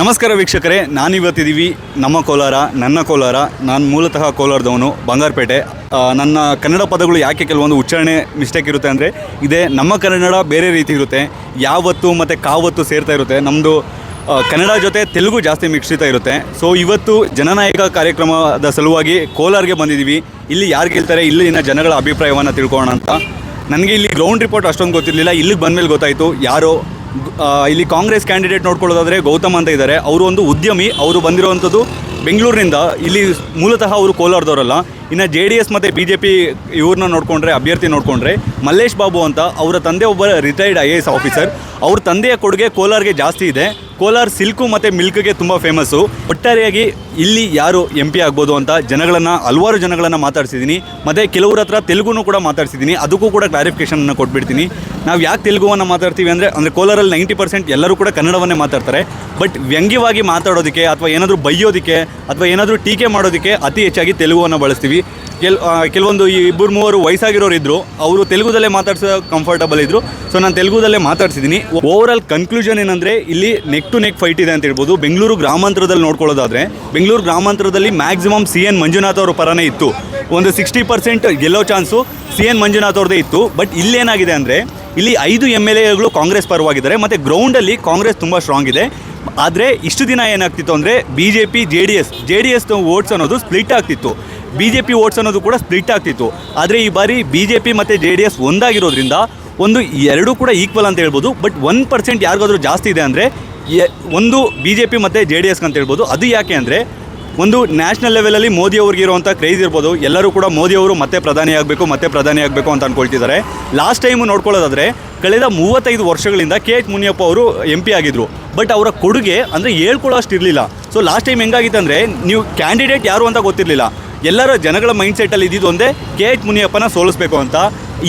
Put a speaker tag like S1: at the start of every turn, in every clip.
S1: ನಮಸ್ಕಾರ ವೀಕ್ಷಕರೇ, ನಾನಿವತ್ತಿದ್ದೀವಿ ನಮ್ಮ ಕೋಲಾರ, ನನ್ನ ಕೋಲಾರ. ನಾನು ಮೂಲತಃ ಕೋಲಾರದವನು, ಬಂಗಾರಪೇಟೆ. ನನ್ನ ಕನ್ನಡ ಪದಗಳು ಯಾಕೆ ಕೆಲವೊಂದು ಉಚ್ಚಾರಣೆ ಮಿಸ್ಟೇಕ್ ಇರುತ್ತೆ ಅಂದರೆ ಇದೆ. ನಮ್ಮ ಕನ್ನಡ ಬೇರೆ ರೀತಿ ಇರುತ್ತೆ, ಯಾವತ್ತು ಮತ್ತು ಕಾವತ್ತು ಸೇರ್ತಾ ಇರುತ್ತೆ. ನಮ್ಮದು ಕನ್ನಡ ಜೊತೆ ತೆಲುಗು ಜಾಸ್ತಿ ಮಿಶ್ರಿತ ಇರುತ್ತೆ. ಸೊ ಇವತ್ತು ಜನನಾಯಕ ಕಾರ್ಯಕ್ರಮದ ಸಲುವಾಗಿ ಕೋಲಾರ್ಗೆ ಬಂದಿದ್ದೀವಿ. ಇಲ್ಲಿ ಯಾರು ಗೆಲ್ತಾರೆ, ಇಲ್ಲಿನ ಜನಗಳ ಅಭಿಪ್ರಾಯವನ್ನು ತಿಳ್ಕೊಳ್ಳೋಣ ಅಂತ. ನನಗೆ ಇಲ್ಲಿ ಗ್ರೌಂಡ್ ರಿಪೋರ್ಟ್ ಅಷ್ಟೊಂದು ಗೊತ್ತಿರಲಿಲ್ಲ. ಇಲ್ಲಿಗೆ ಬಂದಮೇಲೆ ಗೊತ್ತಾಯಿತು ಯಾರೋ ಇಲ್ಲಿ ಕಾಂಗ್ರೆಸ್ ಕ್ಯಾಂಡಿಡೇಟ್ ನೋಡ್ಕೊಳ್ಳೋದಾದರೆ ಗೌತಮ್ ಅಂತ ಇದ್ದಾರೆ. ಅವರು ಒಂದು ಉದ್ಯಮಿ. ಅವರು ಬಂದಿರುವಂಥದ್ದು ಬೆಂಗಳೂರಿನಿಂದ. ಇಲ್ಲಿ ಮೂಲತಃ ಅವರು ಕೋಲಾರದವರಲ್ಲ. ಇನ್ನು JDS ಮತ್ತು BJP ಇವ್ರನ್ನ ನೋಡಿಕೊಂಡ್ರೆ, ಅಭ್ಯರ್ಥಿ ನೋಡಿಕೊಂಡ್ರೆ ಮಲ್ಲೇಶ್ ಬಾಬು ಅಂತ, ಅವರ ತಂದೆ ಒಬ್ಬ ರಿಟೈರ್ಡ್ IAS ಆಫೀಸರ್. ಅವ್ರ ತಂದೆಯ ಕೊಡುಗೆ ಕೋಲಾರ್ಗೆ ಜಾಸ್ತಿ ಇದೆ. ಕೋಲಾರ ಸಿಲ್ಕು ಮತ್ತು ಮಿಲ್ಕ್ಗೆ ತುಂಬ ಫೇಮಸ್ಸು. ಒಟ್ಟಾರೆಯಾಗಿ ಇಲ್ಲಿ ಯಾರು MP ಆಗ್ಬೋದು ಅಂತ ಹಲವಾರು ಜನಗಳನ್ನು ಮಾತಾಡ್ಸಿದ್ದೀನಿ. ಮತ್ತು ಕೆಲವ್ರ ಹತ್ರ ತೆಲುಗುನೂ ಕೂಡ ಮಾತಾಡ್ಸಿದ್ದೀನಿ. ಅದಕ್ಕೂ ಕೂಡ ಕ್ಲಾರಿಫಿಕೇಷನನ್ನು ಕೊಟ್ಬಿಡ್ತೀನಿ. ನಾವು ಯಾಕೆ ತೆಲುಗುವನ್ನು ಮಾತಾಡ್ತೀವಿ ಅಂದರೆ ಕೋಲಾರಲ್ಲಿ 90% ಎಲ್ಲರೂ ಕೂಡ ಕನ್ನಡವನ್ನೇ ಮಾತಾಡ್ತಾರೆ. ಬಟ್ ವ್ಯಂಗ್ಯವಾಗಿ ಮಾತಾಡೋದಕ್ಕೆ ಅಥವಾ ಏನಾದರೂ ಬೈಯೋದಕ್ಕೆ ಅಥವಾ ಏನಾದರೂ ಟೀಕೆ ಮಾಡೋದಕ್ಕೆ ಅತಿ ಹೆಚ್ಚಾಗಿ ತೆಲುಗುವನ್ನು ಬಳಸ್ತೀವಿ. ಕೆಲವೊಂದು ಇಬ್ಬರು ಮೂವರು ವಯಸ್ಸಾಗಿರೋರು ಇದ್ದರು, ಅವರು ತೆಲುಗುದಲ್ಲೇ ಮಾತಾಡ್ಸೋ ಕಂಫರ್ಟಬಲ್ ಇದ್ದರು. ಸೊ ನಾನು ತೆಲುಗುದಲ್ಲೇ ಮಾತಾಡ್ಸಿದ್ದೀನಿ. ಓವರಾಲ್ ಕನ್ಕ್ಲೂಷನ್ ಏನಂದರೆ ಇಲ್ಲಿ ನೆಕ್ ಟು ನೆಕ್ ಫೈಟ್ ಇದೆ ಅಂತ ಹೇಳ್ಬೋದು. ಬೆಂಗಳೂರು ಗ್ರಾಮಾಂತರದಲ್ಲಿ ನೋಡ್ಕೊಳ್ಳೋದಾದರೆ, ಬೆಂಗಳೂರು ಗ್ರಾಮಾಂತರದಲ್ಲಿ ಮ್ಯಾಕ್ಸಿಮಮ್ CN ಮಂಜುನಾಥ್ ಅವರ ಪರನೇ ಇತ್ತು. ಒಂದು 60% ಗೆಲ್ಲೋ ಚಾನ್ಸು CN ಮಂಜುನಾಥ್ ಅವ್ರದ್ದೇ ಇತ್ತು. ಬಟ್ ಇಲ್ಲೇನಾಗಿದೆ ಅಂದರೆ ಇಲ್ಲಿ 5 MLAಗಳು ಕಾಂಗ್ರೆಸ್ ಪರವಾಗಿದ್ದಾರೆ. ಮತ್ತು ಗ್ರೌಂಡಲ್ಲಿ ಕಾಂಗ್ರೆಸ್ ತುಂಬ ಸ್ಟ್ರಾಂಗ್ ಇದೆ. ಆದರೆ ಇಷ್ಟು ದಿನ ಏನಾಗ್ತಿತ್ತು ಅಂದರೆ BJP JDS ವೋಟ್ಸ್ ಅನ್ನೋದು ಸ್ಪ್ಲಿಟ್ ಆಗ್ತಿತ್ತು. BJP ವೋಟ್ಸ್ ಅನ್ನೋದು ಕೂಡ ಸ್ಪ್ಲಿಟ್ ಆಗ್ತಿತ್ತು. ಆದರೆ ಈ ಬಾರಿ BJP ಮತ್ತು JDS ಒಂದಾಗಿರೋದ್ರಿಂದ ಒಂದು ಎರಡೂ ಕೂಡ ಈಕ್ವಲ್ ಅಂತ ಹೇಳ್ಬೋದು. ಬಟ್ 1% ಯಾರಿಗಾದ್ರೂ ಜಾಸ್ತಿ ಇದೆ ಅಂದರೆ ಒಂದು BJP ಮತ್ತು JDS ಅಂತ ಹೇಳ್ಬೋದು. ಅದು ಯಾಕೆ ಅಂದರೆ ಒಂದು ನ್ಯಾಷನಲ್ ಲೆವೆಲಲ್ಲಿ ಮೋದಿ ಅವ್ರಿಗೆ ಇರುವಂಥ ಕ್ರೇಜ್ ಇರ್ಬೋದು. ಎಲ್ಲರೂ ಕೂಡ ಮೋದಿಯವರು ಮತ್ತೆ ಪ್ರಧಾನಿ ಆಗಬೇಕು ಅಂತ ಅಂದ್ಕೊಳ್ತಿದ್ದಾರೆ. ಲಾಸ್ಟ್ ಟೈಮು ನೋಡ್ಕೊಳ್ಳೋದಾದರೆ ಕಳೆದ 35 ವರ್ಷಗಳಿಂದ KH ಮುನಿಯಪ್ಪ ಅವರು MP ಆಗಿದ್ದರು. ಬಟ್ ಅವರ ಕೊಡುಗೆ ಅಂದರೆ ಹೇಳ್ಕೊಳ್ಳೋಷ್ಟು ಇರಲಿಲ್ಲ. ಸೊ ಲಾಸ್ಟ್ ಟೈಮ್ ಹೆಂಗಾಗಿತ್ತು ಅಂದರೆ ನೀವು ಕ್ಯಾಂಡಿಡೇಟ್ ಯಾರು ಅಂತ ಗೊತ್ತಿರಲಿಲ್ಲ. ಎಲ್ಲರ ಜನಗಳ ಮೈಂಡ್ಸೆಟ್ಟಲ್ಲಿ ಇದ್ದಿದ್ದು ಒಂದೇ, KH ಮುನಿಯಪ್ಪನ ಸೋಲಿಸ್ಬೇಕು ಅಂತ.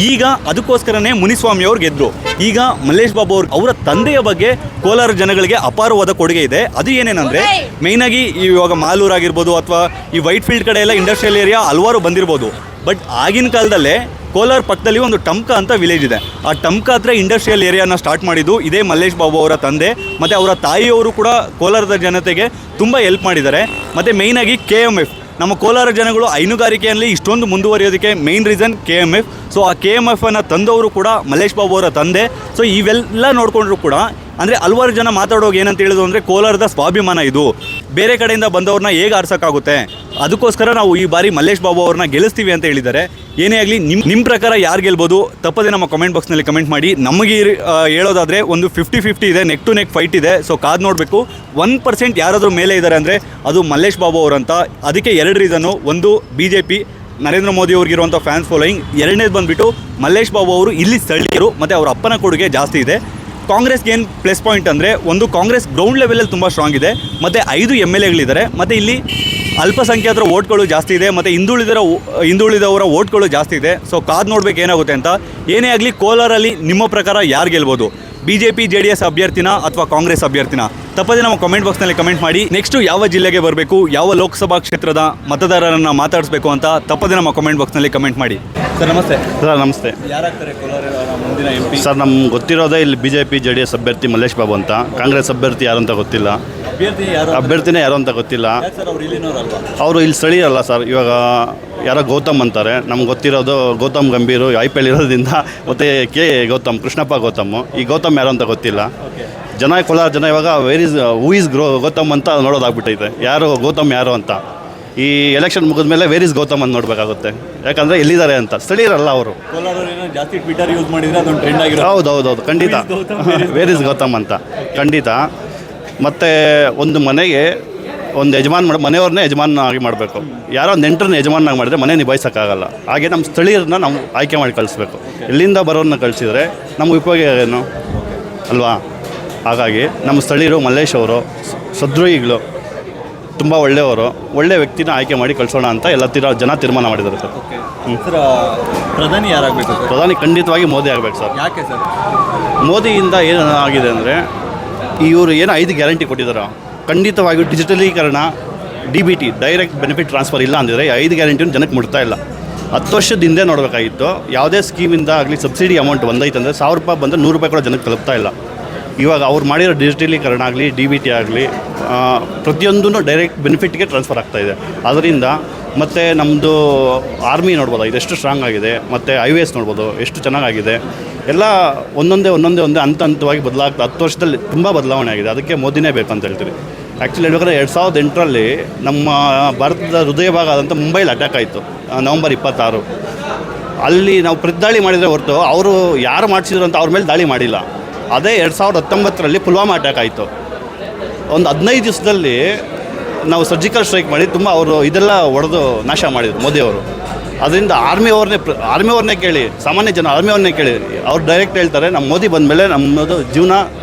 S1: ಈಗ ಅದಕ್ಕೋಸ್ಕರನೇ ಮುನಿಸ್ವಾಮಿ ಅವ್ರು ಗೆದ್ದರು. ಈಗ ಮಲ್ಲೇಶ್ ಬಾಬು ಅವರ ತಂದೆಯ ಬಗ್ಗೆ ಕೋಲಾರ ಜನಗಳಿಗೆ ಅಪಾರವಾದ ಕೊಡುಗೆ ಇದೆ. ಅದು ಏನೇನೆಂದರೆ ಮೇಯ್ನಾಗಿ ಇವಾಗ ಮಾಲೂರು ಆಗಿರ್ಬೋದು ಅಥವಾ ಈ ವೈಟ್ ಫೀಲ್ಡ್ ಕಡೆ ಎಲ್ಲ ಇಂಡಸ್ಟ್ರಿಯಲ್ ಏರಿಯಾ ಹಲವಾರು ಬಂದಿರ್ಬೋದು. ಬಟ್ ಆಗಿನ ಕಾಲದಲ್ಲೇ ಕೋಲಾರ ಪಕ್ಕದಲ್ಲಿ ಒಂದು ಟಮ್ಕ ಅಂತ ವಿಲೇಜ್ ಇದೆ. ಆ ಟಮ್ಕ ಹತ್ರ ಇಂಡಸ್ಟ್ರಿಯಲ್ ಏರಿಯಾನ ಸ್ಟಾರ್ಟ್ ಮಾಡಿದ್ದು ಇದೇ ಮಲ್ಲೇಶ್ ಬಾಬು ಅವರ ತಂದೆ. ಮತ್ತು ಅವರ ತಾಯಿಯವರು ಕೂಡ ಕೋಲಾರದ ಜನತೆಗೆ ತುಂಬ ಹೆಲ್ಪ್ ಮಾಡಿದ್ದಾರೆ. ಮತ್ತು ಮೇಯ್ನಾಗಿ KMF, ನಮ್ಮ ಕೋಲಾರ ಜನಗಳು ಹೈನುಗಾರಿಕೆಯಲ್ಲಿ ಇಷ್ಟೊಂದು ಮುಂದುವರಿಯೋದಕ್ಕೆ ಮೇಯ್ನ್ ರೀಸನ್ KMF. ಸೊ ಆ KMFನ್ನು ತಂದವರು ಕೂಡ ಮಲ್ಲೇಶ್ ಬಾಬು ಅವರ ತಂದೆ. ಸೊ ಇವೆಲ್ಲ ನೋಡಿಕೊಂಡ್ರು ಕೂಡ ಅಂದರೆ ಹಲವಾರು ಜನ ಮಾತಾಡೋದು ಏನಂತ ಹೇಳಿದ್ರು ಅಂದರೆ ಕೋಲಾರದ ಸ್ವಾಭಿಮಾನ ಇದು, ಬೇರೆ ಕಡೆಯಿಂದ ಬಂದವ್ರನ್ನ ಹೇಗೆ ಆರ್ಸೋಕ್ಕಾಗುತ್ತೆ, ಅದಕ್ಕೋಸ್ಕರ ನಾವು ಈ ಬಾರಿ ಮಲ್ಲೇಶ್ ಬಾಬು ಅವ್ರನ್ನ ಗೆಲ್ಲಿಸ್ತೀವಿ ಅಂತ ಹೇಳಿದ್ದಾರೆ. ಏನೇ ಆಗಲಿ ನಿಮ್ಮ ಪ್ರಕಾರ ಯಾರು ಗೆಲ್ಬೋದು ತಪ್ಪದೆ ನಮ್ಮ ಕಮೆಂಟ್ ಬಾಕ್ಸ್ನಲ್ಲಿ ಕಮೆಂಟ್ ಮಾಡಿ. ನಮಗೆ ಹೇಳೋದಾದರೆ ಒಂದು 50-50 ಇದೆ, ನೆಕ್ ಟು ನೆಕ್ ಫೈಟ್ ಇದೆ. ಸೊ ಕಾದು ನೋಡಬೇಕು. 1% ಯಾರಾದರೂ ಮೇಲೆ ಇದ್ದಾರೆ ಅಂದರೆ ಅದು ಮಲ್ಲೇಶ್ ಬಾಬು ಅವರಂತ. ಅದಕ್ಕೆ 2 ರೀಸನ್ನು. ಒಂದು BJP ನರೇಂದ್ರ ಮೋದಿ ಅವ್ರಿಗಿರುವಂಥ ಫ್ಯಾನ್ಸ್ ಫಾಲೋಯಿಂಗ್. ಎರಡನೇದು ಬಂದುಬಿಟ್ಟು ಮಲ್ಲೇಶ್ ಬಾಬು ಅವರು ಇಲ್ಲಿ ಸ್ಥಳೀಯರು ಮತ್ತು ಅವರ ಅಪ್ಪನ ಕೊಡುಗೆ ಜಾಸ್ತಿ ಇದೆ. ಕಾಂಗ್ರೆಸ್ಗೆ ಏನು ಪ್ಲಸ್ ಪಾಯಿಂಟ್ ಅಂದರೆ ಒಂದು ಕಾಂಗ್ರೆಸ್ ಗ್ರೌಂಡ್ ಲೆವೆಲಲ್ಲಿ ತುಂಬ ಸ್ಟ್ರಾಂಗ್ ಇದೆ. ಮತ್ತು 5 MLAಗಳಿದ್ದಾರೆ. ಮತ್ತು ಇಲ್ಲಿ ಅಲ್ಪಸಂಖ್ಯಾತರ ವೋಟ್ಗಳು ಜಾಸ್ತಿ ಇದೆ. ಮತ್ತು ಹಿಂದುಳಿದವರ ವೋಟ್ಗಳು ಜಾಸ್ತಿ ಇದೆ. ಸೊ ಕಾದು ನೋಡ್ಬೇಕು ಏನಾಗುತ್ತೆ ಅಂತ. ಏನೇ ಆಗಲಿ ಕೋಲಾರಲ್ಲಿ ನಿಮ್ಮ ಪ್ರಕಾರ ಯಾರು ಗೆಲ್ಬೋದು, BJP JDS ಅಭ್ಯರ್ಥಿನ ಅಥವಾ ಕಾಂಗ್ರೆಸ್ ಅಭ್ಯರ್ಥಿನ? ತಪ್ಪದೆ ನಮ್ಮ ಕಮೆಂಟ್ ಬಾಕ್ಸ್ನಲ್ಲಿ ಕಮೆಂಟ್ ಮಾಡಿ. ನೆಕ್ಸ್ಟು ಯಾವ ಜಿಲ್ಲೆಗೆ ಬರಬೇಕು, ಯಾವ ಲೋಕಸಭಾ ಕ್ಷೇತ್ರದ ಮತದಾರರನ್ನು ಮಾತಾಡಿಸ್ಬೇಕು ಅಂತ ತಪ್ಪದೆ ನಮ್ಮ ಕಮೆಂಟ್ ಬಾಕ್ಸ್ನಲ್ಲಿ ಕಮೆಂಟ್ ಮಾಡಿ. ಸರ್ ನಮಸ್ತೆ.
S2: ಸರ್ ನಮಸ್ತೆ.
S1: ಯಾರಾಗ್ತಾರೆ ಕೋಲಾರ ಮುಂದಿನ MP?
S2: ಸರ್ ನಮ್ಗೆ ಗೊತ್ತಿರೋದೇ ಇಲ್ಲಿ BJP JDS ಅಭ್ಯರ್ಥಿ ಮಲ್ಲೇಶ್ ಬಾಬು ಅಂತ. ಕಾಂಗ್ರೆಸ್ ಅಭ್ಯರ್ಥಿ ಯಾರು ಅಂತ ಗೊತ್ತಿಲ್ಲ. ಅಭ್ಯರ್ಥಿನೇ ಯಾರು ಅಂತ ಗೊತ್ತಿಲ್ಲ. ಅವರು ಇಲ್ಲಿ ಸ್ಥಳೀಯರಲ್ಲ ಸರ್. ಇವಾಗ ಯಾರೋ ಗೌತಮ್ ಅಂತಾರೆ. ನಮ್ಗೆ ಗೊತ್ತಿರೋದು ಗೌತಮ್ ಗಂಭೀರು IPL ಇರೋದ್ರಿಂದ. ಮತ್ತು ಗೌತಮ್ ಕೃಷ್ಣಪ್ಪ ಗೌತಮ್. ಈ ಗೌತಮ್ ಯಾರು ಅಂತ ಗೊತ್ತಿಲ್ಲ. ಕೋಲಾರ ಜನ ಇವಾಗ ಹೂ ಈಸ್ ಗೌತಮ್ ಅಂತ ನೋಡೋದಾಗ್ಬಿಟ್ಟೈತೆ. ಯಾರು ಗೌತಮ್ ಯಾರು ಅಂತ. ಈ ಎಲೆಕ್ಷನ್ ಮುಗಿದ ಮೇಲೆ ವೇರ್ ಇಸ್ ಗೌತಮ್ ಅಂತ ನೋಡಬೇಕಾಗುತ್ತೆ. ಯಾಕಂದರೆ ಎಲ್ಲಿದ್ದಾರೆ ಅಂತ. ಸ್ಥಳೀಯರಲ್ಲ ಅವರು.
S1: ಜಾಸ್ತಿ ಟ್ವಿಟರ್ ಯೂಸ್ ಮಾಡಿದರೆ ಅದೊಂದು ಟ್ರೆಂಡ್ ಆಗಿದೆ.
S2: ಹೌದು ಖಂಡಿತ. ವೇರ್ ಇಸ್ ಗೌತಮ್ ಅಂತ ಖಂಡಿತ. ಮತ್ತು ಒಂದು ಮನೆಗೆ ಒಂದು ಮನೆಯವ್ರನ್ನೇ ಯಜಮಾನಾಗಿ ಮಾಡಬೇಕು. ಯಾರೋ ನೆಂಟರನ್ನ ಯಜಮಾನಾಗಿ ಮಾಡಿದ್ರೆ ಮನೆ ನಿಭಾಯಿಸೋಕ್ಕಾಗಲ್ಲ. ಹಾಗೆ ನಮ್ಮ ಸ್ಥಳೀಯರನ್ನ ನಾವು ಆಯ್ಕೆ ಮಾಡಿ ಕಳಿಸ್ಬೇಕು. ಎಲ್ಲಿಂದ ಬರೋರನ್ನ ಕಳಿಸಿದರೆ ನಮ್ಗೆ ಉಪಯೋಗ ಏನು ಅಲ್ವಾ? ಹಾಗಾಗಿ ನಮ್ಮ ಸ್ಥಳೀಯರು ಮಲ್ಲೇಶ್ ಅವರು ಸದ್ರೋಹಿಗಳು, ತುಂಬ ಒಳ್ಳೆಯವರು, ಒಳ್ಳೆಯ ವ್ಯಕ್ತಿನ ಆಯ್ಕೆ ಮಾಡಿ ಕಳಿಸೋಣ ಅಂತ ಜನ ತೀರ್ಮಾನ ಮಾಡಿದ್ದಾರೆ ಸರ್.
S1: ಸರ್ ಪ್ರಧಾನಿ ಯಾರಾಗಬೇಕು?
S2: ಪ್ರಧಾನಿ ಖಂಡಿತವಾಗಿ ಮೋದಿ ಆಗಬೇಕು ಸರ್.
S1: ಯಾಕೆ ಸರ್?
S2: ಮೋದಿಯಿಂದ ಏನು ಆಗಿದೆ ಅಂದರೆ ಇವರು ಏನು 5 ಗ್ಯಾರಂಟಿ ಕೊಟ್ಟಿದ್ದಾರೆ. ಖಂಡಿತವಾಗಿ ಡಿಜಿಟಲೀಕರಣ, DBT ಡೈರೆಕ್ಟ್ ಬೆನಿಫಿಟ್ ಟ್ರಾನ್ಸ್ಫರ್ ಇಲ್ಲ ಅಂದಿದ್ರೆ 5 ಗ್ಯಾರಂಟಿನೂ ಜನಕ್ಕೆ ಮುಟ್ತಾ ಇಲ್ಲ. 10 ವರ್ಷದ ಹಿಂದೆ ನೋಡಬೇಕಾಗಿತ್ತು. ಯಾವುದೇ ಸ್ಕೀಮಿಂದ ಆಗಲಿ ಸಬ್ಸಿಡಿ ಅಮೌಂಟ್ ಬಂದೈತೆ ಅಂದರೆ 1000 ರೂಪಾಯಿ ಬಂದರೆ 100 ರೂಪಾಯಿ ಕೂಡ ಜನಕ್ಕೆ ತಲುಪ್ತಾ ಇಲ್ಲ. ಇವಾಗ ಅವ್ರು ಮಾಡಿರೋ ಡಿಜಿಟಲೀಕರಣ ಆಗಲಿ DBT ಆಗಲಿ ಪ್ರತಿಯೊಂದೂ ಡೈರೆಕ್ಟ್ ಬೆನಿಫಿಟ್ಗೆ ಟ್ರಾನ್ಸ್ಫರ್ ಆಗ್ತಾಯಿದೆ. ಅದರಿಂದ ಮತ್ತು ನಮ್ಮದು ಆರ್ಮಿ ನೋಡ್ಬೋದು ಇದೆಷ್ಟು ಸ್ಟ್ರಾಂಗ್ ಆಗಿದೆ, ಮತ್ತು IAS ನೋಡ್ಬೋದು ಎಷ್ಟು ಚೆನ್ನಾಗಾಗಿದೆ. ಎಲ್ಲ ಒಂದೊಂದೇ ಹಂತ ಹಂತವಾಗಿ ಬದಲಾಗ್ತಾ 10 ವರ್ಷದಲ್ಲಿ ತುಂಬ ಬದಲಾವಣೆ ಆಗಿದೆ. ಅದಕ್ಕೆ ಮೋದಿನೇ ಬೇಕು ಅಂತ ಹೇಳ್ತೀವಿ. ಆ್ಯಕ್ಚುಲಿ ಹೇಳ್ಬೇಕಾದ್ರೆ 2008ರಲ್ಲಿ ನಮ್ಮ ಭಾರತದ ಹೃದಯ ಭಾಗ ಆದಂಥ ಮುಂಬೈಲಿ ಅಟ್ಯಾಕ್ ಆಯಿತು ನವಂಬರ್ 26. ಅಲ್ಲಿ ನಾವು ಪ್ರತಿದಾಳಿ ಮಾಡಿದರೆ ಹೊರತು ಅವರು ಯಾರು ಮಾಡಿಸಿದ್ರು ಅಂತ ಅವ್ರ ಮೇಲೆ ದಾಳಿ ಮಾಡಿಲ್ಲ. ಅದೇ 2019ರಲ್ಲಿ ಪುಲ್ವಾಮಾ ಅಟ್ಯಾಕ್ ಆಯಿತು. ಒಂದು 15 ದಿವಸದಲ್ಲಿ ನಾವು ಸರ್ಜಿಕಲ್ ಸ್ಟ್ರೈಕ್ ಮಾಡಿ ತುಂಬ ಅವರು ಇದೆಲ್ಲ ಹೊಡೆದು ನಾಶ ಮಾಡಿದರು ಮೋದಿಯವರು. ಅದರಿಂದ ಆರ್ಮಿಯವ್ರನ್ನೇ ಕೇಳಿ, ಸಾಮಾನ್ಯ ಜನ ಆರ್ಮಿಯವ್ರನ್ನೇ ಕೇಳಿ, ಅವ್ರು ಡೈರೆಕ್ಟ್ ಹೇಳ್ತಾರೆ ನಮ್ಮ ಮೋದಿ ಬಂದಮೇಲೆ ನಮ್ಮದು ಜೀವನ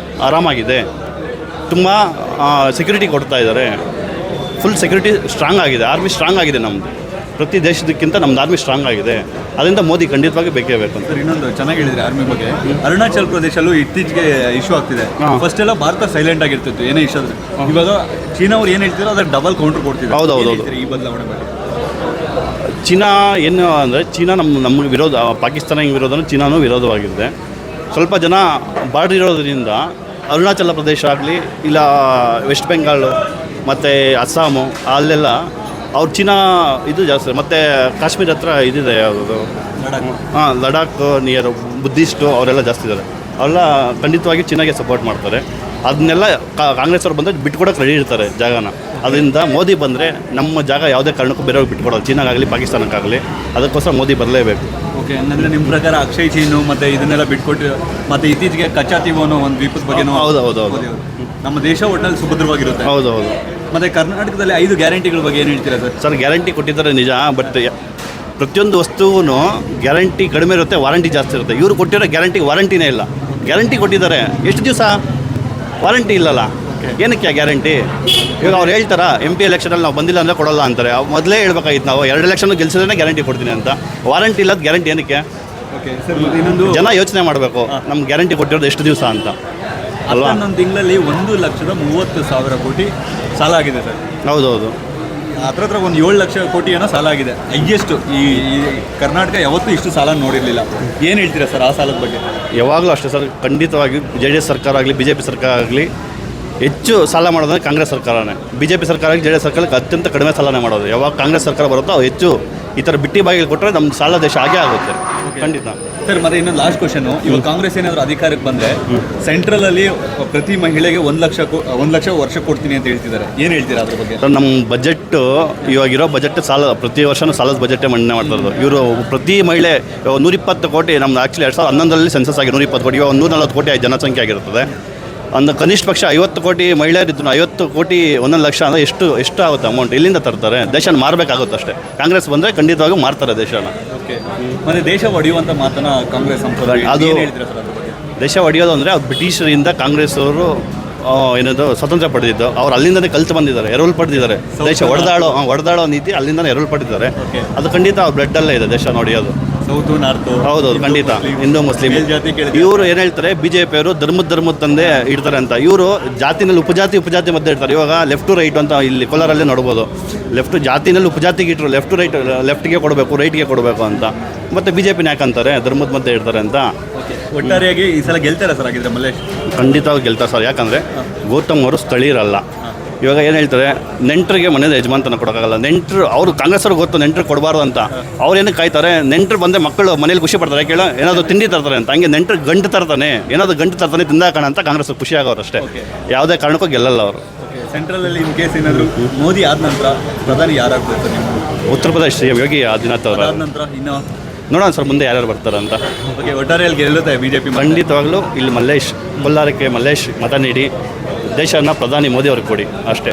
S2: ಆರಾಮಾಗಿದೆ, ತುಂಬ ಸೆಕ್ಯೂರಿಟಿ ಕೊಡ್ತಾ ಇದ್ದಾರೆ, ಫುಲ್ ಸೆಕ್ಯೂರಿಟಿ ಸ್ಟ್ರಾಂಗ್ ಆಗಿದೆ, ಆರ್ಮಿ ಸ್ಟ್ರಾಂಗ್ ಆಗಿದೆ ನಮ್ಮದು. ಪ್ರತಿ ದೇಶದಕ್ಕಿಂತ ನಮ್ಮದು ಆರ್ಮಿ ಸ್ಟ್ರಾಂಗ್ ಆಗಿದೆ. ಅದರಿಂದ ಮೋದಿ ಖಂಡಿತವಾಗಿ ಬೇಕೇ ಬೇಕು ಅಂತ.
S1: ಸರ್ ಇನ್ನೊಂದು ಚೆನ್ನಾಗಿ ಹೇಳಿದರೆ ಆರ್ಮಿ ಬಗ್ಗೆ, ಅರುಣಾಚಲ್ ಪ್ರದೇಶಲ್ಲೂ ಇತ್ತೀಚೆಗೆ ಇಶ್ಯೂ ಆಗ್ತಿದೆ. ಫಸ್ಟ್ ಎಲ್ಲ ಭಾರತ ಸೈಲೆಂಟ್ ಆಗಿರ್ತಿತ್ತು ಏನೇ ಇಶ್ಯೂ ಆದರೆ. ಇವಾಗ ಚೀನಾ ಅವ್ರು ಏನು ಹೇಳ್ತಿರೋ ಅದಕ್ಕೆ ಡಬಲ್ ಕೌಂಟರ್ ಕೊಡ್ತಿದ್ದಾರೆ.
S2: ಹೌದು.
S1: ಈ ಬದಲಾವಣೆ ಬಗ್ಗೆ
S2: ಚೀನಾ ಏನು ಅಂದರೆ ಚೀನಾ ನಮಗೆ ವಿರೋಧ, ಪಾಕಿಸ್ತಾನ ಹಿಂಗೆ ವಿರೋಧನೂ ಚೀನಾನೂ ವಿರೋಧವಾಗಿದೆ. ಸ್ವಲ್ಪ ಜನ ಬಾರ್ಡರ್ ಇರೋದ್ರಿಂದ ಅರುಣಾಚಲ ಪ್ರದೇಶ ಆಗಲಿ ಇಲ್ಲ ವೆಸ್ಟ್ ಬೆಂಗಾಲು ಮತ್ತು ಅಸ್ಸಾಮು ಅಲ್ಲೆಲ್ಲ ಅವ್ರು ಚೀನಾ ಇದು ಜಾಸ್ತಿ. ಮತ್ತು ಕಾಶ್ಮೀರ ಹತ್ರ ಇದಿದೆ ಯಾವುದು, ಲಡಾಖ್ ನಿಯರ್ ಬುದ್ಧಿಸ್ಟು ಅವರೆಲ್ಲ ಜಾಸ್ತಿ ಇದ್ದಾರೆ. ಅವರೆಲ್ಲ ಖಂಡಿತವಾಗಿ ಚೀನಾಗೆ ಸಪೋರ್ಟ್ ಮಾಡ್ತಾರೆ. ಅದನ್ನೆಲ್ಲ ಕಾಂಗ್ರೆಸ್ ಅವ್ರು ಬಂದರೆ ಬಿಟ್ಕೊಡೋಕೆ ರೆಡಿ ಇರ್ತಾರೆ ಜಾಗನ. ಅದರಿಂದ ಮೋದಿ ಬಂದರೆ ನಮ್ಮ ಜಾಗ ಯಾವುದೇ ಕಾರಣಕ್ಕೂ ಬೇರೆಯವ್ರಿಗೆ ಬಿಟ್ಕೊಡೋದು, ಚೀನಾಗಾಗಲಿ ಪಾಕಿಸ್ತಾನಕ್ಕಾಗಲಿ. ಅದಕ್ಕೋಸ್ಕರ ಮೋದಿ ಬರಲೇಬೇಕು.
S1: ಓಕೆ, ಹಂಗಂದರೆ ನಿಮ್ಮ ಪ್ರಕಾರ ಅಕ್ಷಯ್ ಚೀನು ಮತ್ತು ಇದನ್ನೆಲ್ಲ ಬಿಟ್ಕೊಟ್ಟು ಮತ್ತು ಇತ್ತೀಚೆಗೆ ಕಚ್ಚಾತೀವೋ ಅನ್ನೋ ಒಂದು ದ್ವೀಪದ ಬಗ್ಗೆ
S2: ಹೌದು.
S1: ನಮ್ಮ ದೇಶ ಒಟ್ಟಿನಲ್ಲಿ ಸುಭದ್ರವಾಗಿರುತ್ತೆ.
S2: ಹೌದು.
S1: ಮತ್ತು ಕರ್ನಾಟಕದಲ್ಲಿ 5 ಗ್ಯಾರಂಟಿಗಳ ಬಗ್ಗೆ ಏನು ಹೇಳ್ತೀರಾ
S2: ಸರ್? ಗ್ಯಾರಂಟಿ ಕೊಟ್ಟಿದ್ದಾರೆ ನಿಜ, ಬಟ್ ಪ್ರತಿಯೊಂದು ವಸ್ತುವೂ ಗ್ಯಾರಂಟಿ ಕಡಿಮೆ ಇರುತ್ತೆ, ವಾರಂಟಿ ಜಾಸ್ತಿ ಇರುತ್ತೆ. ಇವರು ಕೊಟ್ಟಿರೋ ಗ್ಯಾರಂಟಿ ವಾರಂಟಿನೇ ಇಲ್ಲ. ಗ್ಯಾರಂಟಿ ಕೊಟ್ಟಿದ್ದಾರೆ, ಎಷ್ಟು ದಿವಸ ವಾರಂಟಿ ಇಲ್ಲಲ್ಲ, ಏನಕ್ಕೆ ಗ್ಯಾರಂಟಿ? ಇವಾಗ ಅವ್ರು ಹೇಳ್ತಾರ MP ಎಲೆಕ್ಷನಲ್ಲಿ ನಾವು ಬಂದಿಲ್ಲ ಅಂದರೆ ಕೊಡೋಲ್ಲ ಅಂತಾರೆ. ಮೊದಲೇ ಹೇಳ್ಬೇಕಾಗಿತ್ತು, ನಾವು 2 ಎಲೆಕ್ಷನ್ ಗೆಲ್ಸಿದ್ರೆ ಗ್ಯಾರಂಟಿ ಕೊಡ್ತೀನಿ ಅಂತ. ವಾರಂಟಿ ಇಲ್ಲದ ಗ್ಯಾರಂಟಿ ಏನಕ್ಕೆ?
S1: ಓಕೆ ಸರ್, ಇನ್ನೊಂದು
S2: ಜನ ಯೋಚನೆ ಮಾಡಬೇಕು, ನಮ್ಗೆ ಗ್ಯಾರಂಟಿ ಕೊಟ್ಟಿರೋದು ಎಷ್ಟು ದಿವಸ ಅಂತ ಅಲ್ವಾ?
S1: ಒಂದು ತಿಂಗಳಲ್ಲಿ 1,30,30,000 ಕೋಟಿ ಸಾಲ ಆಗಿದೆ ಸರ್.
S2: ಹೌದು.
S1: ಹತ್ರ ಒಂದು 7 ಲಕ್ಷ ಕೋಟಿ ಏನೋ ಸಾಲ ಆಗಿದೆ. ಹೈಯೆಸ್ಟ್ ಈ ಕರ್ನಾಟಕ ಯಾವತ್ತೂ ಇಷ್ಟು ಸಾಲ ನೋಡಿರಲಿಲ್ಲ. ಏನು ಹೇಳ್ತೀರಾ ಸರ್ ಆ ಸಾಲದ ಬಗ್ಗೆ?
S2: ಯಾವಾಗಲೂ ಅಷ್ಟೇ ಸರ್, ಖಂಡಿತವಾಗಿ JDS ಸರ್ಕಾರ ಆಗಲಿ BJP ಸರ್ಕಾರ ಆಗಲಿ ಹೆಚ್ಚು ಸಾಲ ಮಾಡೋದಂದ್ರೆ ಕಾಂಗ್ರೆಸ್ ಸರ್ಕಾರನೇ. BJP ಸರ್ಕಾರ ಆಗಲಿ JDS ಸರ್ಕಾರಕ್ಕೆ ಅತ್ಯಂತ ಕಡಿಮೆ ಸಾಲನೇ ಮಾಡೋದು. ಯಾವಾಗ ಕಾಂಗ್ರೆಸ್ ಸರ್ಕಾರ ಬರುತ್ತೋ ಅವು ಹೆಚ್ಚು ಈ ಥರ ಬಿಟ್ಟಿ ಬಾಗಿಲು ಕೊಟ್ಟರೆ ನಮ್ಮ ಸಾಲ ದೇಶ ಆಗೇ ಆಗುತ್ತೆ ಖಂಡಿತ.
S1: ಸರ್ ಮತ್ತೆ ಇನ್ನೊಂದು ಲಾಸ್ಟ್ ಕ್ವಶನು, ಇವಾಗ ಕಾಂಗ್ರೆಸ್ ಏನಾದರೂ ಅಧಿಕಾರಕ್ಕೆ ಬಂದರೆ ಸೆಂಟ್ರಲಲ್ಲಿ ಪ್ರತಿ ಮಹಿಳೆಗೆ 1 ಲಕ್ಷ ವರ್ಷ ಕೊಡ್ತೀನಿ ಅಂತ ಹೇಳ್ತಿದ್ದಾರೆ. ಏನು ಹೇಳ್ತೀರಾ ಅದ್ರ ಬಗ್ಗೆ?
S2: ಸರ್, ನಮ್ಮ ಬಜೆಟ್ಟು ಇವಾಗಿರೋ ಬಜೆಟ್ ಸಾಲ, ಪ್ರತಿ ವರ್ಷವೂ ಸಾಲದ ಬಜೆಟೇ ಮಂಡನೆ ಮಾಡ್ತಾಯಿರೋದು ಇವರು. ಪ್ರತಿ ಮಹಿಳೆ 120 ಕೋಟಿ, ನಮ್ದು ಆ್ಯಕ್ಚುಲಿ 2011ರಲ್ಲಿ ಸೆನ್ಸಸ್ ಆಗಿ 120 ಕೋಟಿ, ಇವಾಗ 140 ಕೋಟಿ ಜನಸಂಖ್ಯೆ ಆಗಿರ್ತದೆ. ಒಂದು ಕನಿಷ್ಠ ಪಕ್ಷ 50 ಕೋಟಿ ಮಹಿಳೆಯರಿದ್ದು 50 ಕೋಟಿ 1 ಲಕ್ಷ ಅಂದರೆ ಎಷ್ಟು ಆಗುತ್ತೆ ಅಮೌಂಟ್? ಎಲ್ಲಿಂದ ತರ್ತಾರೆ? ದೇಶನ ಮಾರಬೇಕಾಗುತ್ತೆ ಅಷ್ಟೇ. ಕಾಂಗ್ರೆಸ್ ಬಂದರೆ ಖಂಡಿತವಾಗೂ ಮಾರ್ತಾರೆ ದೇಶನ.
S1: ಓಕೆ, ಮತ್ತು ದೇಶ ಒಡೆಯುವಂಥ ಮಾತನ್ನ ಕಾಂಗ್ರೆಸ್
S2: ಅದು ದೇಶ ಒಡೆಯೋದು ಅಂದರೆ ಅವ್ರು ಬ್ರಿಟಿಷರಿಂದ ಕಾಂಗ್ರೆಸ್ ಅವರು ಏನದು ಸ್ವತಂತ್ರ ಪಡೆದಿದ್ದು, ಅವ್ರು ಅಲ್ಲಿಂದನೇ ಕಲ್ತು ಬಂದಿದ್ದಾರೆ, ಎರವಲು ಪಡೆದಿದ್ದಾರೆ. ದೇಶ ಹೊಡೆದಾಡೋ ನೀತಿ ಅಲ್ಲಿಂದನೇ ಎರವಲು ಪಡೆದಿದ್ದಾರೆ. ಅದು ಖಂಡಿತ ಅವ್ರ ಬ್ಲಡ್ಡಲ್ಲೇ ಇದೆ ದೇಶ ನೋಡಿಯೋದು.
S1: ಸೌತು ನಾರ್ತು
S2: ಹೌದು ಖಂಡಿತ. ಹಿಂದೂ ಮುಸ್ಲಿಂ ಇವರು ಏನು ಹೇಳ್ತಾರೆ, BJP ಅವರು ಧರ್ಮದ ತಂದೆ ಇಡ್ತಾರೆ ಅಂತ. ಇವರು ಜಾತಿನಲ್ಲಿ ಉಪಜಾತಿ ಮಧ್ಯೆ ಇಡ್ತಾರೆ. ಇವಾಗ ಲೆಫ್ಟು ರೈಟ್ ಅಂತ ಇಲ್ಲಿ ಕೋಲಾರಲ್ಲೇ ನೋಡ್ಬೋದು. ಜಾತಿನಲ್ಲಿ ಉಪಜಾತಿಗೆ ಇಟ್ಟರು, ಲೆಫ್ಟ್ಗೆ ಕೊಡಬೇಕು, ರೈಟ್ಗೆ ಕೊಡಬೇಕು ಅಂತ. ಮತ್ತು BJP ಯಾಕಂತಾರೆ ಧರ್ಮದ ಮಧ್ಯೆ ಇಡ್ತಾರೆ ಅಂತ.
S1: ಒಟ್ಟಾರೆಯಾಗಿ ಈ ಸಲ ಗೆಲ್ತಾರೆ ಸರ್ ಆಗಿದ್ರೆ ಮಲ್ಲೇಶ್?
S2: ಖಂಡಿತವಾಗಿ ಗೆಲ್ತಾರೆ ಸರ್. ಯಾಕಂದರೆ ಗೌತಮ್ ಅವರು ಸ್ಥಳೀಯರಲ್ಲ. ಇವಾಗ ಏನು ಹೇಳ್ತಾರೆ, ನೆಂಟರಿಗೆ ಮನೇಲಿ ಯಜಮಾನ್ತನ ಕೊಡೋಕ್ಕಾಗಲ್ಲ. ನೆಂಟರು ಅವರು ಕಾಂಗ್ರೆಸ್ ಅವ್ರಿಗೆ ಗೊತ್ತು ನೆಂಟರು ಕೊಡಬಾರ್ದು ಅಂತ. ಅವ್ರು ಏನಕ್ಕೆ ಕಾಯ್ತಾರೆ? ನೆಂಟರು ಬಂದರೆ ಮಕ್ಕಳು ಮನೇಲಿ ಖುಷಿ ಪಡ್ತಾರೆ, ಕೇಳೋ ಏನಾದರೂ ತಿಂಡಿ ತರ್ತಾರೆ ಅಂತ. ಹಂಗೆ ನೆಂಟರು ಗಂಟು ತರ್ತಾನೆ, ಏನಾದರೂ ಗಂಟು ತರ್ತಾನೆ ತಿಂದಾಕೋಣ ಅಂತ ಕಾಂಗ್ರೆಸ್ ಖುಷಿ ಆಗೋರು ಅಷ್ಟೇ. ಯಾವುದೇ ಕಾರಣಕ್ಕೂ ಗೆಲ್ಲಲ್ಲ ಅವರು.
S1: ಸೆಂಟ್ರಲಲ್ಲಿ ಇನ್ ಕೇಸ್ ಏನಾದರೂ ಮೋದಿ ಆದ ನಂತರ ಪ್ರಧಾನಿ ಯಾರಾಗ್ಬೋದು?
S2: ಉತ್ತರ ಪ್ರದೇಶ CM ಯೋಗಿ ಆದಿತ್ಯನಾಥ್ ಅವರ
S1: ನಂತರ ಇನ್ನು
S2: ನೋಡೋಣ ಸರ್ ಮುಂದೆ ಯಾರ್ಯಾರು ಬರ್ತಾರಂತ.
S1: ಓಕೆ, ಒಟ್ಟಾರೆಯಲ್ಲಿ ಗೆಲ್ಲುತ್ತೆ BJP?
S2: ಖಂಡಿತವಾಗ್ಲೂ ಇಲ್ಲಿ ಕೋಲಾರಕ್ಕೆ ಮಲ್ಲೇಶ್ ಮತ ನೀಡಿ ದೇಶನ ಪ್ರಧಾನಿ ಮೋದಿ ಅವ್ರಿಗೆ ಕೊಡಿ ಅಷ್ಟೇ.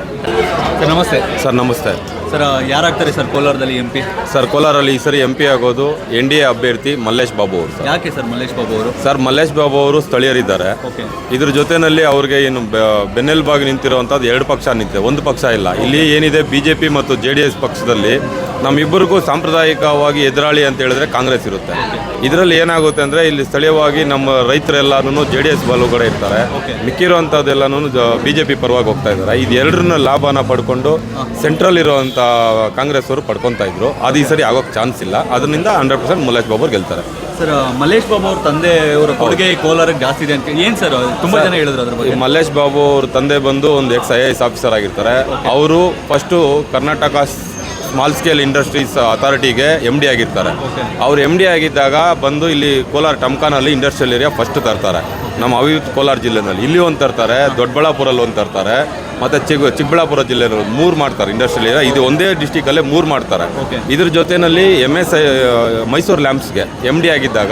S1: ಸರ್ ನಮಸ್ತೆ.
S3: ಸರ್ ನಮಸ್ತೆ.
S1: ಸರ್ ಯಾರಾಗ್ತಾರೆ ಸರ್ ಕೋಲಾರದಲ್ಲಿ MP?
S3: ಸರ್ ಕೋಲಾರಲ್ಲಿ ಈ ಸರಿ MP ಆಗೋದು NDA ಅಭ್ಯರ್ಥಿ ಮಲ್ಲೇಶ್ ಬಾಬು ಅವರು. ಸರ್
S1: ಯಾಕೆ ಸರ್ ಮಲ್ಲೇಶ್ ಬಾಬು ಅವರು?
S3: ಸರ್ ಮಲ್ಲೇಶ್ ಬಾಬು ಅವರು ಸ್ಥಳೀಯರಿದ್ದಾರೆ.
S1: ಓಕೆ,
S3: ಇದ್ರ ಜೊತೆಯಲ್ಲಿ ಅವ್ರಿಗೆ ಏನು ಬೆನ್ನೆಲುಬಾಗಿ ನಿಂತಿರುವಂಥದ್ದು 2 ಪಕ್ಷ ನಿಂತಿದೆ, ಒಂದು ಪಕ್ಷ ಇಲ್ಲ. ಇಲ್ಲಿ ಏನಿದೆ BJP ಮತ್ತು JDS ಪಕ್ಷದಲ್ಲಿ ನಮ್ಮಿಬ್ಬರಿಗೂ ಸಾಂಪ್ರದಾಯಿಕವಾಗಿ ಎದುರಾಳಿ ಅಂತ ಹೇಳಿದ್ರೆ ಕಾಂಗ್ರೆಸ್ ಇರುತ್ತೆ. ಇದರಲ್ಲಿ ಏನಾಗುತ್ತೆ ಅಂದರೆ ಇಲ್ಲಿ ಸ್ಥಳೀಯವಾಗಿ ನಮ್ಮ ರೈತರೆಲ್ಲನೂ JDS ಬಲಗಡೆ ಇರ್ತಾರೆ, ಮಿಕ್ಕಿರುವಂಥದ್ದೆಲ್ಲನೂ BJP ಪರವಾಗಿ ಹೋಗ್ತಾ ಇದ್ದಾರೆ. ಇದು ಎರಡರನ್ನ ಲಾಭನ ಪಡ್ಕೊಂಡು ಸೆಂಟ್ರಲ್ ಇರುವಂಥ ಕಾಂಗ್ರೆಸ್ ಅವರು ಪಡ್ಕೊತಾ ಇದ್ರು. ಅದು ಈ ಸರಿ ಆಗೋಕ್ಕೆ ಚಾನ್ಸ್ ಇಲ್ಲ. ಅದರಿಂದ 100% ಮಲ್ಲೇಶ್ ಬಾಬು ಗೆಲ್ತಾರೆ.
S1: ಸರ್ ಮಲ್ಲೇಶ್ ಬಾಬು ಅವ್ರ ತಂದೆ ಅವರ ಕೊಡುಗೆ ಕೋಲಾರಕ್ಕೆ ಜಾಸ್ತಿ ಇದೆ ಅಂತ ಏನು ಸರ್ ತುಂಬ ಜನ ಹೇಳಿದ್ರು ಅದ್ರ ಬಗ್ಗೆ.
S3: ಮಲ್ಲೇಶ್ ಬಾಬು ಅವ್ರ ತಂದೆ ಬಂದು ಒಂದು IAS ಆಫೀಸರ್ ಆಗಿರ್ತಾರೆ. ಅವರು first Karnataka small scale industries ಅಥಾರಿಟಿಗೆ MD ಆಗಿರ್ತಾರೆ. ಅವ್ರು MD ಆಗಿದ್ದಾಗ ಬಂದು ಇಲ್ಲಿ ಕೋಲಾರ ಟಮ್ಕಾನಲ್ಲಿ ಇಂಡಸ್ಟ್ರಿಯಲ್ ಏರಿಯಾ ಫಸ್ಟ್ ತರ್ತಾರೆ. ನಮ್ಮ ಅವಿಯುತ್ ಕೋಲಾರ ಜಿಲ್ಲೆನಲ್ಲಿ ಇಲ್ಲಿ ಒಂದು ತರ್ತಾರೆ, ದೊಡ್ಡಬಳ್ಳಾಪುರಲ್ಲಿ ಒಂದು ತರ್ತಾರೆ, ಮತ್ತು ಚಿಕ್ಕಬಳ್ಳಾಪುರ ಜಿಲ್ಲೆಯಲ್ಲಿ 3 ಮಾಡ್ತಾರೆ ಇಂಡಸ್ಟ್ರಿಯಲ್ ಏರಿಯಾ. ಇದು ಒಂದೇ ಡಿಸ್ಟಿಕಲ್ಲೇ 3 ಮಾಡ್ತಾರೆ. ಇದ್ರ ಜೊತೆಯಲ್ಲಿ MSI ಮೈಸೂರು ಲ್ಯಾಂಪ್ಸ್ಗೆ MD ಆಗಿದ್ದಾಗ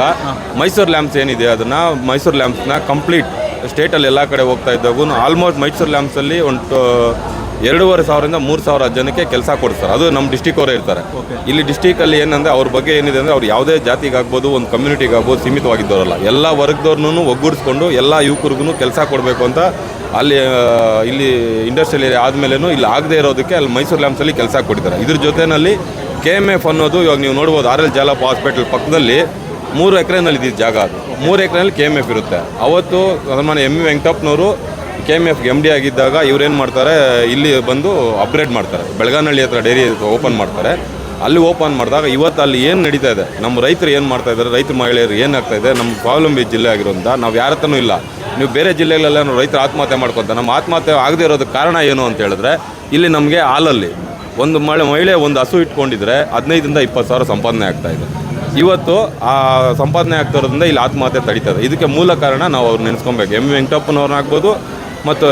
S3: ಮೈಸೂರು ಲ್ಯಾಂಪ್ಸ್ ಏನಿದೆ ಅದನ್ನು ಮೈಸೂರು ಲ್ಯಾಂಪ್ಸ್ನ ಕಂಪ್ಲೀಟ್ ಸ್ಟೇಟಲ್ಲಿ ಎಲ್ಲ ಕಡೆ ಹೋಗ್ತಾ ಇದ್ದಾಗೂ ಆಲ್ಮೋಸ್ಟ್ ಮೈಸೂರು ಲ್ಯಾಂಪ್ಸಲ್ಲಿ ಒಂದು 2,500 3,000 ಜನಕ್ಕೆ ಕೆಲಸ ಕೊಡ್ತಾರೆ. ಅದು ನಮ್ಮ ಡಿಸ್ಟಿಕ್ ಅವರೇ ಇರ್ತಾರೆ. ಇಲ್ಲಿ ಡಿಸ್ಟಿಕಲ್ಲಿ ಏನಂದರೆ ಅವ್ರ ಬಗ್ಗೆ ಏನಿದೆ ಅಂದರೆ ಅವ್ರು ಯಾವುದೇ ಜಾತಿಗಾಗ್ಬೋದು, ಒಂದು ಕಮ್ಯುನಿಟಿಗಾಗ್ಬೋದು ಸೀಮಿತವಾಗಿದ್ದವರಲ್ಲ. ಎಲ್ಲ ವರ್ಗದವ್ರನ್ನೂ ಒಗ್ಗೂಡಿಸ್ಕೊಂಡು ಎಲ್ಲ ಯುವಕರಿಗೂ ಕೆಲಸ ಕೊಡಬೇಕು ಅಂತ ಅಲ್ಲಿ ಇಲ್ಲಿ ಇಂಡಸ್ಟ್ರಿಯಲ್ ಏರಿಯಾ ಆದಮೇಲೆನೂ ಇಲ್ಲಿ ಆಗದೇ ಇರೋದಕ್ಕೆ ಅಲ್ಲಿ ಮೈಸೂರು ಲ್ಯಾಂಪ್ಸಲ್ಲಿ ಕೆಲಸ ಕೊಟ್ಟಿದ್ದಾರೆ. ಇದ್ರ ಜೊತೆಯಲ್ಲಿ KMF ಅನ್ನೋದು ಇವಾಗ ನೀವು ನೋಡ್ಬೋದು RL ಜಾಲಪ್ಪ ಹಾಸ್ಪಿಟಲ್ ಪಕ್ಕದಲ್ಲಿ 3 ಎಕರೆನಲ್ಲಿ ಇದ್ದಿದ್ದು ಜಾಗ. ಅದು 3 ಎಕರೆನಲ್ಲಿ KMF ಇರುತ್ತೆ. ಅವತ್ತು ಸನ್ಮಾನ್ಯ M. ವೆಂಕಟಪ್ಪನವರು KMF MD ಆಗಿದ್ದಾಗ ಇವ್ರೇನು ಮಾಡ್ತಾರೆ, ಇಲ್ಲಿ ಬಂದು ಅಪ್ಗ್ರೇಡ್ ಮಾಡ್ತಾರೆ. ಬೆಳಗಾನಹಳ್ಳಿ ಹತ್ರ ಡೈರಿ ಓಪನ್ ಮಾಡ್ತಾರೆ. ಅಲ್ಲಿ ಓಪನ್ ಮಾಡಿದಾಗ ಇವತ್ತು ಅಲ್ಲಿ ಏನು ನಡೀತಾ ಇದೆ, ನಮ್ಮ ರೈತರು ಏನು ಮಾಡ್ತಾ ಇದ್ದಾರೆ, ರೈತ ಮಹಿಳೆಯರು ಏನಾಗ್ತಾ ಇದೆ, ನಮ್ಮ ಸ್ವಾವಲಂಬಿ ಜಿಲ್ಲೆ ಆಗಿರೋದ್ರಿಂದ ನಾವು ಯಾರ ಹತ್ರನೂ ಇಲ್ಲ. ನೀವು ಬೇರೆ ಜಿಲ್ಲೆಗಳೆಲ್ಲ ರೈತರು ಆತ್ಮಹತ್ಯೆ ಮಾಡ್ಕೊತಾರೆ. ನಮ್ಮ ಆತ್ಮಹತ್ಯೆ ಆಗದೇ ಇರೋದಕ್ಕೆ ಕಾರಣ ಏನು ಅಂತ ಹೇಳಿದ್ರೆ, ಇಲ್ಲಿ ನಮಗೆ ಹಾಲಲ್ಲಿ ಒಂದು ಮಹಿಳೆ ಒಂದು ಹಸು ಇಟ್ಕೊಂಡಿದ್ರೆ 15,000 to 20,000 ಸಂಪಾದನೆ ಆಗ್ತಾಯಿದೆ. ಇವತ್ತು ಆ ಸಂಪಾದನೆ ಆಗ್ತಿರೋದ್ರಿಂದ ಇಲ್ಲಿ ಆತ್ಮಹತ್ಯೆ ತಡೀತದೆ. ಇದಕ್ಕೆ ಮೂಲ ಕಾರಣ ನಾವು ಅವ್ರು ನೆನೆಸ್ಕೊಬೇಕು. M. ವೆಂಕಟಪ್ಪನವ್ರನ್ನ ಆಗ್ಬೋದು ಮತ್ತು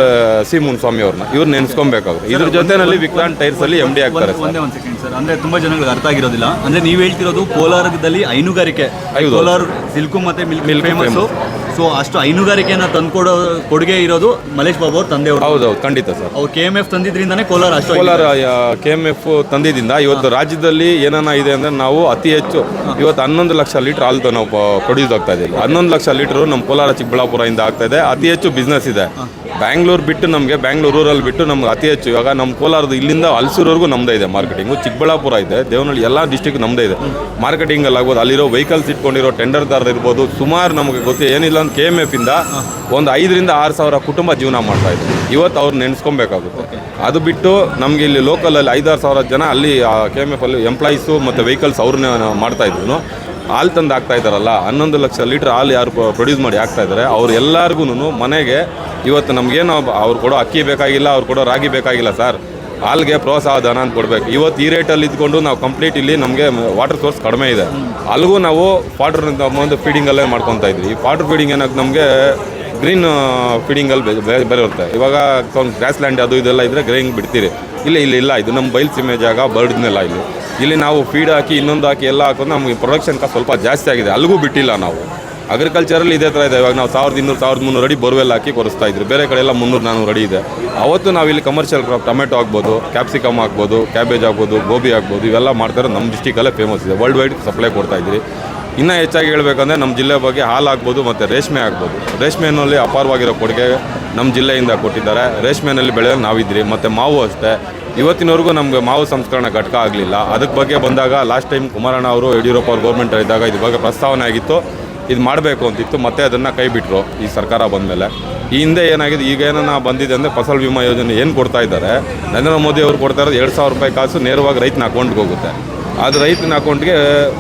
S3: ಸಿ. ಮುನ್ಸ್ವಾಮಿ ಅವ್ರನ್ನ ಇವ್ರು ನೆನೆಸ್ಕೊಬೇಕಾಗುತ್ತೆ. ಇದ್ರ ಜೊತೆಯಲ್ಲಿ ವಿಕ್ರಾಂತ್ ಟೈರ್ಸಲ್ಲಿ MD ಆಗ್ತಾರೆ.
S1: ಒಂದೇ ಒಂದು ಸೆಕೆಂಡ್ ಸರ್, ಅಂದರೆ ತುಂಬ ಜನಗಳಿಗೆ ಅರ್ಥ ಆಗಿರೋದಿಲ್ಲ. ಅಂದರೆ ನೀವು ಹೇಳ್ತಿರೋದು ಕೋಲಾರದಲ್ಲಿ ಹೈನುಗಾರಿಕೆ, ಕೋಲಾರ ಸಿಲ್ಕು ಮತ್ತು ಮಿಲ್ಕ್ ಫೇಮಸ್ಸು. ಸೊ ಅಷ್ಟು ಹೈನುಗಾರಿಕೆಯನ್ನು ತಂದುಕೊಡೋ ಕೊಡುಗೆ ಇರೋದು ಮಲ್ಲೇಶ್ ಬಾಬು ಅವ್ರ ತಂದೆಯವರು.
S3: ಹೌದೌದು, ಖಂಡಿತ ಸರ್.
S1: ಅವ್ರು KMF ತಂದಿದ್ರಿಂದನೇ ಕೋಲಾರ ಅಷ್ಟು
S3: ಕೋಲಾರ KMF ತಂದಿದ್ದರಿಂದ ಇವತ್ತು ರಾಜ್ಯದಲ್ಲಿ ಏನಾನ ಇದೆ ಅಂದರೆ ನಾವು ಅತಿ ಹೆಚ್ಚು ಇವತ್ತು 11 ಲಕ್ಷ ಲೀಟ್ರ್ ಹಾಲು ನಾವು ಪ್ರೊಡ್ಯೂಸ್ ಆಗ್ತಾ ಇದ್ದೀವಿ. 11 ಲಕ್ಷ ಲೀಟ್ರು ನಮ್ಮ ಕೋಲಾರ ಚಿಕ್ಕಬಳ್ಳಾಪುರದಿಂದ ಆಗ್ತಾ ಇದೆ. ಅತಿ ಹೆಚ್ಚು ಬಿಸ್ನೆಸ್ ಇದೆ. ಬ್ಯಾಂಗ್ಳೂರು ಬಿಟ್ಟು ನಮಗೆ ಬ್ಯಾಂಗ್ಳೂರು ರೂರಲ್ಲಿ ಬಿಟ್ಟು ನಮ್ಗೆ ಅತಿ ಹೆಚ್ಚು ಇವಾಗ ನಮ್ಮ ಕೋಲಾರದ ಇಲ್ಲಿಂದ ಹಲಸೂರವರೆಗೂ ನಮ್ಮದೇ ಇದೆ ಮಾರ್ಕೆಟಿಂಗು. ಚಿಕ್ಕಬಳ್ಳಾಪುರ ಇದೆ, ದೇವನಹಳ್ಳಿ ಎಲ್ಲ ಡಿಸ್ಟಿಕ್ ನಮ್ಮದೇ ಇದೆ ಮಾರ್ಕೆಟಿಂಗಲ್ಲಿ ಆಗ್ಬೋದು. ಅಲ್ಲಿರೋ ವೆಹಿಕಲ್ಸ್ ಇಟ್ಕೊಂಡಿರೋ ಟೆಂಡರ್ದಾರರು ಇರ್ಬೋದು. ಸುಮಾರು ನಮಗೆ ಗೊತ್ತು ಏನಿಲ್ಲ ಅಂತ KMF ಇಂದ ಒಂದು 5,000 to 6,000 ಕುಟುಂಬ ಜೀವನ ಮಾಡ್ತಾ ಇದ್ದಾರೆ. ಇವತ್ತು ಅವ್ರು ನೆನೆಸ್ಕೊಬೇಕಾಗುತ್ತೆ. ಅದು ಬಿಟ್ಟು ನಮಗೆ ಇಲ್ಲಿ ಲೋಕಲಲ್ಲಿ 5,000 to 6,000 ಜನ ಅಲ್ಲಿ KMF ಅಲ್ಲಿ ಎಂಪ್ಲಾಯೀಸು ಮತ್ತು ವೆಹಿಕಲ್ಸ್ ಅವ್ರನ್ನ ಮಾಡ್ತಾಯಿದ್ರು. ಹಾಲು ತಂದು ಆಗ್ತಾ ಇದ್ದಾರಲ್ಲ, 11 ಲಕ್ಷ ಲೀಟ್ರ್ ಹಾಲು ಯಾರು ಪ್ರೊಡ್ಯೂಸ್ ಮಾಡಿ ಆಗ್ತಾ ಇದ್ದಾರೆ ಅವ್ರು ಎಲ್ಲರಿಗೂ ಮನೆಗೆ ಇವತ್ತು ನಮಗೇನು ಅವ್ರು ಕೊಡೋ ಅಕ್ಕಿ ಬೇಕಾಗಿಲ್ಲ, ಅವ್ರು ಕೊಡೋ ರಾಗಿ ಬೇಕಾಗಿಲ್ಲ ಸರ್. ಹಾಲಿಗೆ ಪ್ರೋತ್ಸಾಹ ಧನ ಅಂತ ಕೊಡಬೇಕು. ಇವತ್ತು ಈ ರೇಟಲ್ಲಿ ಇದ್ಕೊಂಡು ನಾವು ಕಂಪ್ಲೀಟ್ ಇಲ್ಲಿ ನಮಗೆ ವಾಟರ್ ಸೋರ್ಸ್ ಕಡಿಮೆ ಇದೆ. ಅಲ್ಲಿಗೂ ನಾವು ಫಾಡ್ರ್ ಒಂದು ಫೀಡಿಂಗಲ್ಲೇ ಮಾಡ್ಕೊತಾ ಇದ್ವಿ. ಈ ಫಾಡ್ರ್ ಫೀಡಿಂಗ್ ಏನಾಗಿ ನಮಗೆ ಗ್ರೀನ್ ಫೀಡಿಂಗಲ್ಲಿ ಬೇರೆ ಇರುತ್ತೆ. ಇವಾಗ ಗ್ರಾಸ್ ಲ್ಯಾಂಡ್ ಅದು ಇದೆಲ್ಲ ಇದ್ದರೆ ಗ್ರೈಂಗ್ ಬಿಡ್ತೀರಿ. ಇಲ್ಲ ಇದು ನಮ್ಮ ಬಯಲು ಜಾಗ ಬರ್ಡ್ನೆಲ್ಲ ಇಲ್ಲಿ ನಾವು ಫೀಡ್ ಹಾಕಿ ಇನ್ನೊಂದು ಹಾಕಿ ಎಲ್ಲ ಹಾಕೋದು ನಮಗೆ ಪ್ರೊಡಕ್ಷನ್ ಕಾಸ್ಟ್ ಸ್ವಲ್ಪ ಜಾಸ್ತಿ ಆಗಿದೆ. ಅಲ್ಲಿಗೂ ಬಿಟ್ಟಿಲ್ಲ ನಾವು. ಅಗ್ರಿಕಲ್ಚರಲ್ಲಿ ಇದೇ ಥರ ಇದೆ. ಇವಾಗ ನಾವು 1,200 1,300 ಅಡಿ ಬೋರ್ವೆಲ್ ಹಾಕಿ ಕೊರಿಸ್ತಾ ಇದ್ರು. ಬೇರೆ ಕಡೆ ಎಲ್ಲ 300-400 ಅಡಿ ಇದೆ. ಅವತ್ತು ನಾವು ಇಲ್ಲಿ ಕಮರ್ಷಿಯಲ್ ಕ್ರಾಪ್ ಟೊಮೆಟೊ ಆಗ್ಬೋದು, ಕ್ಯಾಪ್ಸಿಕಮ್ ಆಗ್ಬೋದು, ಕ್ಯಾಬೇಜ್ ಆಗ್ಬೋದು, ಗೋಬಿ ಆಗ್ಬೋದು, ಇವೆಲ್ಲ ಮಾಡ್ತಾರೆ. ನಮ್ಮ ಡಿಸ್ಟಿಕಲ್ಲೇ ಫೇಮಸ್ ಇದೆ. ವರ್ಲ್ಡ್ ವೈಡ್ ಸಪ್ಲೈ ಕೊಡ್ತಾ ಇದ್ರಿ. ಇನ್ನೂ ಹೆಚ್ಚಾಗಿ ಹೇಳಬೇಕಂದ್ರೆ ನಮ್ಮ ಜಿಲ್ಲೆ ಬಗ್ಗೆ ಹಾಲು ಆಗ್ಬೋದು ಮತ್ತು ರೇಷ್ಮೆ ಆಗ್ಬೋದು. ರೇಷ್ಮೆಯಲ್ಲಿ ಅಪಾರವಾಗಿರೋ ಕೊಡುಗೆ ನಮ್ಮ ಜಿಲ್ಲೆಯಿಂದ ಕೊಟ್ಟಿದ್ದಾರೆ. ರೇಷ್ಮೆಯಲ್ಲಿ ಬೆಳೆಯೋದು ನಾವಿದ್ರಿ. ಮತ್ತು ಮಾವು ಅಷ್ಟೇ. ಇವತ್ತಿನವರೆಗೂ ನಮಗೆ ಮಾವು ಸಂಸ್ಕರಣಾ ಘಟಕ ಆಗಲಿಲ್ಲ. ಅದಕ್ಕೆ ಬಗ್ಗೆ ಬಂದಾಗ ಲಾಸ್ಟ್ ಟೈಮ್ ಕುಮಾರಣ್ಣ ಅವರು ಯಡಿಯೂರಪ್ಪ ಅವ್ರ ಗೌರ್ಮೆಂಟ್ ಇದ್ದಾಗ ಇದ್ರ ಬಗ್ಗೆ ಪ್ರಸ್ತಾವನೆ ಆಗಿತ್ತು. ಇದು ಮಾಡಬೇಕು ಅಂತಿತ್ತು. ಮತ್ತೆ ಅದನ್ನು ಕೈ ಬಿಟ್ಟರು ಈ ಸರ್ಕಾರ ಬಂದಮೇಲೆ. ಈ ಹಿಂದೆ ಏನಾಗಿದೆ, ಈಗ ಏನನ್ನ ಬಂದಿದೆ ಅಂದರೆ ಫಸಲ್ ವಿಮಾ ಯೋಜನೆ ಏನು ಕೊಡ್ತಾ ಇದ್ದಾರೆ, ನರೇಂದ್ರ ಮೋದಿ ಅವರು ಕೊಡ್ತಾ ಇರೋದು 2,000 ರೂಪಾಯಿ ಕಾಸು ನೇರವಾಗಿ ರೈತನ ಅಕೌಂಟ್ಗೆ ಹೋಗುತ್ತೆ. ಅದು ರೈತನ ಅಕೌಂಟ್ಗೆ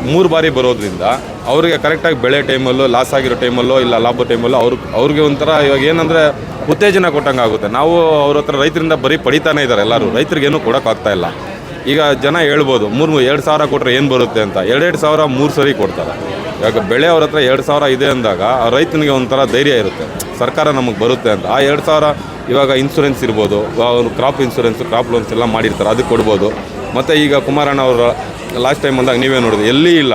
S3: 3 ಬಾರಿ ಬರೋದ್ರಿಂದ ಅವರಿಗೆ ಕರೆಕ್ಟಾಗಿ ಬೆಳೆ ಟೈಮಲ್ಲೋ, ಲಾಸ್ ಆಗಿರೋ ಟೈಮಲ್ಲೋ, ಇಲ್ಲ ಲಾಭ ಟೈಮಲ್ಲೋ ಅವ್ರಿಗೆ ಒಂಥರ ಇವಾಗ ಏನಂದರೆ ಉತ್ತೇಜನ ಕೊಟ್ಟಂಗೆ ಆಗುತ್ತೆ. ನಾವು ಅವ್ರ ಹತ್ರ ರೈತರಿಂದ ಬರೀ ಪಡಿತಾನೇ ಇದ್ದಾರೆ ಎಲ್ಲರೂ. ರೈತರಿಗೇನು ಕೊಡೋಕ್ಕಾಗ್ತಾ ಇಲ್ಲ. ಈಗ ಜನ ಹೇಳ್ಬೋದು 2,000 ಕೊಟ್ಟರೆ ಏನು ಬರುತ್ತೆ ಅಂತ. 2,000 3 ಸರಿ ಕೊಡ್ತಾರೆ. ಇವಾಗ ಬೆಳೆ ಅವ್ರ ಹತ್ರ 2,000 ಇದೆ ಅಂದಾಗ ಆ ರೈತನಿಗೆ ಒಂಥರ ಧೈರ್ಯ ಇರುತ್ತೆ, ಸರ್ಕಾರ ನಮಗೆ ಬರುತ್ತೆ ಅಂತ. ಆ 2,000 ಇವಾಗ ಇನ್ಸೂರೆನ್ಸ್ ಇರ್ಬೋದು, ಅವರು ಕ್ರಾಪ್ ಇನ್ಸೂರೆನ್ಸು, ಕ್ರಾಪ್ ಲೋನ್ಸ್ ಎಲ್ಲ ಮಾಡಿರ್ತಾರೆ, ಅದು ಕೊಡ್ಬೋದು. ಮತ್ತು ಈಗ ಕುಮಾರಣ್ಣ ಅವರು ಲಾಸ್ಟ್ ಟೈಮ್ ಬಂದಾಗ ನೀವೇ ನೋಡಿದ್ರೆ ಎಲ್ಲಿ ಇಲ್ಲ.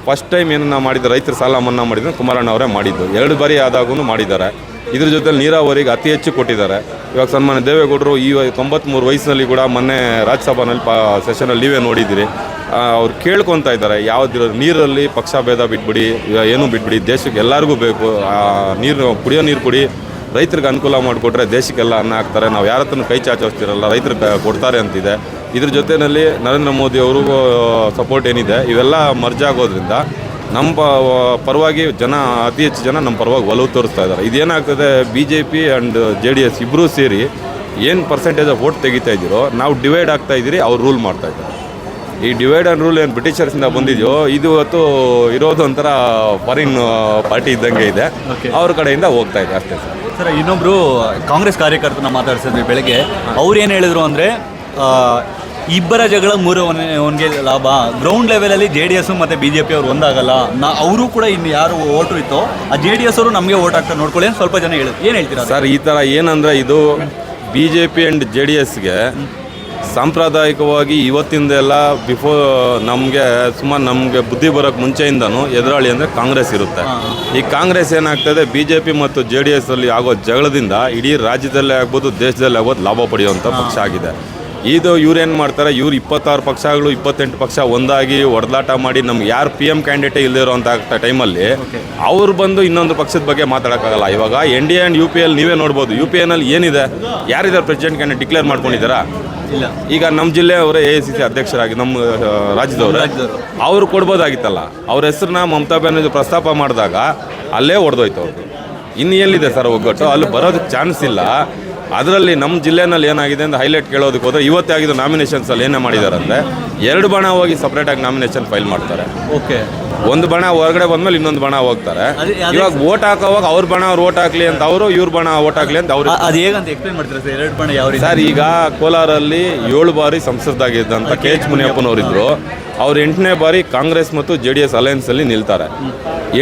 S3: ಫಸ್ಟ್ ಟೈಮ್ ಏನನ್ನ ಮಾಡಿದ್ದು ರೈತರ ಸಾಲ ಮನ್ನಾ ಮಾಡಿದ್ರೆ ಕುಮಾರಣ್ಣ ಅವರೇ ಮಾಡಿದ್ದು. 2 ಬಾರಿ ಆದಾಗೂ ಮಾಡಿದ್ದಾರೆ. ಇದ್ರ ಜೊತೆ ನೀರಾವರಿಗೆ ಅತಿ ಹೆಚ್ಚು ಕೊಟ್ಟಿದ್ದಾರೆ. ಇವಾಗ ಸನ್ಮಾನ್ಯ ದೇವೇಗೌಡರು ಈ 93 ವಯಸ್ಸಿನಲ್ಲಿ ಕೂಡ ಮೊನ್ನೆ ರಾಜ್ಯಸಭಾನಲ್ಲಿ ಸೆಷನಲ್ಲಿ ನೀವೇ ನೋಡಿದ್ದೀರಿ. ಅವ್ರು ಕೇಳ್ಕೊತಾ ಇದ್ದಾರೆ, ಯಾವ್ದು ನೀರಲ್ಲಿ ಪಕ್ಷ ಭೇದ ಬಿಟ್ಬಿಡಿ, ಏನೂ ಬಿಟ್ಬಿಡಿ, ದೇಶಕ್ಕೆ ಎಲ್ಲರಿಗೂ ಬೇಕು ನೀರು, ಕುಡಿಯೋ ನೀರು ಕೊಡಿ, ರೈತರಿಗೆ ಅನುಕೂಲ ಮಾಡಿಕೊಟ್ರೆ ದೇಶಕ್ಕೆಲ್ಲ ಅನ್ನ ಹಾಕ್ತಾರೆ, ನಾವು ಯಾರ ಹತ್ರನೂ ಕೈ ಚಾಚೋಸ್ತಿರಲ್ಲ, ರೈತರಿಗೆ ಕೊಡ್ತಾರೆ ಅಂತಿದೆ. ಇದ್ರ ಜೊತೆಯಲ್ಲಿ ನರೇಂದ್ರ ಮೋದಿ ಅವ್ರಿಗೂ ಸಪೋರ್ಟ್ ಏನಿದೆ, ಇವೆಲ್ಲ ಮರ್ಜ್ ಆಗೋದ್ರಿಂದ ನಮ್ಮ ಪರವಾಗಿ ಜನ, ಅತಿ ಹೆಚ್ಚು ಜನ ನಮ್ಮ ಪರವಾಗಿ ಒಲವು ತೋರಿಸ್ತಾ ಇದ್ದಾರೆ. ಇದೇನಾಗ್ತದೆ, BJP ಆ್ಯಂಡ್ JDS ಇಬ್ಬರೂ ಸೇರಿ ಏನು ಪರ್ಸೆಂಟೇಜ್ ಆಫ್ ವೋಟ್ ತೆಗಿತಾ ಇದ್ದೀರೋ, ನಾವು ಡಿವೈಡ್ ಆಗ್ತಾ ಇದ್ದೀರಿ, ಅವ್ರು ರೂಲ್ ಮಾಡ್ತಾ ಇದ್ದಾರೆ. ಈ ಡಿವೈಡ್ ಆ್ಯಂಡ್ ರೂಲ್ ಏನು ಬ್ರಿಟಿಷರ್ಸಿಂದ ಬಂದಿದೆಯೋ ಇದು ಇವತ್ತು ಇರೋದು ಒಂಥರ ಫಾರಿನ್ ಪಾರ್ಟಿ ಇದ್ದಂಗೆ ಇದೆ. ಅವ್ರ ಕಡೆಯಿಂದ ಹೋಗ್ತಾ ಇದೆ ಅಷ್ಟೇ ಸರ್.
S1: ಸರ್ ಇನ್ನೊಬ್ರು ಕಾಂಗ್ರೆಸ್ ಕಾರ್ಯಕರ್ತನ ಮಾತಾಡ್ಸಿದ್ವಿ ಬೆಳಗ್ಗೆ. ಅವ್ರು ಏನು ಹೇಳಿದ್ರು ಅಂದರೆ ಇಬ್ಬರ ಜಗಳ ಅವನಿಗೆ ಲಾಭ. ಗ್ರೌಂಡ್ ಲೆವೆಲಲ್ಲಿ JDS ಮತ್ತು BJP ಅವ್ರು ಒಂದಾಗಲ್ಲ. ಅವರು ಕೂಡ ಇನ್ನು ಯಾರು ಓಟು ಇತ್ತೋ ಆ JDS ಅವರು ನಮಗೆ ಓಟ್ ಹಾಕ್ತಾರೆ ನೋಡ್ಕೊಳ್ಳಿ ಅಂತ ಸ್ವಲ್ಪ ಜನ ಏನು ಹೇಳ್ತೀರಾ
S3: ಸರ್? ಈ ಥರ ಏನಂದರೆ ಇದು BJP ಆ್ಯಂಡ್ JDSಗೆ ಸಾಂಪ್ರದಾಯಿಕವಾಗಿ ಇವತ್ತಿಂದೆಲ್ಲ ಬಿಫೋರ್ ನಮಗೆ ಬುದ್ಧಿ ಬರೋಕ್ಕೆ ಮುಂಚೆಯಿಂದನೂ ಎದುರಾಳಿ ಅಂದರೆ ಕಾಂಗ್ರೆಸ್ ಇರುತ್ತೆ. ಈ ಕಾಂಗ್ರೆಸ್ ಏನಾಗ್ತದೆ BJP ಮತ್ತು JDS ಅಲ್ಲಿ ಆಗೋ ಜಗಳದಿಂದ ಇಡೀ ರಾಜ್ಯದಲ್ಲೇ ಆಗ್ಬೋದು ದೇಶದಲ್ಲೇ ಆಗ್ಬೋದು ಲಾಭ ಪಡೆಯುವಂಥ ಪಕ್ಷ ಆಗಿದೆ. ಇದು ಇವ್ರೇನು ಮಾಡ್ತಾರೆ, ಇವ್ರು 26 ಪಕ್ಷಗಳು 28 ಪಕ್ಷ ಒಂದಾಗಿ ಹೊಡೆದಾಟ ಮಾಡಿ ನಮ್ಗೆ ಯಾರು PM ಕ್ಯಾಂಡಿಡೇಟೇ ಇಲ್ಲದೇ ಇರೋಂಥ ಟೈಮಲ್ಲಿ ಅವ್ರು ಬಂದು ಇನ್ನೊಂದು ಪಕ್ಷದ ಬಗ್ಗೆ ಮಾತಾಡೋಕ್ಕಾಗಲ್ಲ. ಇವಾಗ NDA ಆ್ಯಂಡ್ UPL ನೀವೇ ನೋಡ್ಬೋದು. UPNಲ್ಲಿ ಏನಿದೆ, ಯಾರಿದ್ದಾರೆ ಪ್ರೆಸಿಡೆಂಟ್ ಕ್ಯಾಂಡಿಡೇಟ್ ಡಿಕ್ಲೇರ್ ಮಾಡ್ಕೊಂಡಿದ್ದಾರಾ?
S1: ಇಲ್ಲ.
S3: ಈಗ ನಮ್ಮ ಜಿಲ್ಲೆಯವರೇ AICC ಅಧ್ಯಕ್ಷರಾಗಿ ನಮ್ಮ ರಾಜ್ಯದವರು ಅವರು ಕೊಡ್ಬೋದಾಗಿತ್ತಲ್ಲ. ಅವ್ರ ಹೆಸರನ್ನ ಮಮತಾ ಬ್ಯಾನರ್ಜಿ ಪ್ರಸ್ತಾಪ ಮಾಡಿದಾಗ ಅಲ್ಲೇ ಹೊಡೆದೋಯ್ತು ಅವ್ರದ್ದು. ಇನ್ನು ಎಲ್ಲಿದೆ ಸರ್ ಒಗ್ಗಟ್ಟು? ಅಲ್ಲಿ ಬರೋದಕ್ಕೆ ಚಾನ್ಸ್ ಇಲ್ಲ. ಅದರಲ್ಲಿ ನಮ್ಮ ಜಿಲ್ಲೆನಲ್ಲಿ ಏನಾಗಿದೆ ಅಂತ ಹೈಲೈಟ್ ಕೇಳೋದಕ್ಕೆ ಹೋದರೆ ಇವತ್ತೇ ಆಗಿದ್ದು ನಾಮಿನೇಷನ್ಸಲ್ಲಿ ಏನೇ ಮಾಡಿದ್ದಾರೆ ಅಂದರೆ 2 ಬಣ ಹೋಗಿ ಸಪ್ರೇಟಾಗಿ ನಾಮಿನೇಷನ್ ಫೈಲ್ ಮಾಡ್ತಾರೆ.
S1: ಓಕೆ.
S3: ಒಂದು ಬಣ ಹೊರಗಡೆ ಬಂದಮೇಲೆ ಇನ್ನೊಂದು ಬಣ ಹೋಗ್ತಾರೆ. ಇವಾಗ ಓಟ್ ಹಾಕೋವಾಗ ಅವ್ರ ಬಣ ಅವ್ರು ಓಟ್ ಹಾಕ್ಲಿ ಅಂತ ಅವರು, ಇವ್ರ ಬಣ ಓಟ್ ಹಾಕ್ಲಿ ಅಂತ ಅವರು.
S1: ಅದು ಹೇಗಂತ ಎಕ್ಸ್ಪ್ಲೇನ್ ಮಾಡ್ತಾರೆ ಸರ್? 2 ಬಣ ಯಾವ ರೀತಿ?
S3: ಸರ್ ಈಗ ಕೋಲಾರಲ್ಲಿ 7 ಬಾರಿ ಸಂಸದರಾಗಿದ್ದಂಥ KH ಮುನಿಯಪ್ಪನವರಿದ್ದರು. ಅವ್ರು 8ನೇ ಬಾರಿ ಕಾಂಗ್ರೆಸ್ ಮತ್ತು JDS ಅಲಯನ್ಸಲ್ಲಿ ನಿಲ್ತಾರೆ.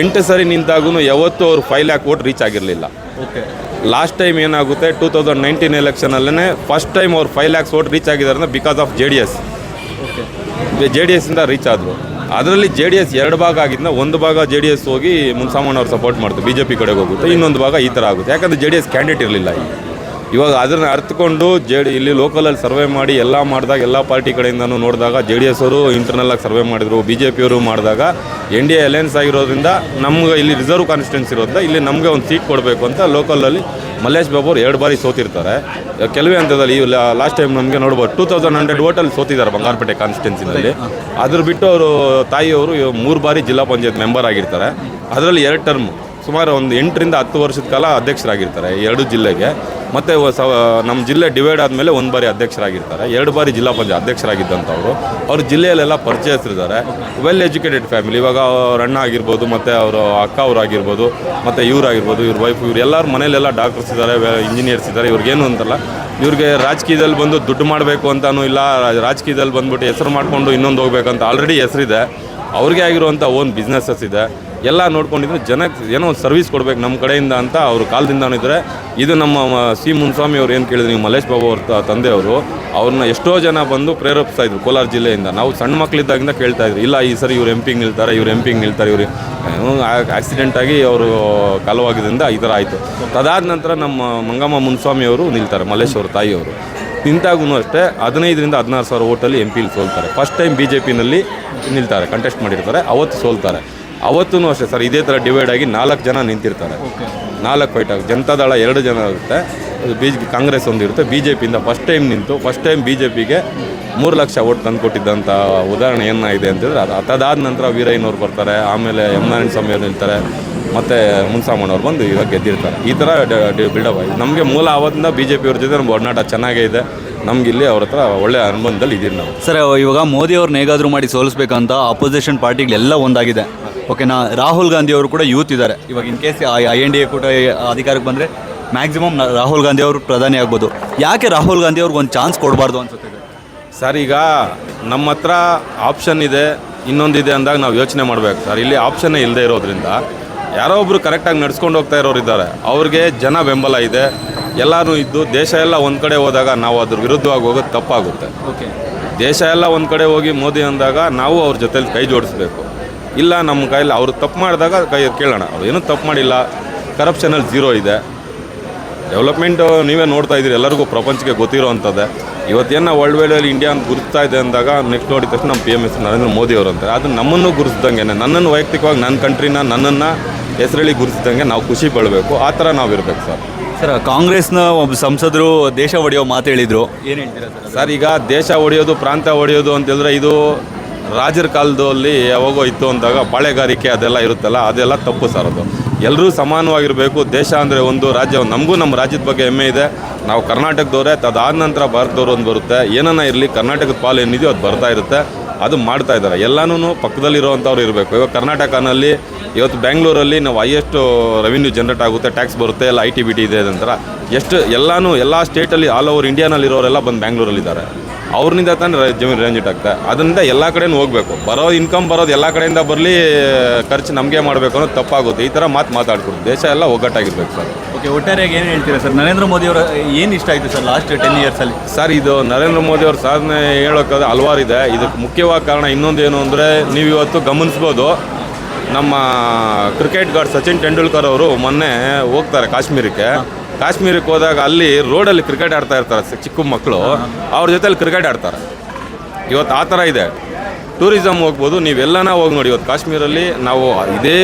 S3: 8 ಸರಿ ನಿಂತಾಗೂ ಯಾವತ್ತೂ ಅವ್ರು 5 ಲ್ಯಾಕ್ ವೋಟ್ ರೀಚ್ ಆಗಿರಲಿಲ್ಲ.
S1: ಓಕೆ.
S3: ಲಾಸ್ಟ್ ಟೈಮ್ ಏನಾಗುತ್ತೆ 2019 ಎಲೆಕ್ಷನಲ್ಲೇ ಫಸ್ಟ್ ಟೈಮ್ ಅವ್ರು 5 ಲ್ಯಾಕ್ಸ್ ವೋಟ್ ರೀಚ್ ಆಗಿದ್ದಾರೆ ಬಿಕಾಸ್ ಆಫ್ JDS. JDSಯಿಂದ ರೀಚ್ ಆದರು. ಅದರಲ್ಲಿ JDS 2 ಭಾಗ ಆಗಿದ್ದ, ಒಂದು ಭಾಗ JDS ಹೋಗಿ ಮುನ್ಸಾಮಣ್ಣ ಅವ್ರು ಸಪೋರ್ಟ್ ಮಾಡ್ತಾರೆ, BJP ಕಡೆಗೆ ಹೋಗುತ್ತೆ. ಇನ್ನೊಂದು ಭಾಗ ಈ ಥರ ಆಗುತ್ತೆ. ಯಾಕಂದರೆ JDS ಕ್ಯಾಂಡಿಡೇಟ್ ಇರಲಿಲ್ಲ. ಇವಾಗ ಅದನ್ನು ಅರ್ಥಕೊಂಡು ಇಲ್ಲಿ ಲೋಕಲಲ್ಲಿ ಸರ್ವೆ ಮಾಡಿ ಎಲ್ಲ ಮಾಡಿದಾಗ ಎಲ್ಲ ಪಾರ್ಟಿ ಕಡೆಯಿಂದನೂ ನೋಡಿದಾಗ JDS ಅವರು ಇಂಟರ್ನಲ್ಲಾಗಿ ಸರ್ವೆ ಮಾಡಿದರು, BJP ಅವರು ಮಾಡಿದಾಗ NDA ಅಲಯನ್ಸ್ ಆಗಿರೋದ್ರಿಂದ ನಮ್ಗೆ ಇಲ್ಲಿ ರಿಸರ್ವ್ ಕಾನ್ಸ್ಟಿಟ್ಯೂನ್ಸಿ ಇರೋದ್ರಿಂದ ಇಲ್ಲಿ ನಮಗೆ ಒಂದು ಸೀಟ್ ಕೊಡಬೇಕು ಅಂತ ಲೋಕಲಲ್ಲಿ ಮಲ್ಲೇಶ್ ಬಾಬು ಅವರು 2 ಬಾರಿ ಸೋತಿರ್ತಾರೆ. ಕೆಲವೇ ಹಂತದಲ್ಲಿ ಈ ಲಾಸ್ಟ್ ಟೈಮ್ ನಮಗೆ ನೋಡ್ಬೋದು 2100 ವೋಟಲ್ಲಿ ಸೋತಿದ್ದಾರೆ ಬಂಗಾರಪೇಟೆ ಕಾನ್ಸ್ಟಿಟ್ಯೂನ್ಸಿನಲ್ಲಿ. ಅದ್ರ ಬಿಟ್ಟು ಅವರು ತಾಯಿಯವರು 3 ಬಾರಿ ಜಿಲ್ಲಾ ಪಂಚಾಯತ್ ಮೆಂಬರ್ ಆಗಿರ್ತಾರೆ. ಅದರಲ್ಲಿ 2 ಟರ್ಮ್ ಸುಮಾರು ಒಂದು 8 ರಿಂದ 10 ವರ್ಷದ ಕಾಲ ಅಧ್ಯಕ್ಷರಾಗಿರ್ತಾರೆ 2 ಜಿಲ್ಲೆಗೆ. ಮತ್ತು ನಮ್ಮ ಜಿಲ್ಲೆ ಡಿವೈಡ್ ಆದಮೇಲೆ 1 ಬಾರಿ ಅಧ್ಯಕ್ಷರಾಗಿರ್ತಾರೆ. 2 ಬಾರಿ ಜಿಲ್ಲಾ ಪಂಚಾಯತ್ ಅಧ್ಯಕ್ಷರಾಗಿದ್ದಂಥವ್ರು. ಅವರು ಜಿಲ್ಲೆಯಲ್ಲೆಲ್ಲ ಪರಿಚಯಿಸಿದ್ದಾರೆ. Well educated family. ಇವಾಗ ಅವ್ರ ಅಣ್ಣ ಆಗಿರ್ಬೋದು, ಮತ್ತು ಅವರು ಅಕ್ಕ ಅವರಾಗಿರ್ಬೋದು, ಮತ್ತು ಇವರಾಗಿರ್ಬೋದು, ಇವ್ರ ವೈಫ್, ಇವ್ರು ಎಲ್ಲರೂ ಮನೇಲೆಲ್ಲ ಡಾಕ್ಟರ್ಸ್ ಇದ್ದಾರೆ, ಇಂಜಿನಿಯರ್ಸ್ ಇದ್ದಾರೆ. ಇವ್ರಿಗೇನು ಅಂತಲ್ಲ, ಇವ್ರಿಗೆ ರಾಜಕೀಯದಲ್ಲಿ ಬಂದು ದುಡ್ಡು ಮಾಡಬೇಕು ಅಂತಲೂ ಇಲ್ಲ, ರಾಜಕೀಯದಲ್ಲಿ ಬಂದ್ಬಿಟ್ಟು ಹೆಸರು ಮಾಡಿಕೊಂಡು ಇನ್ನೊಂದು ಹೋಗ್ಬೇಕಂತ ಆಲ್ರೆಡಿ ಹೆಸರಿದೆ. ಅವ್ರಿಗೆ ಆಗಿರುವಂಥ ಓನ್ ಬಿಸ್ನೆಸಸ್ ಇದೆ. ಎಲ್ಲ ನೋಡ್ಕೊಂಡಿದ್ರು ಜನಕ್ಕೆ ಏನೋ ಒಂದು ಸರ್ವಿಸ್ ಕೊಡಬೇಕು ನಮ್ಮ ಕಡೆಯಿಂದ ಅಂತ ಅವರು ಕಾಲದಿಂದನೂ ಇದ್ದಾರೆ. ಇದು ನಮ್ಮ C ಮುನ್ಸ್ವಾಮಿ ಅವ್ರು ಏನು ಕೇಳಿದ್ರು, ನೀವು ಮಲ್ಲೇಶ್ ಬಾಬು ಅವ್ರ ತಂದೆಯವರು ಅವ್ರನ್ನ ಎಷ್ಟೋ ಜನ ಬಂದು ಪ್ರೇರೇಪಿಸ್ತಾ ಇದ್ರು ಕೋಲಾರ ಜಿಲ್ಲೆಯಿಂದ. ನಾವು ಸಣ್ಣ ಮಕ್ಕಳಿದ್ದಾಗಿಂದ ಕೇಳ್ತಾ ಇದ್ರು, ಇಲ್ಲ ಈ ಸರಿ ಇವ್ರು MP ನಿಲ್ತಾರೆ, ಇವ್ರು MP ನಿಲ್ತಾರೆ, ಇವರು ಆಕ್ಸಿಡೆಂಟಾಗಿ ಅವರು ಕಾಲವಾಗಿದ್ದರಿಂದ ಈ ಥರ ಆಯಿತು. ಅದಾದ ನಂತರ ನಮ್ಮ ಮಂಗಮ್ಮ ಮುನ್ಸ್ವಾಮಿ ಅವರು ನಿಲ್ತಾರೆ, ಮಲ್ಲೇಶ್ ಅವ್ರ ತಾಯಿಯವರು. ನಿಂತಾಗೂ ಅಷ್ಟೇ 15 ರಿಂದ 16 ಸಾವಿರ ವೋಟಲ್ಲಿ MP ಸೋಲ್ತಾರೆ. ಫಸ್ಟ್ ಟೈಮ್ BJPನಲ್ಲಿ ನಿಲ್ತಾರೆ, ಕಂಟೆಸ್ಟ್ ಮಾಡಿರ್ತಾರೆ, ಅವತ್ತು ಸೋಲ್ತಾರೆ. ಅವತ್ತೂ ಅಷ್ಟೇ ಸರ್ ಇದೇ ಥರ ಡಿವೈಡ್ ಆಗಿ 4 ಜನ ನಿಂತಿರ್ತಾರೆ. 4 ಫೈಟ್ ಆಗಿ ಜನತಾದಳ 2 ಜನ ಇರುತ್ತೆ, ಕಾಂಗ್ರೆಸ್ ಒಂದಿರುತ್ತೆ. BJPಯಿಂದ ಫಸ್ಟ್ ಟೈಮ್ ನಿಂತು ಫಸ್ಟ್ ಟೈಮ್ BJPಗೆ 3 ಲಕ್ಷ ವೋಟ್ ತಂದು ಕೊಟ್ಟಿದ್ದಂಥ ಉದಾಹರಣೆ ಏನಾಗಿದೆ ಅಂತಂದರೆ ಅದಾದ ನಂತರ ವೀರಯ್ಯನವ್ರು ಬರ್ತಾರೆ, ಆಮೇಲೆ ನಾರಾಯಣ ಸ್ವಾಮಿ ಅವ್ರು ನಿಲ್ತಾರೆ, ಮತ್ತು ಮುನ್ಸಾಮಣ್ಣವ್ರು ಬಂದು ಇವಾಗ ಗೆದ್ದಿರ್ತಾರೆ. ಈ ಥರ ಬಿಲ್ಡಪ್ ಆಗಿದೆ. ನಮಗೆ ಮೂಲ ಆವತ್ತಿಂದ BJP ಅವ್ರ ಜೊತೆ ನಮ್ಮ ಒಡನಾಟ ಚೆನ್ನಾಗೇ ಇದೆ. ನಮಗಿಲ್ಲಿ ಅವ್ರ ಹತ್ರ ಒಳ್ಳೆಯ ಅನುಬಂಧದಲ್ಲಿ ಇದ್ದೀವಿ ನಾವು.
S1: ಸರ್ ಇವಾಗ ಮೋದಿ ಅವ್ರನ್ನ ಹೇಗಾದರೂ ಮಾಡಿ ಸೋಲಿಸ್ಬೇಕಂತ ಅಪೋಸಿಷನ್ ಪಾರ್ಟಿಗಳೆಲ್ಲ ಒಂದಾಗಿದೆ. ಓಕೆನಾ? ರಾಹುಲ್ ಗಾಂಧಿ ಅವರು ಕೂಡ ಯೂತ್ ಇದ್ದಾರೆ. ಇವಾಗ ಇನ್ ಕೇಸ್ INDA ಕೂಡ ಅಧಿಕಾರಕ್ಕೆ ಬಂದರೆ ಮ್ಯಾಕ್ಸಿಮಮ್ ರಾಹುಲ್ ಗಾಂಧಿ ಅವರು ಪ್ರಧಾನಿ ಆಗ್ಬೋದು. ಯಾಕೆ ರಾಹುಲ್ ಗಾಂಧಿ ಅವ್ರಿಗೆ ಒಂದು ಚಾನ್ಸ್ ಕೊಡಬಾರ್ದು ಅನ್ಸುತ್ತೆ
S3: ಸರ್? ಈಗ ನಮ್ಮ ಹತ್ರ ಆಪ್ಷನ್ ಇದೆ, ಇನ್ನೊಂದಿದೆ ಅಂದಾಗ ನಾವು ಯೋಚನೆ ಮಾಡಬೇಕು ಸರ್. ಇಲ್ಲಿ ಆಪ್ಷನ್ನೇ ಇಲ್ಲದೆ ಇರೋದ್ರಿಂದ ಯಾರೋ ಒಬ್ಬರು ಕರೆಕ್ಟಾಗಿ ನಡ್ಸ್ಕೊಂಡು ಹೋಗ್ತಾ ಇರೋರು ಇದ್ದಾರೆ, ಅವ್ರಿಗೆ ಜನ ಬೆಂಬಲ ಇದೆ, ಎಲ್ಲರೂ ಇದ್ದು ದೇಶ ಎಲ್ಲ ಒಂದು ಕಡೆ ಹೋದಾಗ ನಾವು ಅದ್ರ ವಿರುದ್ಧವಾಗಿ ಹೋಗೋದು ತಪ್ಪಾಗುತ್ತೆ.
S1: ಓಕೆ.
S3: ದೇಶ ಎಲ್ಲ ಒಂದು ಕಡೆ ಹೋಗಿ ಮೋದಿ ಅಂದಾಗ ನಾವು ಅವ್ರ ಜೊತೆಲಿ ಕೈ ಜೋಡಿಸ್ಬೇಕು. ಇಲ್ಲ ನಮ್ಮ ಕೈಯಲ್ಲಿ ಅವರು ತಪ್ಪು ಮಾಡಿದಾಗ ಕೈ ಕೇಳೋಣ. ಅವ್ರು ಏನೂ ತಪ್ಪು ಮಾಡಿಲ್ಲ, ಕರಪ್ಷನಲ್ಲಿ 0 ಇದೆ. ಡೆವಲಪ್ಮೆಂಟು ನೀವೇ ನೋಡ್ತಾ ಇದ್ದೀರಿ, ಎಲ್ಲರಿಗೂ ಪ್ರಪಂಚಕ್ಕೆ ಗೊತ್ತಿರೋ ಅಂಥದ್ದೇ. ಇವತ್ತೇನು ವರ್ಲ್ಡ್ ವೈಡಲ್ಲಿ ಇಂಡಿಯಾ ಅಂತ ಗುರುತ್ತಾ ಇದೆ ಅಂದಾಗ ನೆಕ್ಸ್ಟ್ ನೋಡಿದ ತಕ್ಷಣ ನಮ್ಮ PM ನರೇಂದ್ರ ಮೋದಿ ಅವರು ಅಂತಾರೆ. ಅದು ನಮ್ಮನ್ನು ಗುರುತಿಸ್ದಂಗೆ, ನನ್ನನ್ನು ವೈಯಕ್ತಿಕವಾಗಿ ನನ್ನ ಕಂಟ್ರಿನ ನನ್ನನ್ನು ಹೆಸರಲ್ಲಿ ಗುರುತಿಸ್ದಂಗೆ ನಾವು ಖುಷಿ ಪಡಬೇಕು. ಆ ಥರ ನಾವು ಇರಬೇಕು ಸರ್.
S1: ಸರ್ ಕಾಂಗ್ರೆಸ್ನ ಒಬ್ಬ ಸಂಸದರು ದೇಶ ಒಡೆಯೋ ಮಾತು ಹೇಳಿದರು, ಏನು ಹೇಳ್ತೀರಾ ಸರ್?
S3: ಸರ್ ಈಗ ದೇಶ ಒಡೆಯೋದು, ಪ್ರಾಂತ ಒಡೆಯೋದು ಅಂತೇಳಿದ್ರೆ ಇದು ರಾಜರ ಕಾಲದಲ್ಲಿ ಯಾವಾಗೋ ಇತ್ತು ಅಂದಾಗ ಪಾಳೆಗಾರಿಕೆ ಅದೆಲ್ಲ ಇರುತ್ತಲ್ಲ, ಅದೆಲ್ಲ ತಪ್ಪು ಸರ್. ಅದು ಎಲ್ಲರೂ ಸಮಾನವಾಗಿರಬೇಕು. ದೇಶ ಅಂದರೆ ಒಂದು ರಾಜ್ಯ, ನಮಗೂ ನಮ್ಮ ರಾಜ್ಯದ ಬಗ್ಗೆ ಹೆಮ್ಮೆ ಇದೆ. ನಾವು ಕರ್ನಾಟಕದವರೇ, ಅದಾದ ನಂತರ ಭಾರತದವ್ರು ಒಂದು ಬರುತ್ತೆ. ಏನನ್ನ ಇರಲಿ ಕರ್ನಾಟಕದ ಪಾಲು ಏನಿದೆಯೋ ಅದು ಬರ್ತಾ ಇರುತ್ತೆ. ಅದು ಮಾಡ್ತಾ ಇದ್ದಾರೆ. ಎಲ್ಲನೂ ಪಕ್ಕದಲ್ಲಿರೋವಂಥವ್ರು ಇರಬೇಕು. ಇವಾಗ ಕರ್ನಾಟಕನಲ್ಲಿ ಇವತ್ತು ಬೆಂಗಳೂರಲ್ಲಿ ನಾವು ಹೈಯೆಸ್ಟ್ ರೆವಿನ್ಯೂ ಜನರೇಟ್ ಆಗುತ್ತೆ, ಟ್ಯಾಕ್ಸ್ ಬರುತ್ತೆ, ಎಲ್ಲ ಐ ಟಿ ಬಿ ಟಿ ಇದೆ ನಂತರ ಎಷ್ಟು ಎಲ್ಲ ಸ್ಟೇಟಲ್ಲಿ ಆಲ್ ಓವರ್ ಇಂಡಿಯಾನಲ್ಲಿರೋರೆಲ್ಲ ಬಂದು ಬೆಂಗಳೂರಲ್ಲಿದ್ದಾರೆ. ಅವ್ರನ್ನಿಂದ ತಾನೇ ಜಮೀನು ರೇಂಜೆಟ್ ಆಗ್ತದೆ. ಅದರಿಂದ ಎಲ್ಲ ಕಡೆನೂ ಹೋಗಬೇಕು. ಇನ್ಕಮ್ ಬರೋದು ಎಲ್ಲ ಕಡೆಯಿಂದ ಬರಲಿ, ಖರ್ಚು ನಮಗೆ ಮಾಡಬೇಕು ಅನ್ನೋದು ತಪ್ಪಾಗುತ್ತೆ. ಈ ಥರ ಮಾತಾಡ್ಕೊಡ್ತು. ದೇಶ ಎಲ್ಲ ಒಗ್ಗಟ್ಟಾಗಿರ್ಬೇಕು ಸರ್.
S1: ಓಕೆ, ಒಟ್ಟಾರೆಯಾಗಿ ಏನು ಹೇಳ್ತೀರಾ ಸರ್? ನರೇಂದ್ರ ಮೋದಿ ಅವರ ಏನು ಇಷ್ಟ ಆಯಿತು ಸರ್ ಲಾಸ್ಟ್ 10 ಇಯರ್ಸಲ್ಲಿ?
S3: ಸರ್, ಇದು ನರೇಂದ್ರ ಮೋದಿ ಅವ್ರ ಸಾಧನೆ ಹೇಳೋಕ್ಕಾದ್ರೆ ಹಲವಾರು ಇದೆ. ಇದಕ್ಕೆ ಮುಖ್ಯವಾದ ಕಾರಣ ಇನ್ನೊಂದೇನು ಅಂದರೆ, ನೀವು ಇವತ್ತು ಗಮನಿಸ್ಬೋದು, ನಮ್ಮ ಕ್ರಿಕೆಟ್ ಗಾಡ್ ಸಚಿನ್ ತೆಂಡೂಲ್ಕರ್ ಅವರು ಮೊನ್ನೆ ಹೋಗ್ತಾರೆ ಕಾಶ್ಮೀರಕ್ಕೆ ಹೋದಾಗ ಅಲ್ಲಿ ರೋಡಲ್ಲಿ ಕ್ರಿಕೆಟ್ ಆಡ್ತಾ ಇರ್ತಾರೆ ಚಿಕ್ಕ ಮಕ್ಕಳು, ಅವ್ರ ಜೊತೆಲಿ ಕ್ರಿಕೆಟ್ ಆಡ್ತಾರೆ. ಇವತ್ತು ಆ ಥರ ಇದೆ. ಟೂರಿಸಮ್ ಹೋಗ್ಬೋದು, ನೀವೆಲ್ಲನ ಹೋಗಿ ನೋಡಿ. ಇವತ್ತು ಕಾಶ್ಮೀರಲ್ಲಿ ನಾವು ಇದೇ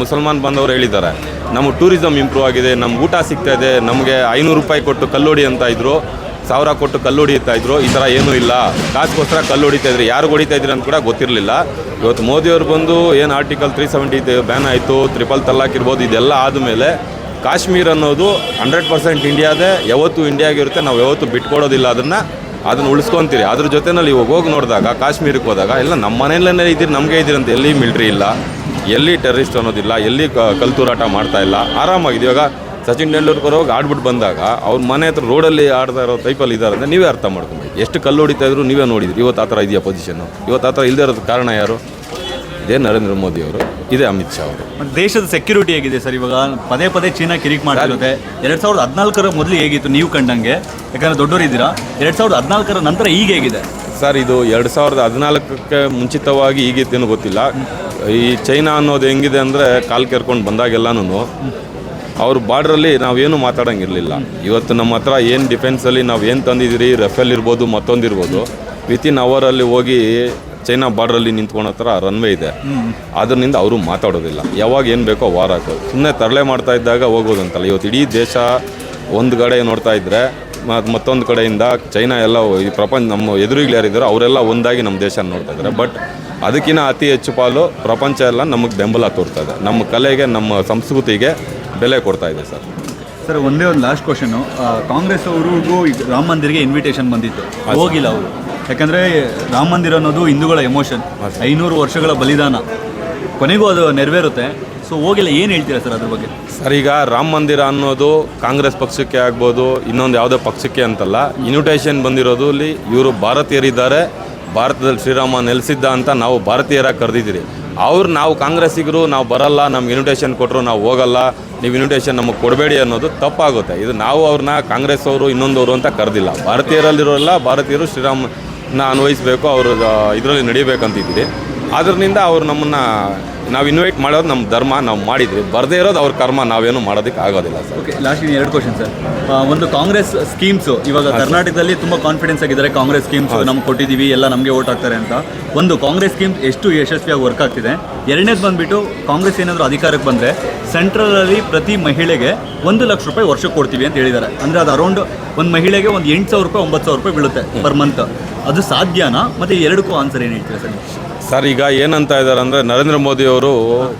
S3: ಮುಸಲ್ಮಾನ್ ಬಂದವರು ಹೇಳಿದ್ದಾರೆ, ನಮ್ಮ ಟೂರಿಸಮ್ ಇಂಪ್ರೂವ್ ಆಗಿದೆ, ನಮ್ಮ ಊಟ ಸಿಗ್ತಾ ಇದೆ, ನಮಗೆ 500 ರೂಪಾಯಿ ಕೊಟ್ಟು ಕಲ್ಲೊಡಿ ಅಂತ ಇದ್ರು, 1000 ಕೊಟ್ಟು ಕಲ್ಲು ಹೊಡಿತಾ ಇದ್ರು. ಈ ಥರ ಏನೂ ಇಲ್ಲ, ಕಾಸಿಗೋಸ್ಕರ ಕಲ್ಲು ಹೊಡಿತಾ ಇದ್ರು. ಯಾರು ಹೊಡಿತಾ ಇದ್ರಿ ಅಂತ ಕೂಡ ಗೊತ್ತಿರಲಿಲ್ಲ. ಇವತ್ತು ಮೋದಿಯವರು ಬಂದು ಏನು ಆರ್ಟಿಕಲ್ 370 ಬ್ಯಾನ್ ಆಯಿತು, ಟ್ರಿಪಲ್ ತಲಾಕ್ ಇರ್ಬೋದು, ಇದೆಲ್ಲ ಆದಮೇಲೆ ಕಾಶ್ಮೀರ ಅನ್ನೋದು 100% ಇಂಡಿಯಾದೇ, ಯಾವತ್ತೂ ಇಂಡಿಯಾಗಿರುತ್ತೆ. ನಾವು ಯಾವತ್ತೂ ಬಿಟ್ಕೊಡೋದಿಲ್ಲ. ಅದನ್ನು ಉಳಿಸ್ಕೊತೀರಿ. ಅದ್ರ ಜೊತೆನಲ್ಲಿ ಇವಾಗ ಹೋಗಿ ನೋಡಿದಾಗ ಕಾಶ್ಮೀರಕ್ಕೆ ಹೋದಾಗ ಎಲ್ಲ ನಮ್ಮ ಮನೆಯಲ್ಲೇ ಇದ್ದೀರಿ, ನಮಗೆ ಇದ್ದೀರಿ ಅಂತ ಎಲ್ಲಿ ಮಿಲ್ಟ್ರಿ ಇಲ್ಲ, ಎಲ್ಲಿ ಟೆರರಿಸ್ಟ್ ಅನ್ನೋದಿಲ್ಲ, ಎಲ್ಲಿ ಕಲ್ತೂರಾಟ ಮಾಡ್ತಾ ಇಲ್ಲ, ಆರಾಮಾಗಿದೆ. ಇವಾಗ ಸಚಿನ್ ತೆಂಡೂಲ್ಕರ್ ಹೋಗಿ ಆಡ್ಬಿಟ್ಟು ಬಂದಾಗ ಅವ್ರ ಮನೆ ಹತ್ರ ರೋಡಲ್ಲಿ ಆಡ್ತಾ ಇರೋ ಟೈಪಲ್ಲಿ ಇದ್ದಾರೆ ಅಂದರೆ ನೀವೇ ಅರ್ಥ ಮಾಡ್ಕೊಬೇಕು. ಎಷ್ಟು ಕಲ್ಲು ಹೊಡಿತಾ ಇದ್ರು ನೀವೇ ನೋಡಿದ್ರಿ. ಇವತ್ತು ಆ ಥರ ಇದೆಯಾ ಪೊಸಿಷನ್ನು? ಇವತ್ತು ಆ ಥರ ಇಲ್ಲದೆ ಇರೋದು ಕಾರಣ ಯಾರು? ಇದೇ ನರೇಂದ್ರ ಮೋದಿ ಅವರು, ಇದೇ ಅಮಿತ್ ಶಾ ಅವರು.
S1: ದೇಶದ ಸೆಕ್ಯೂರಿಟಿ ಹೇಗಿದೆ ಸರ್? ಇವಾಗ ಪದೇ ಚೀನಾ ಕಿರಿಕ್ ಮಾಡ್ತಿರುತ್ತೆ. 2014 ಮೊದಲು ಹೇಗಿತ್ತು ನೀವು ಕಂಡಂಗೆ? ಯಾಕಂದರೆ ದೊಡ್ಡವರಿದ್ದೀರಾ. 2014 ನಂತರ ಈಗ ಹೇಗಿದೆ
S3: ಸರ್? ಇದು 2014ಕ್ಕೆ ಮುಂಚಿತವಾಗಿ ಈಗಿತ್ತೇನು ಗೊತ್ತಿಲ್ಲ. ಈ ಚೈನಾ ಅನ್ನೋದು ಹೆಂಗಿದೆ ಅಂದರೆ, ಕಾಲು ಕೆರ್ಕೊಂಡು ಬಂದಾಗೆಲ್ಲನೂ ಅವ್ರ ಬಾರ್ಡ್ರಲ್ಲಿ ನಾವೇನು ಮಾತಾಡೋಂಗಿರಲಿಲ್ಲ. ಇವತ್ತು ನಮ್ಮ ಹತ್ರ ಏನು ಡಿಫೆನ್ಸಲ್ಲಿ ನಾವು ಏನು ತಂದಿದ್ದೀರಿ, ರಫೇಲ್ ಇರ್ಬೋದು, ಮತ್ತೊಂದಿರ್ಬೋದು, ವಿತಿನ್ ಅವರಲ್ಲಿ ಹೋಗಿ ಚೈನಾ ಬಾರ್ಡ್ರಲ್ಲಿ ನಿಂತ್ಕೊಳೋ ಥರ ರನ್ವೇ ಇದೆ. ಅದರಿಂದ ಅವರು ಮಾತಾಡೋದಿಲ್ಲ. ಯಾವಾಗ ಏನು ಬೇಕೋ ವಾರ ಹಾಕೋದು, ಸುಮ್ಮನೆ ತರಲೆ ಮಾಡ್ತಾ ಇದ್ದಾಗ ಹೋಗೋದಂತಲ್ಲ. ಇವತ್ತು ಇಡೀ ದೇಶ ಒಂದು ಕಡೆ ನೋಡ್ತಾ ಇದ್ದರೆ ಮತ್ತೊಂದು ಕಡೆಯಿಂದ ಚೈನಾ ಎಲ್ಲ ಈ ಪ್ರಪಂಚ ನಮ್ಮ ಎದುರುಗಳು ಯಾರಿದ್ದಾರೋ ಅವರೆಲ್ಲ ಒಂದಾಗಿ ನಮ್ಮ ದೇಶ ನೋಡ್ತಾ ಇದ್ದಾರೆ. ಬಟ್ ಅದಕ್ಕಿಂತ ಅತಿ ಹೆಚ್ಚು ಪಾಲು ಪ್ರಪಂಚ ಎಲ್ಲ ನಮಗೆ ಬೆಂಬಲ ತೋರ್ತಾ ಇದೆ. ನಮ್ಮ ಕಲೆಗೆ, ನಮ್ಮ ಸಂಸ್ಕೃತಿಗೆ ಬೆಲೆ ಕೊಡ್ತಾ ಇದೆ ಸರ್.
S1: ಸರ್, ಒಂದೇ ಒಂದು ಲಾಸ್ಟ್ ಕ್ವಶನು. ಕಾಂಗ್ರೆಸ್ ಅವ್ರಿಗೂ ಈಗ ರಾಮ ಮಂದಿರಿಗೆ ಇನ್ವಿಟೇಷನ್ ಬಂದಿತ್ತು, ಹೋಗಿಲ್ಲ ಅವರು. ಯಾಕಂದರೆ ರಾಮ ಮಂದಿರ ಅನ್ನೋದು ಹಿಂದೂಗಳ ಎಮೋಷನ್, 500 ವರ್ಷಗಳ ಬಲಿದಾನ, ಕೊನೆಗೂ ಅದು ನೆರವೇರುತ್ತೆ. ಸೊ ಹೋಗಿಲ್ಲ, ಏನು ಹೇಳ್ತೀರಾ ಸರ್ ಅದ್ರ ಬಗ್ಗೆ?
S3: ಸರ್, ಈಗ ರಾಮ ಮಂದಿರ ಅನ್ನೋದು ಕಾಂಗ್ರೆಸ್ ಪಕ್ಷಕ್ಕೆ ಆಗ್ಬೋದು, ಇನ್ನೊಂದು ಯಾವುದೋ ಪಕ್ಷಕ್ಕೆ ಅಂತಲ್ಲ. ಇನ್ವಿಟೇಷನ್ ಬಂದಿರೋದು ಇಲ್ಲಿ ಇವರು ಭಾರತೀಯರಿದ್ದಾರೆ, ಭಾರತದಲ್ಲಿ ಶ್ರೀರಾಮ ನೆಲೆಸಿದ್ದ ಅಂತ ನಾವು ಭಾರತೀಯರಾಗಿ ಕರೆದಿದ್ದೀರಿ. ನಾವು ಕಾಂಗ್ರೆಸ್ಸಿಗರು ನಾವು ಬರಲ್ಲ, ನಮ್ಗೆ ಇನ್ವಿಟೇಷನ್ ಕೊಟ್ಟರು ನಾವು ಹೋಗಲ್ಲ, ನೀವು ಇನ್ವಿಟೇಷನ್ ನಮಗೆ ಕೊಡಬೇಡಿ ಅನ್ನೋದು ತಪ್ಪಾಗುತ್ತೆ. ಇದು ನಾವು ಅವ್ರನ್ನ ಕಾಂಗ್ರೆಸ್ ಅವರು ಇನ್ನೊಂದವರು ಅಂತ ಕರೆದಿಲ್ಲ. ಭಾರತೀಯರಲ್ಲಿರೋಲ್ಲ, ಭಾರತೀಯರು ಶ್ರೀರಾಮನ ಅನ್ವಯಿಸಬೇಕು, ಅವರು ಇದರಲ್ಲಿ ನಡಿಬೇಕಂತಿದ್ದೀರಿ. ಅದರಿಂದ ಅವ್ರು ನಮ್ಮನ್ನು ನಾವು ಇನ್ವೈಟ್ ಮಾಡೋದು ನಮ್ಮ ಧರ್ಮ, ನಾವು ಮಾಡಿದ್ವಿ. ಬರದೇ ಇರೋದು ಅವ್ರ ಕರ್ಮ, ನಾವೇನು ಮಾಡೋದಕ್ಕೆ ಆಗೋದಿಲ್ಲ sir.
S1: Okay, last 2 question sir. ಒಂದು ಕಾಂಗ್ರೆಸ್ ಸ್ಕೀಮ್ಸು ಇವಾಗ ಕರ್ನಾಟಕದಲ್ಲಿ ತುಂಬ ಕಾನ್ಫಿಡೆನ್ಸ್ ಆಗಿದ್ದಾರೆ. ಕಾಂಗ್ರೆಸ್ ಸ್ಕೀಮ್ಸು ನಮ್ಗೆ ಕೊಟ್ಟಿದ್ದೀವಿ, ಎಲ್ಲ ನಮಗೆ ಓಟ್ ಹಾಕ್ತಾರೆ ಅಂತ. ಒಂದು ಕಾಂಗ್ರೆಸ್ ಸ್ಕೀಮ್ಸ್ ಎಷ್ಟು ಯಶಸ್ವಿಯಾಗಿ ವರ್ಕ್ ಆಗ್ತಿದೆ. ಎರಡನೇದು ಬಂದುಬಿಟ್ಟು, ಕಾಂಗ್ರೆಸ್ ಏನಾದರೂ ಅಧಿಕಾರಕ್ಕೆ ಬಂದರೆ ಸೆಂಟ್ರಲಲ್ಲಿ ಪ್ರತಿ ಮಹಿಳೆಗೆ 1 ಲಕ್ಷ ರೂಪಾಯಿ ವರ್ಷಕ್ಕೆ ಕೊಡ್ತೀವಿ ಅಂತ ಹೇಳಿದ್ದಾರೆ. ಅಂದರೆ ಅದು ಅರೌಂಡ್ ಒಂದು ಮಹಿಳೆಗೆ ಒಂದು 8,000 ರೂಪಾಯಿ 9,000 ರೂಪಾಯಿ ಬೀಳುತ್ತೆ ಪರ್ ಮಂತ್. ಅದು ಸಾಧ್ಯನಾ? ಮತ್ತು ಎರಡಕ್ಕೂ ಆನ್ಸರ್ ಏನು ಹೇಳ್ತೀರಾ ಸರ್?
S3: ಸರ್, ಈಗ ಏನಂತ ಇದ್ದಾರೆ ಅಂದರೆ, ನರೇಂದ್ರ ಮೋದಿ ಅವರು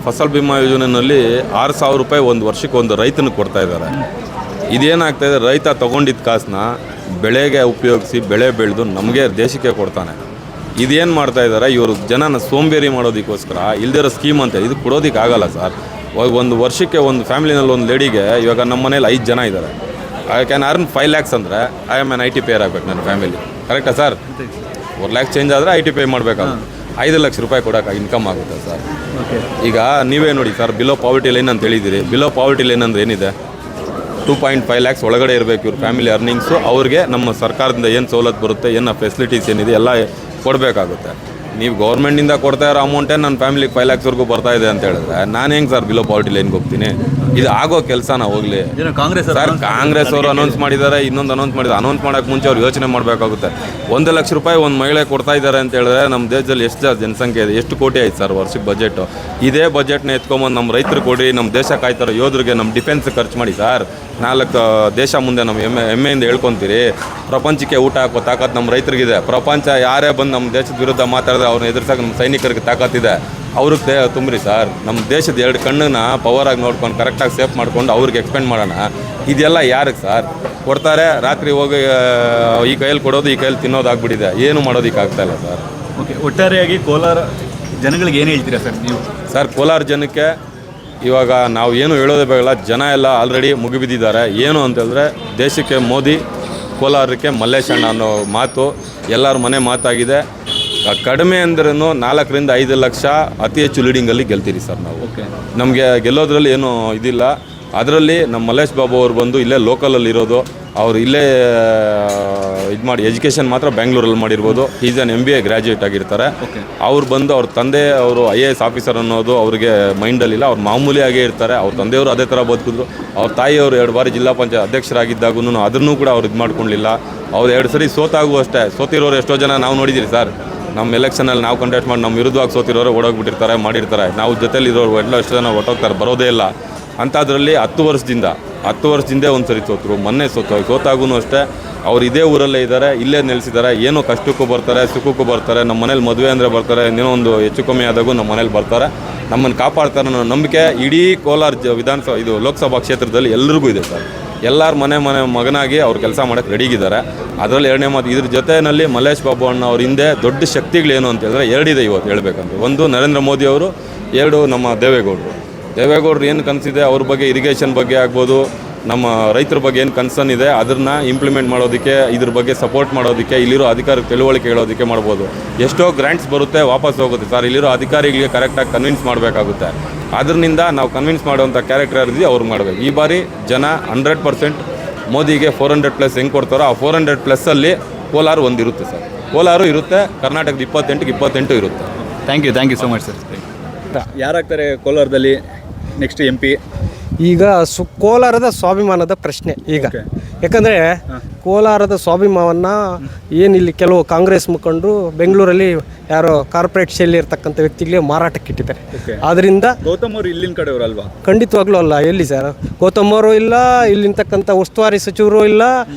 S3: ಫಸಲ್ ಬಿಮಾ ಯೋಜನೆಯಲ್ಲಿ 6,000 ರೂಪಾಯಿ ಒಂದು ವರ್ಷಕ್ಕೆ ಒಂದು ರೈತನಿಗೆ ಕೊಡ್ತಾ ಇದ್ದಾರೆ. ಇದೇನಾಗ್ತಾಯಿದೆ, ರೈತ ತೊಗೊಂಡಿದ್ದ ಕಾಸನ್ನ ಬೆಳೆಗೆ ಉಪಯೋಗಿಸಿ ಬೆಳೆ ಬೆಳೆದು ನಮಗೆ ದೇಶಕ್ಕೆ ಕೊಡ್ತಾನೆ. ಇದೇನು ಮಾಡ್ತಾ ಇದ್ದಾರೆ ಇವರು, ಜನನ ಸೋಂಬೇರಿ ಮಾಡೋದಕ್ಕೋಸ್ಕರ ಇಲ್ದಿರೋ ಸ್ಕೀಮ್ ಅಂತ ಇದು ಕೊಡೋದಕ್ಕೆ ಆಗಲ್ಲ ಸರ್. ಒಂದು ವರ್ಷಕ್ಕೆ ಒಂದು ಫ್ಯಾಮಿಲಿನಲ್ಲಿ ಒಂದು ಲೇಡಿಗೆ, ಇವಾಗ ನಮ್ಮ ಮನೇಲಿ 5 ಜನ ಇದ್ದಾರೆ, ಐ ಕ್ಯಾನ್ ಅರ್ನ್ 5 lakhs ಅಂದರೆ I am an IT pair ಆಗಬೇಕು ನನ್ನ ಫ್ಯಾಮಿಲಿ. ಕರೆಕ್ಟಾ ಸರ್? 4 lakh ಚೇಂಜ್ ಆದರೆ IT ಪೇ ಮಾಡಬೇಕಾಗುತ್ತೆ. 5 ಲಕ್ಷ ರೂಪಾಯಿ ಕೊಡೋಕೆ ಇನ್ಕಮ್ ಆಗುತ್ತೆ ಸರ್. ಈಗ ನೀವೇ ನೋಡಿ ಸರ್, ಬಿಲೋ ಪಾವರ್ಟಿ ಲೈನ್ ಅಂತ ಹೇಳಿದ್ದೀರಿ. ಬಿಲೋ ಪಾವರ್ಟಿ ಲೈನ್ ಅಂದರೆ ಏನಿದೆ? 2.5 lakhs ಒಳಗಡೆ ಇರಬೇಕು ಇವ್ರ ಫ್ಯಾಮಿಲಿ ಅರ್ನಿಂಗ್ಸು. ಅವ್ರಿಗೆ ನಮ್ಮ ಸರ್ಕಾರದಿಂದ ಏನು ಸವಲತ್ತು ಬರುತ್ತೆ, ಏನು ಫೆಸಿಲಿಟೀಸ್ ಏನಿದೆ ಎಲ್ಲ ಕೊಡಬೇಕಾಗುತ್ತೆ. ನೀವು ಗೌರ್ಮೆಂಟಿಂದ ಕೊಡ್ತಾ ಇರೋ ಅಮೌಂಟೇ ನನ್ನ ಫ್ಯಾಮಿಲಿಗೆ 5 lakhsವರೆಗೂ ಬರ್ತಾ ಇದೆ ಅಂತ ಹೇಳಿದ್ರೆ ನಾನು ಹೆಂಗೆ ಸರ್ ಬಿಲೋ ಪಾವರ್ಟಿ ಲೈನ್ಗೆ ಹೋಗ್ತೀನಿ? ಇದು ಆಗೋ ಕೆಲಸನ ಹೋಗಲಿ.
S1: ಕಾಂಗ್ರೆಸ್
S3: ಅವರು ಅನೌನ್ಸ್ ಮಾಡಿದ್ದಾರೆ, ಇನ್ನೊಂದು ಅನೌನ್ಸ್ ಮಾಡಿದ್ದಾರೆ. ಅನೌನ್ಸ್ ಮಾಡೋಕ್ಕೆ ಮುಂಚೆ ಅವ್ರು ಯೋಚನೆ ಮಾಡಬೇಕಾಗುತ್ತೆ. 1 ಲಕ್ಷ ರೂಪಾಯಿ ಒಂದು ಮಹಿಳೆ ಕೊಡ್ತಾ ಇದ್ದಾರೆ ಅಂತ ಹೇಳಿದ್ರೆ ನಮ್ಮ ದೇಶದಲ್ಲಿ ಎಷ್ಟು ಜನಸಂಖ್ಯೆ ಇದೆ, ಎಷ್ಟು ಕೋಟಿ ಆಯ್ತು ಸರ್ ವರ್ಷಕ್ಕೆ ಬಜೆಟು? ಇದೇ ಬಜೆಟ್ನ ಎತ್ಕೊಂಬಂದು ನಮ್ಮ ರೈತರು ಕೊಡಿ, ನಮ್ಮ ದೇಶ ಕಾಯ್ತಾರೋ ಯೋಧರಿಗೆ, ನಮ್ಮ ಡಿಫೆನ್ಸ್ ಖರ್ಚು ಮಾಡಿ ಸರ್. 4 ದೇಶ ಮುಂದೆ ನಮ್ಮ ಹೆಮ್ಮೆಯಿಂದ ಹೇಳ್ಕೊತೀರಿ. ಪ್ರಪಂಚಕ್ಕೆ ಊಟ ಹಾಕೋ ತಾಕತ್ತು ನಮ್ಮ ರೈತರಿಗಿದೆ. ಪ್ರಪಂಚ ಯಾರೇ ಬಂದು ನಮ್ಮ ದೇಶದ ವಿರುದ್ಧ ಮಾತಾಡಿದ್ರೆ ಅವ್ರನ್ನ ಎದುರಿಸೋಕೆ ನಮ್ಮ ಸೈನಿಕರಿಗೆ ತಾಕತ್ತಿದೆ. ಅವ್ರಿಗೆ ತುಂಬ್ರಿ ಸರ್. ನಮ್ಮ ದೇಶದ 2 ಕಣ್ಣನ್ನ ಪವರಾಗಿ ನೋಡ್ಕೊಂಡು ಕರೆಕ್ಟಾಗಿ ಸೇಫ್ ಮಾಡ್ಕೊಂಡು ಅವ್ರಿಗೆ ಎಕ್ಸ್ಪೆಂಡ್ ಮಾಡೋಣ. ಇದೆಲ್ಲ ಯಾರಿಗೆ ಸರ್ ಕೊಡ್ತಾರೆ? ರಾತ್ರಿ ಹೋಗಿ ಈ ಕೈಯಲ್ಲಿ ಕೊಡೋದು, ಈ ಕೈಯಲ್ಲಿ ತಿನ್ನೋದು ಆಗ್ಬಿಟ್ಟಿದೆ. ಏನು ಮಾಡೋದಕ್ಕೆ ಆಗ್ತಾಯಿಲ್ಲ ಸರ್.
S1: ಓಕೆ, ಒಟ್ಟಾರೆಯಾಗಿ ಕೋಲಾರ ಜನಗಳಿಗೆ ಏನು ಹೇಳ್ತೀರಾ ಸರ್ ನೀವು?
S3: ಸರ್, ಕೋಲಾರ ಜನಕ್ಕೆ ಇವಾಗ ನಾವು ಏನು ಹೇಳೋದೇ ಬೇಕಲ್ಲ, ಜನ ಎಲ್ಲ ಆಲ್ರೆಡಿ ಮುಗಿಬಿದ್ದಿದ್ದಾರೆ. ಏನು ಅಂತೇಳಿದ್ರೆ ದೇಶಕ್ಕೆ ಮೋದಿ, ಕೋಲಾರಕ್ಕೆ ಮಲ್ಲೇಶಣ್ಣ ಅನ್ನೋ ಮಾತು ಎಲ್ಲರ ಮನೆ ಮಾತಾಗಿದೆ. ಕಡಿಮೆ ಅಂದ್ರೂ 4 5 ಲಕ್ಷ ಅತಿ ಹೆಚ್ಚು ಲೀಡಿಂಗಲ್ಲಿ ಗೆಲ್ತೀರಿ ಸರ್ ನಾವು.
S1: ಓಕೆ,
S3: ನಮಗೆ ಗೆಲ್ಲೋದ್ರಲ್ಲಿ ಏನು ಇದಿಲ್ಲ. ಅದರಲ್ಲಿ ನಮ್ಮ ಮಲ್ಲೇಶ್ ಬಾಬು ಅವರು ಬಂದು ಇಲ್ಲೇ ಲೋಕಲಲ್ಲಿ ಇರೋದು, ಅವರು ಇಲ್ಲೇ ಇದು ಮಾಡಿ ಎಜುಕೇಷನ್ ಮಾತ್ರ ಬೆಂಗಳೂರಲ್ಲಿ ಮಾಡಿರ್ಬೋದು. ಈಸ್ ಆನ್ MBA ಗ್ರ್ಯಾಜುಯೇಟ್ ಆಗಿರ್ತಾರೆ. ಅವ್ರು ಬಂದು ಅವ್ರ ತಂದೆ ಅವರು IAS ಆಫೀಸರ್ ಅನ್ನೋದು ಅವ್ರಿಗೆ ಮೈಂಡಲ್ಲಿಲ್ಲ. ಅವ್ರು ಮಾಮೂಲಿಯಾಗೇ ಇರ್ತಾರೆ. ಅವ್ರ ತಂದೆಯವರು ಅದೇ ಥರ ಬದುಕಿದ್ರು. ಅವ್ರ ತಾಯಿಯವರು 2 ಬಾರಿ ಜಿಲ್ಲಾ ಪಂಚಾಯತ್ ಅಧ್ಯಕ್ಷರಾಗಿದ್ದಾಗೂ ಅದನ್ನೂ ಕೂಡ ಅವ್ರು ಇದು ಮಾಡ್ಕೊಳ್ಳಿಲ್ಲ. ಅವ್ರು 2 ಸರಿ ಸೋತಾಗೂ ಅಷ್ಟೇ. ಸೋತಿರೋರು ಎಷ್ಟೋ ಜನ ನಾವು ನೋಡಿದ್ದೀರಿ ಸರ್. ನಮ್ಮ ಎಲೆಕ್ಷನಲ್ಲಿ ನಾವು ಕಂಡಕ್ಟ್ ಮಾಡಿ ನಮ್ಮ ವಿರುದ್ಧವಾಗಿ ಸೋತಿರೋರು ಓಡೋಗ್ಬಿಟ್ಟಿರ್ತಾರೆ, ಮಾಡಿರ್ತಾರೆ. ನಾವು ಜೊತೆಲಿರೋರು ಎಷ್ಟೋ ಜನ ಹೊಟ್ಟೋಗ್ತಾರೆ, ಬರೋದೇ ಇಲ್ಲ. ಅಂಥದ್ರಲ್ಲಿ 10 ವರ್ಷದಿಂದ ಒಂದು ಸರಿ ಸೋತರು, ಮೊನ್ನೆ ಸೋತಾಗೂ ಅಷ್ಟೇ. ಅವ್ರು ಇದೇ ಊರಲ್ಲೇ ಇದ್ದಾರೆ, ಇಲ್ಲೇ ನೆಲೆಸಿದ್ದಾರೆ. ಏನೋ ಕಷ್ಟಕ್ಕೂ ಬರ್ತಾರೆ, ಸುಖಕ್ಕೂ ಬರ್ತಾರೆ. ನಮ್ಮ ಮನೇಲಿ ಮದುವೆ ಅಂದರೆ ಬರ್ತಾರೆ, ಏನೋ ಒಂದು ಹೆಚ್ಚು ಕಮ್ಮಿ ಆದಾಗೂ ನಮ್ಮ ಮನೇಲಿ ಬರ್ತಾರೆ, ನಮ್ಮನ್ನು ಕಾಪಾಡ್ತಾರೆ ಅನ್ನೋ ನಂಬಿಕೆ ಇಡೀ ಕೋಲಾರ ವಿಧಾನಸಭಾ ಇದು ಲೋಕಸಭಾ ಕ್ಷೇತ್ರದಲ್ಲಿ ಎಲ್ರಿಗೂ ಇದೆ ಸರ್. ಎಲ್ಲರ ಮನೆ ಮಗನಾಗಿ ಅವ್ರು ಕೆಲಸ ಮಾಡೋಕ್ಕೆ ರೆಡಿಗಿದ್ದಾರೆ. ಅದರಲ್ಲಿ 2ನೇ ಮಾತು, ಇದ್ರ ಜೊತೆಯಲ್ಲಿ ಮಲ್ಲೇಶ್ ಬಾಬು ಅಣ್ಣ ಅವ್ರ ಹಿಂದೆ ದೊಡ್ಡ ಶಕ್ತಿಗಳೇನು ಅಂತ ಹೇಳಿದ್ರೆ 2 ಇದೆ ಇವತ್ತು ಹೇಳ್ಬೇಕಂದ್ರೆ. ಒಂದು ನರೇಂದ್ರ ಮೋದಿ ಅವರು, 2 ನಮ್ಮ ದೇವೇಗೌಡರು ಏನು ಕನಸಿದೆ ಅವ್ರ ಬಗ್ಗೆ, ಇರಿಗೇಷನ್ ಬಗ್ಗೆ ಆಗ್ಬೋದು, ನಮ್ಮ ರೈತರ ಬಗ್ಗೆ ಏನು ಕನ್ಸರ್ನ್ ಇದೆ ಅದನ್ನು ಇಂಪ್ಲಿಮೆಂಟ್ ಮಾಡೋದಕ್ಕೆ, ಇದ್ರ ಬಗ್ಗೆ ಸಪೋರ್ಟ್ ಮಾಡೋದಕ್ಕೆ, ಇಲ್ಲಿರೋ ಅಧಿಕಾರಿಗೆ ತಿಳುವಳಿಕೆ ಹೇಳೋದಕ್ಕೆ ಮಾಡ್ಬೋದು. ಎಷ್ಟೋ ಗ್ರ್ಯಾಂಟ್ಸ್ ಬರುತ್ತೆ, ವಾಪಸ್ ಹೋಗುತ್ತೆ ಸರ್. ಇಲ್ಲಿರೋ ಅಧಿಕಾರಿಗಳಿಗೆ ಕರೆಕ್ಟಾಗಿ ಕನ್ವಿನ್ಸ್ ಮಾಡಬೇಕಾಗುತ್ತೆ. ಅದರಿಂದ ನಾವು ಕನ್ವಿನ್ಸ್ ಮಾಡುವಂಥ ಕ್ಯಾರೆಕ್ಟರ್ ಇದ್ದು ಅವ್ರಿಗೆ ಮಾಡಬೇಕು. ಈ ಬಾರಿ ಜನ 100% ಮೋದಿಗೆ 400+ ಹೆಂಗೆ ಕೊಡ್ತಾರೋ ಆ 400+ ಕೋಲಾರ ಒಂದಿರುತ್ತೆ ಸರ್. ಕೋಲಾರ ಇರುತ್ತೆ, ಕರ್ನಾಟಕದ 28ಕ್ಕೆ 28 ಇರುತ್ತೆ.
S1: Thank you so much sir. ಯಾರಾಗ್ತಾರೆ ಕೋಲಾರದಲ್ಲಿ ನೆಕ್ಸ್ಟ್ MP?
S4: ಈಗ ಕೋಲಾರದ ಸ್ವಾಭಿಮಾನದ ಪ್ರಶ್ನೆ ಈಗ. ಯಾಕಂದರೆ ಕೋಲಾರದ ಸ್ವಾಭಿಮಾನವನ್ನು ಏನಿಲ್ಲಿ ಕೆಲವು ಕಾಂಗ್ರೆಸ್ ಮುಖಂಡರು ಬೆಂಗಳೂರಲ್ಲಿ ಯಾರೋ ಕಾರ್ಪೊರೇಟ್ ಶೈಲಿ ಇರ್ತಕ್ಕಂಥ ವ್ಯಕ್ತಿಗಳಿಗೆ ಮಾರಾಟಕ್ಕೆ ಇಟ್ಟಿದ್ದಾರೆ. ಆದ್ದರಿಂದ
S1: ಗೌತಮ್ ಅವರು ಇಲ್ಲಿನ ಕಡೆಯವರಲ್ವಾ?
S4: ಖಂಡಿತವಾಗ್ಲೂ ಅಲ್ಲ. ಎಲ್ಲಿ ಸರ್, ಗೌತಮ್ ಅವರು ಇಲ್ಲ, ಇಲ್ಲಿರ್ತಕ್ಕಂಥ ಉಸ್ತುವಾರಿ ಸಚಿವರು ಇಲ್ಲ,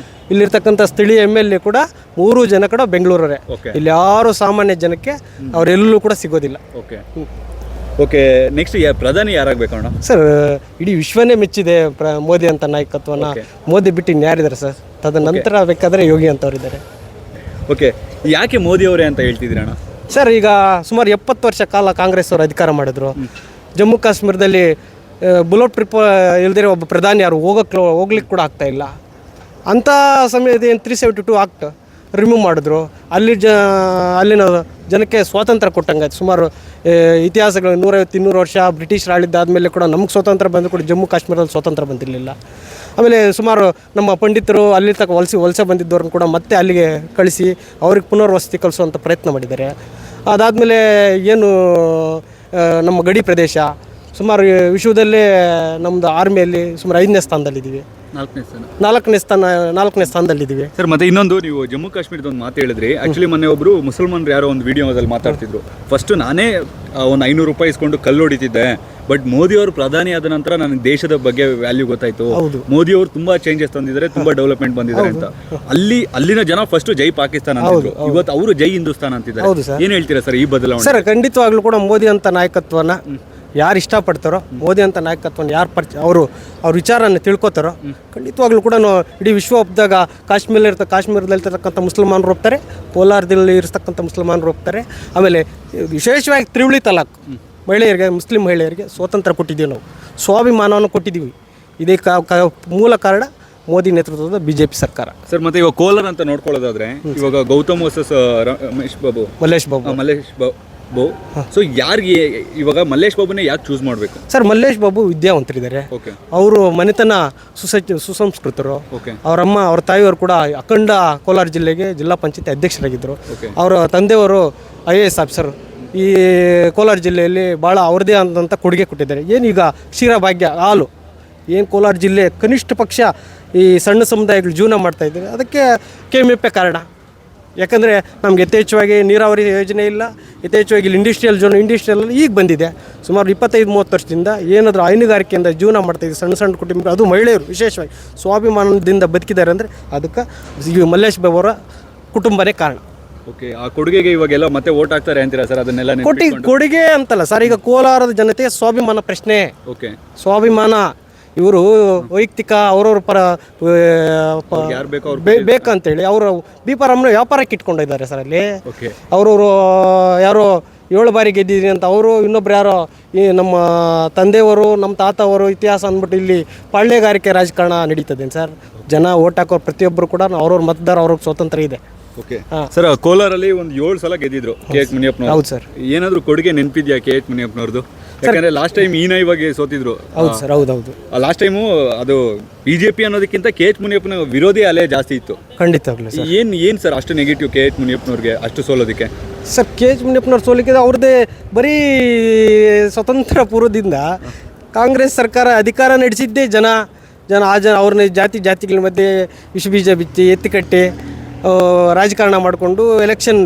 S4: ಇಲ್ಲಿರ್ತಕ್ಕಂಥ ಸ್ಥಳೀಯ MLA ಕೂಡ 3 ಜನ ಕೂಡ ಬೆಂಗಳೂರವರೇ. ಇಲ್ಲಿ ಯಾರು ಸಾಮಾನ್ಯ ಜನಕ್ಕೆ ಅವರೆಲ್ಲೂ ಕೂಡ ಸಿಗೋದಿಲ್ಲ.
S1: ಓಕೆ, ನೆಕ್ಸ್ಟ್ ಪ್ರಧಾನಿ ಯಾರಾಗಬೇಕಣ್ಣ?
S4: ಸರ್, ಇಡೀ ವಿಶ್ವನೇ ಮೆಚ್ಚಿದೆ ಮೋದಿ ಅಂತ ನಾಯಕತ್ವನ. ಮೋದಿ ಬಿಟ್ಟು ಇನ್ಯಾರಿದ್ದಾರೆ ಸರ್? ತದನಂತರ ಬೇಕಾದರೆ ಯೋಗಿ ಅಂತವ್ರಿದ್ದಾರೆ.
S1: ಓಕೆ, ಯಾಕೆ ಮೋದಿ ಅವರೇ ಅಂತ ಹೇಳ್ತಿದ್ದೀರಣ್ಣ?
S4: ಸರ್, ಈಗ ಸುಮಾರು 70 ವರ್ಷ ಕಾಲ ಕಾಂಗ್ರೆಸ್ ಅವರು ಅಧಿಕಾರ ಮಾಡಿದ್ರು. ಜಮ್ಮು ಕಾಶ್ಮೀರದಲ್ಲಿ ಬುಲೆಟ್ ಟ್ರಿಪ್ ಇಲ್ದಿರೋ ಒಬ್ಬ ಪ್ರಧಾನಿ ಯಾರು ಹೋಗ್ಲಿಕ್ಕೆ ಕೂಡ ಆಗ್ತಾ ಇಲ್ಲ. ಅಂಥ ಸಮಯದ ಏನು 372 ಆಕ್ಟ್ ರಿಮೂವ್ ಮಾಡಿದ್ರು. ಅಲ್ಲಿನ ಜನಕ್ಕೆ ಸ್ವಾತಂತ್ರ್ಯ ಕೊಟ್ಟಂಗಾಯ್ತು. ಸುಮಾರು ಇತಿಹಾಸಗಳು 150-200 ವರ್ಷ ಬ್ರಿಟಿಷರು ಆಳಿದ್ದಾದಮೇಲೆ ಕೂಡ ನಮಗೆ ಸ್ವಾತಂತ್ರ್ಯ ಬಂದು ಕೂಡ ಜಮ್ಮು ಕಾಶ್ಮೀರದಲ್ಲಿ ಸ್ವಾತಂತ್ರ್ಯ ಬಂದಿರಲಿಲ್ಲ. ಆಮೇಲೆ ಸುಮಾರು ನಮ್ಮ ಪಂಡಿತರು ಅಲ್ಲಿ ತಕ್ಕ ವಲಸೆ ಬಂದಿದ್ದವ್ರನ್ನ ಕೂಡ ಮತ್ತೆ ಅಲ್ಲಿಗೆ ಕಳಿಸಿ ಅವ್ರಿಗೆ ಪುನರ್ವಸತಿ ಕಲಿಸುವಂಥ ಪ್ರಯತ್ನ ಮಾಡಿದ್ದಾರೆ. ಅದಾದಮೇಲೆ ಏನು ನಮ್ಮ ಗಡಿ ಪ್ರದೇಶ ಸುಮಾರು ವಿಶ್ವದಲ್ಲೇ ನಮ್ಮದು ಆರ್ಮಿಯಲ್ಲಿ ಸುಮಾರು 5ನೇ ಸ್ಥಾನದಲ್ಲಿದ್ದೀವಿ. 4ನೇ ಸ್ಥಾನದಲ್ಲಿದ್ದೀವಿ
S1: ಸರ್. ಮತ್ತೆ ಇನ್ನೊಂದು, ನೀವು ಜಮ್ಮು ಕಾಶ್ಮೀರದ ಒಂದು ಮಾತು ಹೇಳಿದ್ರಿ. ಆ್ಯಕ್ಚುಲಿ ಮೊನ್ನೆ ಒಬ್ಬರು ಮುಸಲ್ಮಾನರು ಯಾರೋ ಒಂದು ವಿಡಿಯೋದಲ್ಲಿ ಮಾತಾಡ್ತಿದ್ರು. ಫಸ್ಟು ನಾನೇ ಒಂದು 500 ರೂಪಾಯಿ ಇಸ್ಕೊಂಡು ಕಲ್ಲು ಹೊಡಿತಿದ್ದೆ, ಬಟ್ ಮೋದಿ ಅವರು ಪ್ರಧಾನಿ ಆದ ನಂತರ ನನಗೆ ದೇಶದ ಬಗ್ಗೆ ವ್ಯಾಲ್ಯೂ ಗೊತ್ತಾಯ್ತು. ಮೋದಿ ಅವರು ತುಂಬಾ ಚೇಂಜಸ್ ತಂದಿದ್ದಾರೆ, ತುಂಬಾ ಡೆವಲಪ್ಮೆಂಟ್ ಬಂದಿದ್ದಾರೆ ಅಂತ. ಅಲ್ಲಿನ ಜನ ಫಸ್ಟ್ ಜೈ ಪಾಕಿಸ್ತಾನ ಅಂತಿದ್ರು, ಇವತ್ತು ಅವರು ಜೈ ಹಿಂದೂಸ್ತಾನ್ ಅಂತಿದ್ದಾರೆ. ಏನ್ ಹೇಳ್ತೀರಾ ಸರ್ ಈ ಬದಲಾವಣೆ?
S4: ಸರ್, ಖಂಡಿತವಾಗ್ಲೂ ಕೂಡ ಮೋದಿ ಅಂತ ನಾಯಕತ್ವನ ಯಾರು ಇಷ್ಟಪಡ್ತಾರೋ, ಮೋದಿ ಅಂತ ನಾಯಕತ್ವನ ಯಾರು ಅವ್ರ ವಿಚಾರನ ತಿಳ್ಕೊತಾರೋ, ಖಂಡಿತವಾಗ್ಲೂ ಕೂಡ ಇಡೀ ವಿಶ್ವ ಒಪ್ಪಿದಾಗ ಕಾಶ್ಮೀರದಲ್ಲಿರ್ತಕ್ಕಂಥ ಮುಸಲ್ಮಾನರು ಒಪ್ತಾರೆ, ಕೋಲಾರದಲ್ಲಿ ಇರ್ತಕ್ಕಂಥ ಮುಸಲ್ಮಾನರು ಒಪ್ತಾರೆ. ಆಮೇಲೆ ವಿಶೇಷವಾಗಿ ತ್ರಿವಳಿ ತಲಾಕ್ ಮಹಿಳೆಯರಿಗೆ, ಮುಸ್ಲಿಂ ಮಹಿಳೆಯರಿಗೆ ಸ್ವಾತಂತ್ರ್ಯ ಕೊಟ್ಟಿದ್ದೀವಿ, ನಾವು ಸ್ವಾಭಿಮಾನವನ್ನು ಕೊಟ್ಟಿದ್ದೀವಿ. ಇದೇ ಮೂಲ ಕಾರಣ ಮೋದಿ ನೇತೃತ್ವದ BJP ಸರ್ಕಾರ.
S1: ಸರ್, ಮತ್ತೆ ಇವಾಗ ಕೋಲಾರ ಅಂತ ನೋಡ್ಕೊಳ್ಳೋದಾದ್ರೆ ಇವಾಗ ಗೌತಮ್ ವರ್ಸಸ್ ಮಲ್ಲೇಶ್ ಬಾಬು. ಸೊ ಯಾರಿಗೆ ಇವಾಗ ಮಲ್ಲೇಶ್ ಬಾಬುನೇ ಯಾಕೆ ಚೂಸ್ ಮಾಡಬೇಕು?
S4: ಸರ್, ಮಲ್ಲೇಶ್ ಬಾಬು ವಿದ್ಯಾವಂತರಿದ್ದಾರೆ. ಅವರು ಮನೆತನ ಸುಸಂಸ್ಕೃತರು. ಅವರಮ್ಮ ಅವ್ರ ತಾಯಿಯವರು ಕೂಡ ಅಖಂಡ ಕೋಲಾರ ಜಿಲ್ಲೆಗೆ ಜಿಲ್ಲಾ ಪಂಚಾಯತ್ ಅಧ್ಯಕ್ಷರಾಗಿದ್ದರು. ಅವರ ತಂದೆಯವರು IAS ಆಫೀಸರ್. ಈ ಕೋಲಾರ ಜಿಲ್ಲೆಯಲ್ಲಿ ಭಾಳ ಅವ್ರದ್ದೇ ಆದಂಥ ಕೊಡುಗೆ ಕೊಟ್ಟಿದ್ದಾರೆ. ಏನೀಗ ಕ್ಷೀರಭಾಗ್ಯ ಹಾಲು ಏನು ಕೋಲಾರ ಜಿಲ್ಲೆ ಕನಿಷ್ಠ ಪಕ್ಷ ಈ ಸಣ್ಣ ಸಮುದಾಯಗಳು ಜೀವನ ಮಾಡ್ತಾಯಿದ್ದಾರೆ, ಅದಕ್ಕೆ KMF ಕಾರಣ. ಯಾಕಂದರೆ ನಮ್ಗೆ ಯಥೇಚ್ಛವಾಗಿ ನೀರಾವರಿ ಯೋಜನೆ ಇಲ್ಲ, ಯಥೇಚ್ಛವಾಗಿ ಇಲ್ಲಿ ಇಂಡಸ್ಟ್ರಿಯಲ್ ಈಗ ಬಂದಿದೆ. ಸುಮಾರು 25-30 ವರ್ಷದಿಂದ ಏನಾದರೂ ಹೈನುಗಾರಿಕೆಯಿಂದ ಜೀವನ ಮಾಡ್ತಾಯಿದ್ದೆ ಸಣ್ಣ ಕುಟುಂಬ, ಅದು ಮಹಿಳೆಯರು ವಿಶೇಷವಾಗಿ ಸ್ವಾಭಿಮಾನದಿಂದ ಬದುಕಿದ್ದಾರೆ ಅಂದರೆ ಅದಕ್ಕೆ ಈ ಮಲ್ಲೇಶ್ ಬಾಬು ಅವರ ಕುಟುಂಬನೇ ಕಾರಣ.
S1: ಓಕೆ, ಆ ಕೊಡುಗೆಗೆ ಇವಾಗೆಲ್ಲ ಮತ್ತೆ ಓಟ್ ಹಾಕ್ತಾರೆ ಅಂತೀರಾ ಸರ್? ಅದನ್ನೆಲ್ಲ
S4: ಕೊಡುಗೆ ಅಂತಲ್ಲ ಸರ್, ಈಗ ಕೋಲಾರದ ಜನತೆ ಸ್ವಾಭಿಮಾನ ಪ್ರಶ್ನೆ.
S1: ಓಕೆ,
S4: ಸ್ವಾಭಿಮಾನ ಇವರು ವೈಯಕ್ತಿಕ ಅವ್ರವ್ರ ಪರ
S1: ಯಾರು ಬೇಕೋ ಅವ್ರು
S4: ಬೇಕಂತೇಳಿ ಅವರು ಬಿಪಾರಮ್ನ ವ್ಯಾಪಾರಕ್ಕೆ ಇಟ್ಕೊಂಡಿದ್ದಾರೆ ಸರ್ ಅಲ್ಲಿ.
S1: ಓಕೆ.
S4: ಅವರವರು ಯಾರೋ 7 ಬಾರಿ ಗೆದ್ದಿದ್ದೀನಿ ಅಂತ ಅವರು, ಇನ್ನೊಬ್ರು ಯಾರೋ ಈ ನಮ್ಮ ತಂದೆಯವರು ನಮ್ಮ ತಾತವರು ಇತಿಹಾಸ ಅಂದ್ಬಿಟ್ಟು ಇಲ್ಲಿ ಪಾಳ್ಯಗಾರಿಕೆ ರಾಜಕಾರಣ ನಡೀತದೆ ಸರ್. ಜನ ಓಟ್ ಹಾಕೋರು ಪ್ರತಿಯೊಬ್ಬರು ಕೂಡ ಅವ್ರವ್ರ ಮತದಾರ ಅವ್ರಿಗೆ ಸ್ವತಂತ್ರ ಇದೆ.
S1: ಓಕೆ ಸರ್, ಕೋಲಾರಲ್ಲಿ ಒಂದು 7 ಸಲ ಗೆದ್ದಿದ್ರು KH ಮುನಿಯಪ್ಪನವರು.
S4: ಹೌದು ಸರ್.
S1: ಏನಾದರೂ ಕೊಡುಗೆ ನೆನಪಿದ್ಯಾ KH ಮುನಿಯಪ್ಪನವ್ರದ್ದು? ಯಾಕಂದ್ರೆ ಲಾಸ್ಟ್ ಟೈಮ್ ಇವಾಗಿ ಸೋತಿದ್ರು.
S4: ಹೌದು ಸರ್, ಹೌದೌದು.
S1: ಲಾಸ್ಟ್ ಟೈಮು ಅದು BJP ಅನ್ನೋದಕ್ಕಿಂತ KH ಮುನಿಯಪ್ಪನ ವಿರೋಧಿ ಅಲೆ ಜಾಸ್ತಿ ಇತ್ತು.
S4: ಖಂಡಿತವಾಗ್ಲೂ ಸರ್.
S1: ಏನು ಸರ್ ಅಷ್ಟು ನೆಗೆಟಿವ್ KH ಮುನಿಯಪ್ಪನವ್ರಿಗೆ ಅಷ್ಟು ಸೋಲೋದಕ್ಕೆ?
S4: ಸರ್ KH ಮುನಿಯಪ್ಪನವ್ರು ಸೋಲಿಕ್ಕೆ ಅವ್ರದ್ದೇ ಬರೀ ಸ್ವತಂತ್ರ ಪೂರ್ವದಿಂದ ಕಾಂಗ್ರೆಸ್ ಸರ್ಕಾರ ಅಧಿಕಾರ ನಡೆಸಿದ್ದೇ ಜನ ಅವ್ರನ್ನ ಜಾತಿಗಳ ಮಧ್ಯೆ ವಿಷಬೀಜ ಬಿತ್ತಿ ಎತ್ತಿಕಟ್ಟಿ ರಾಜಕಾರಣ ಮಾಡಿಕೊಂಡು ಎಲೆಕ್ಷನ್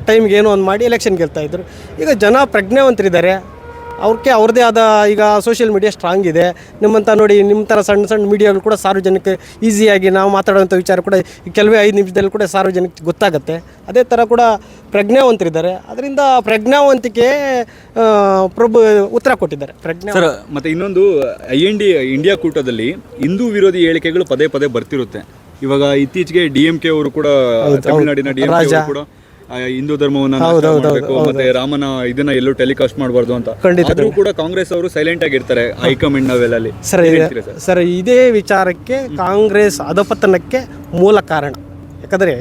S4: ಟೈಮ್ಗೆ ಏನೋ ಒಂದು ಮಾಡಿ ಎಲೆಕ್ಷನ್ ಗೆಲ್ತಾಯಿದ್ರು. ಈಗ ಜನ ಪ್ರಜ್ಞಾವಂತರಿದ್ದಾರೆ. ಅವ್ರದ್ದೇ ಆದ ಈಗ ಸೋಷಿಯಲ್ ಮೀಡಿಯಾ ಸ್ಟ್ರಾಂಗ್ ಇದೆ. ನಿಮ್ಮಂಥ ನೋಡಿ, ನಿಮ್ಮ ಥರ ಸಣ್ಣ ಮೀಡಿಯಾಗಳು ಕೂಡ ಸಾರ್ವಜನಿಕ ಈಸಿಯಾಗಿ ನಾವು ಮಾತಾಡೋಂಥ ವಿಚಾರ ಕೂಡ ಕೆಲವೇ 5 ನಿಮಿಷದಲ್ಲಿ ಕೂಡ ಸಾರ್ವಜನಿಕ ಗೊತ್ತಾಗುತ್ತೆ. ಅದೇ ಥರ ಕೂಡ ಪ್ರಜ್ಞಾವಂತರಿದ್ದಾರೆ. ಅದರಿಂದ ಪ್ರಜ್ಞಾವಂತಿಕೆ ಉತ್ತರ ಕೊಟ್ಟಿದ್ದಾರೆ.
S1: ಸರ್, ಮತ್ತೆ ಇನ್ನೊಂದು IND ಇಂಡಿಯಾ ಕೂಟದಲ್ಲಿ ಹಿಂದೂ ವಿರೋಧಿ ಹೇಳಿಕೆಗಳು ಪದೇ ಪದೇ ಬರ್ತಿರುತ್ತೆ. ಇವಾಗ ಇತ್ತೀಚೆಗೆ DMK ಅವರು ಕೂಡ, ತಮಿಳುನಾಡಿನ DMK ಅವರು ಕೂಡ ಹಿಂದೂ ಧರ್ಮವನ್ನು ಮಾಡಬೇಕು ಮತ್ತೆ ರಾಮನ ಇದನ್ನ ಎಲ್ಲೂ ಟೆಲಿಕಾಸ್ಟ್ ಮಾಡಬಾರ್ದು ಅಂತ. ಆದ್ರೂ ಕೂಡ ಕಾಂಗ್ರೆಸ್ ಅವರು ಸೈಲೆಂಟ್ ಆಗಿರ್ತಾರೆ ಹೈಕಮಾಂಡ್ ಲೆವೆಲಲ್ಲಿ.
S4: ಸರ್, ಇದೇ ವಿಚಾರಕ್ಕೆ ಕಾಂಗ್ರೆಸ್ ಅಧಪತನಕ್ಕೆ ಮೂಲ ಕಾರಣ. ಯಾಕಂದರೆ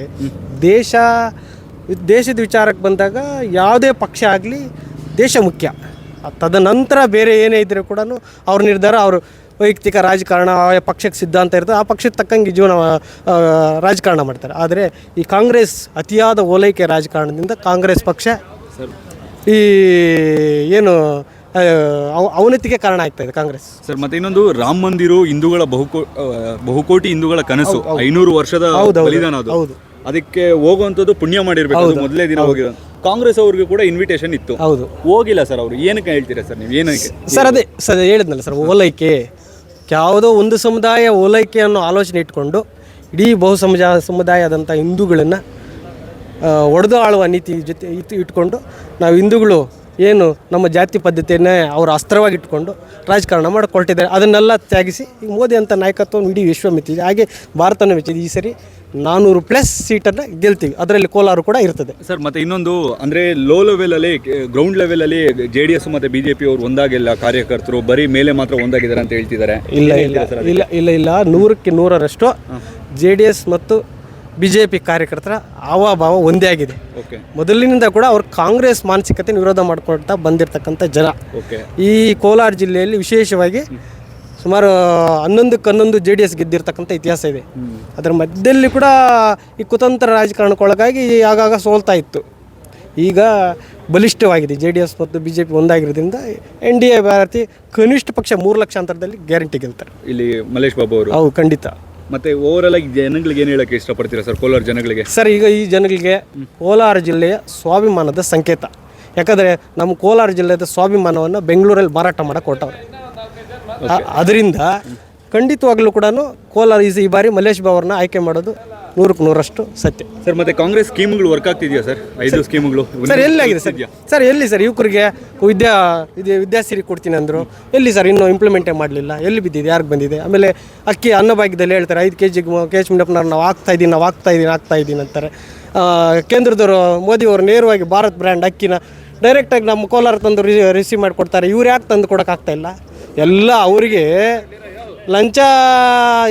S4: ದೇಶದ ವಿಚಾರಕ್ಕೆ ಬಂದಾಗ ಯಾವುದೇ ಪಕ್ಷ ಆಗಲಿ ದೇಶ ಮುಖ್ಯ. ತದನಂತರ ಬೇರೆ ಏನೇ ಇದ್ದರೂ ಕೂಡ ಅವ್ರ ನಿರ್ಧಾರ, ಅವರು ವೈಯಕ್ತಿಕ ರಾಜಕಾರಣ, ಪಕ್ಷಕ್ಕೆ ಸಿದ್ಧಾಂತ ಇರ್ತದೆ, ಆ ಪಕ್ಷಕ್ಕೆ ತಕ್ಕಂಗೆ ಜೀವನ ರಾಜಕಾರಣ ಮಾಡ್ತಾರೆ. ಆದರೆ ಈ ಕಾಂಗ್ರೆಸ್ ಅತಿಯಾದ ಓಲೈಕೆ ರಾಜಕಾರಣದಿಂದ ಕಾಂಗ್ರೆಸ್ ಪಕ್ಷ ಈ ಏನು ಅವನತಿಗೆ ಕಾರಣ ಆಗ್ತಾ ಇದೆ ಕಾಂಗ್ರೆಸ್.
S1: ಸರ್, ಮತ್ತೆ ಇನ್ನೊಂದು ರಾಮ ಮಂದಿರ ಹಿಂದೂಗಳ ಬಹುಕೋಟಿ ಹಿಂದೂಗಳ ಕನಸು, 500 ವರ್ಷದ ಬಲಿದಾನ ಅದು. ಅದಕ್ಕೆ ಹೋಗುವಂಥದ್ದು ಪುಣ್ಯ ಮಾಡಿರ್ಬೇಕು. ಮೊದಲೇ ದಿನ ಹೋಗಿರೋ ಕಾಂಗ್ರೆಸ್ ಅವ್ರಿಗೆ ಕೂಡ ಇನ್ವಿಟೇಷನ್ ಇತ್ತು.
S4: ಹೌದು,
S1: ಹೋಗಿಲ್ಲ ಸರ್ ಅವರು. ಏನಕ್ಕೆ ಹೇಳ್ತೀರಾ ಸರ್ ನೀವು? ಏನಕ್ಕೆ
S4: ಸರ್? ಅದೇ ಸರ್ ಹೇಳಿದ್ನಲ್ಲ ಸರ್, ಓಲೈಕೆ, ಯಾವುದೋ ಒಂದು ಸಮುದಾಯ ಓಲೈಕೆ ಅನ್ನೋ ಆಲೋಚನೆ ಇಟ್ಕೊಂಡು ಇಡೀ ಸಮುದಾಯದಂಥ ಹಿಂದೂಗಳನ್ನು ಒಡೆದು ಆಳುವ ನೀತಿ ಜೊತೆ ಇಟ್ಕೊಂಡು ನಾವು ಹಿಂದೂಗಳು ಏನು ನಮ್ಮ ಜಾತಿ ಪದ್ಧತಿಯನ್ನೇ ಅವರ ಅಸ್ತ್ರವಾಗಿ ಇಟ್ಕೊಂಡು ರಾಜಕಾರಣ ಮಾಡಿಕೊಳ್ತಿದ್ದಾರೆ. ಅದನ್ನೆಲ್ಲ ತ್ಯಾಗಿಸಿ ಈಗ ಮೋದಿ ಅಂತ ನಾಯಕತ್ವವನ್ನು ಇಡೀ ವಿಶ್ವ ಮೆಚ್ಚಿದೆ. ಹಾಗೆ ಭಾರತನ ಮೆಚ್ಚಿದೆ. ಈ ಸರಿ 400+ ಸೀಟನ್ನು ಗೆಲ್ತೀವಿ. ಅದರಲ್ಲಿ ಕೋಲಾರ ಕೂಡ ಇರ್ತದೆ
S1: ಸರ್. ಮತ್ತೆ ಇನ್ನೊಂದು ಅಂದರೆ ಲೋ ಲೆವೆಲಲ್ಲಿ, ಗ್ರೌಂಡ್ ಲೆವೆಲಲ್ಲಿ JDS ಮತ್ತು BJP ಅವರು ಒಂದಾಗಿಲ್ಲ. ಕಾರ್ಯಕರ್ತರು ಬರೀ ಮೇಲೆ ಮಾತ್ರ ಒಂದಾಗಿದ್ದಾರೆ ಅಂತ ಹೇಳ್ತಿದ್ದಾರೆ.
S4: ಇಲ್ಲ 100ಕ್ಕೆ 100ರಷ್ಟು JDS ಮತ್ತು BJP ಕಾರ್ಯಕರ್ತರ ಹಾವಭಾವ ಒಂದೇ ಆಗಿದೆ. ಮೊದಲಿನಿಂದ ಕೂಡ ಅವ್ರು ಕಾಂಗ್ರೆಸ್ ಮಾನಸಿಕತೆ ವಿರೋಧ ಮಾಡ್ಕೊಳ್ತಾ ಬಂದಿರತಕ್ಕಂಥ ಜನ. ಈ ಕೋಲಾರ ಜಿಲ್ಲೆಯಲ್ಲಿ ವಿಶೇಷವಾಗಿ ಸುಮಾರು 11 JDS ಗೆದ್ದಿರ್ತಕ್ಕಂಥ ಇತಿಹಾಸ ಇದೆ. ಅದರ ಮಧ್ಯದಲ್ಲಿ ಕೂಡ ಈ ಕುತಂತ್ರ ರಾಜಕಾರಣಕ್ಕೊಳಗಾಗಿ ಆಗಾಗ ಸೋಲ್ತಾ ಇತ್ತು. ಈಗ ಬಲಿಷ್ಠವಾಗಿದೆ. JDS ಮತ್ತು BJP ಒಂದಾಗಿರೋದ್ರಿಂದ NDA ಭಾರತಿ ಕನಿಷ್ಠ ಪಕ್ಷ 3 ಲಕ್ಷ ಅಂತರದಲ್ಲಿ ಗ್ಯಾರಂಟಿ ಗೆಲ್ತಾರೆ
S1: ಇಲ್ಲಿ ಮಲ್ಲೇಶ್ ಬಾಬು ಅವರು.
S4: ಹೌದು, ಖಂಡಿತ.
S1: ಮತ್ತೆ ಓವರಾಲ್ ಆಗಿ ಜನಗಳಿಗೆ ಏನು ಹೇಳಕ್ಕೆ ಇಷ್ಟಪಡ್ತೀರಾ ಸರ್, ಕೋಲಾರ ಜನಗಳಿಗೆ?
S4: ಸರ್, ಈಗ ಈ ಜನಗಳಿಗೆ ಕೋಲಾರ ಜಿಲ್ಲೆಯ ಸ್ವಾಭಿಮಾನದ ಸಂಕೇತ. ಯಾಕಂದರೆ ನಮ್ಮ ಕೋಲಾರ ಜಿಲ್ಲೆಯ ಸ್ವಾಭಿಮಾನವನ್ನು ಬೆಂಗಳೂರಲ್ಲಿ ಮಾರಾಟ ಮಾಡಕ್ಕೆ ಕೊಟ್ಟವ್ರೆ. ಅದರಿಂದ ಖಂಡಿತವಾಗ್ಲೂ ಕೂಡ ಕೋಲಾರ ಈ ಬಾರಿ ಮಲ್ಲೇಶ್ ಬಾಬು ಅವ್ರನ್ನ ಆಯ್ಕೆ ಮಾಡೋದು 100ಕ್ಕೆ 100ರಷ್ಟು ಸತ್ಯ.
S1: ಸರ್, ಮತ್ತೆ ಕಾಂಗ್ರೆಸ್ ಸ್ಕೀಮ್ಗಳು ವರ್ಕ್ ಆಗ್ತಿದೆಯಾ ಸರ್? 5 ಸ್ಕೀಮ್ಗಳು
S4: ಸರ್ ಎಲ್ಲಾಗಿದೆ ಸರ್? ಎಲ್ಲಿ ಸರ್? ಯುವಕರಿಗೆ ವಿದ್ಯಾಸಿರಿ ಕೊಡ್ತೀನಿ ಅಂದರು. ಎಲ್ಲಿ ಸರ್? ಇನ್ನೂ ಇಂಪ್ಲಿಮೆಂಟೇ ಮಾಡಲಿಲ್ಲ. ಎಲ್ಲಿ ಬಿದ್ದಿದೆ? ಯಾರಿಗೆ ಬಂದಿದೆ? ಆಮೇಲೆ ಅಕ್ಕಿ ಅನ್ನಭಾಗ್ಯದಲ್ಲಿ ಹೇಳ್ತಾರೆ 5 kg KH ಮುನಿಯಪ್ಪನವ್ರು ನಾವು ಆಗ್ತಾ ಇದ್ದೀನಿ ಅಂತಾರೆ. ಕೇಂದ್ರದವರು ಮೋದಿಯವರು ನೇರವಾಗಿ ಭಾರತ್ ಬ್ರ್ಯಾಂಡ್ ಅಕ್ಕಿನ ಡೈರೆಕ್ಟಾಗಿ ನಮ್ಮ ಕೋಲಾರ ತಂದು ರಿಸೀವ್ ಮಾಡಿಕೊಡ್ತಾರೆ. ಇವ್ರು ಯಾಕೆ ತಂದು ಕೊಡೋಕ್ಕಾಗ್ತಾಯಿಲ್ಲ? ಎಲ್ಲ ಅವರಿಗೆ ಲಂಚ,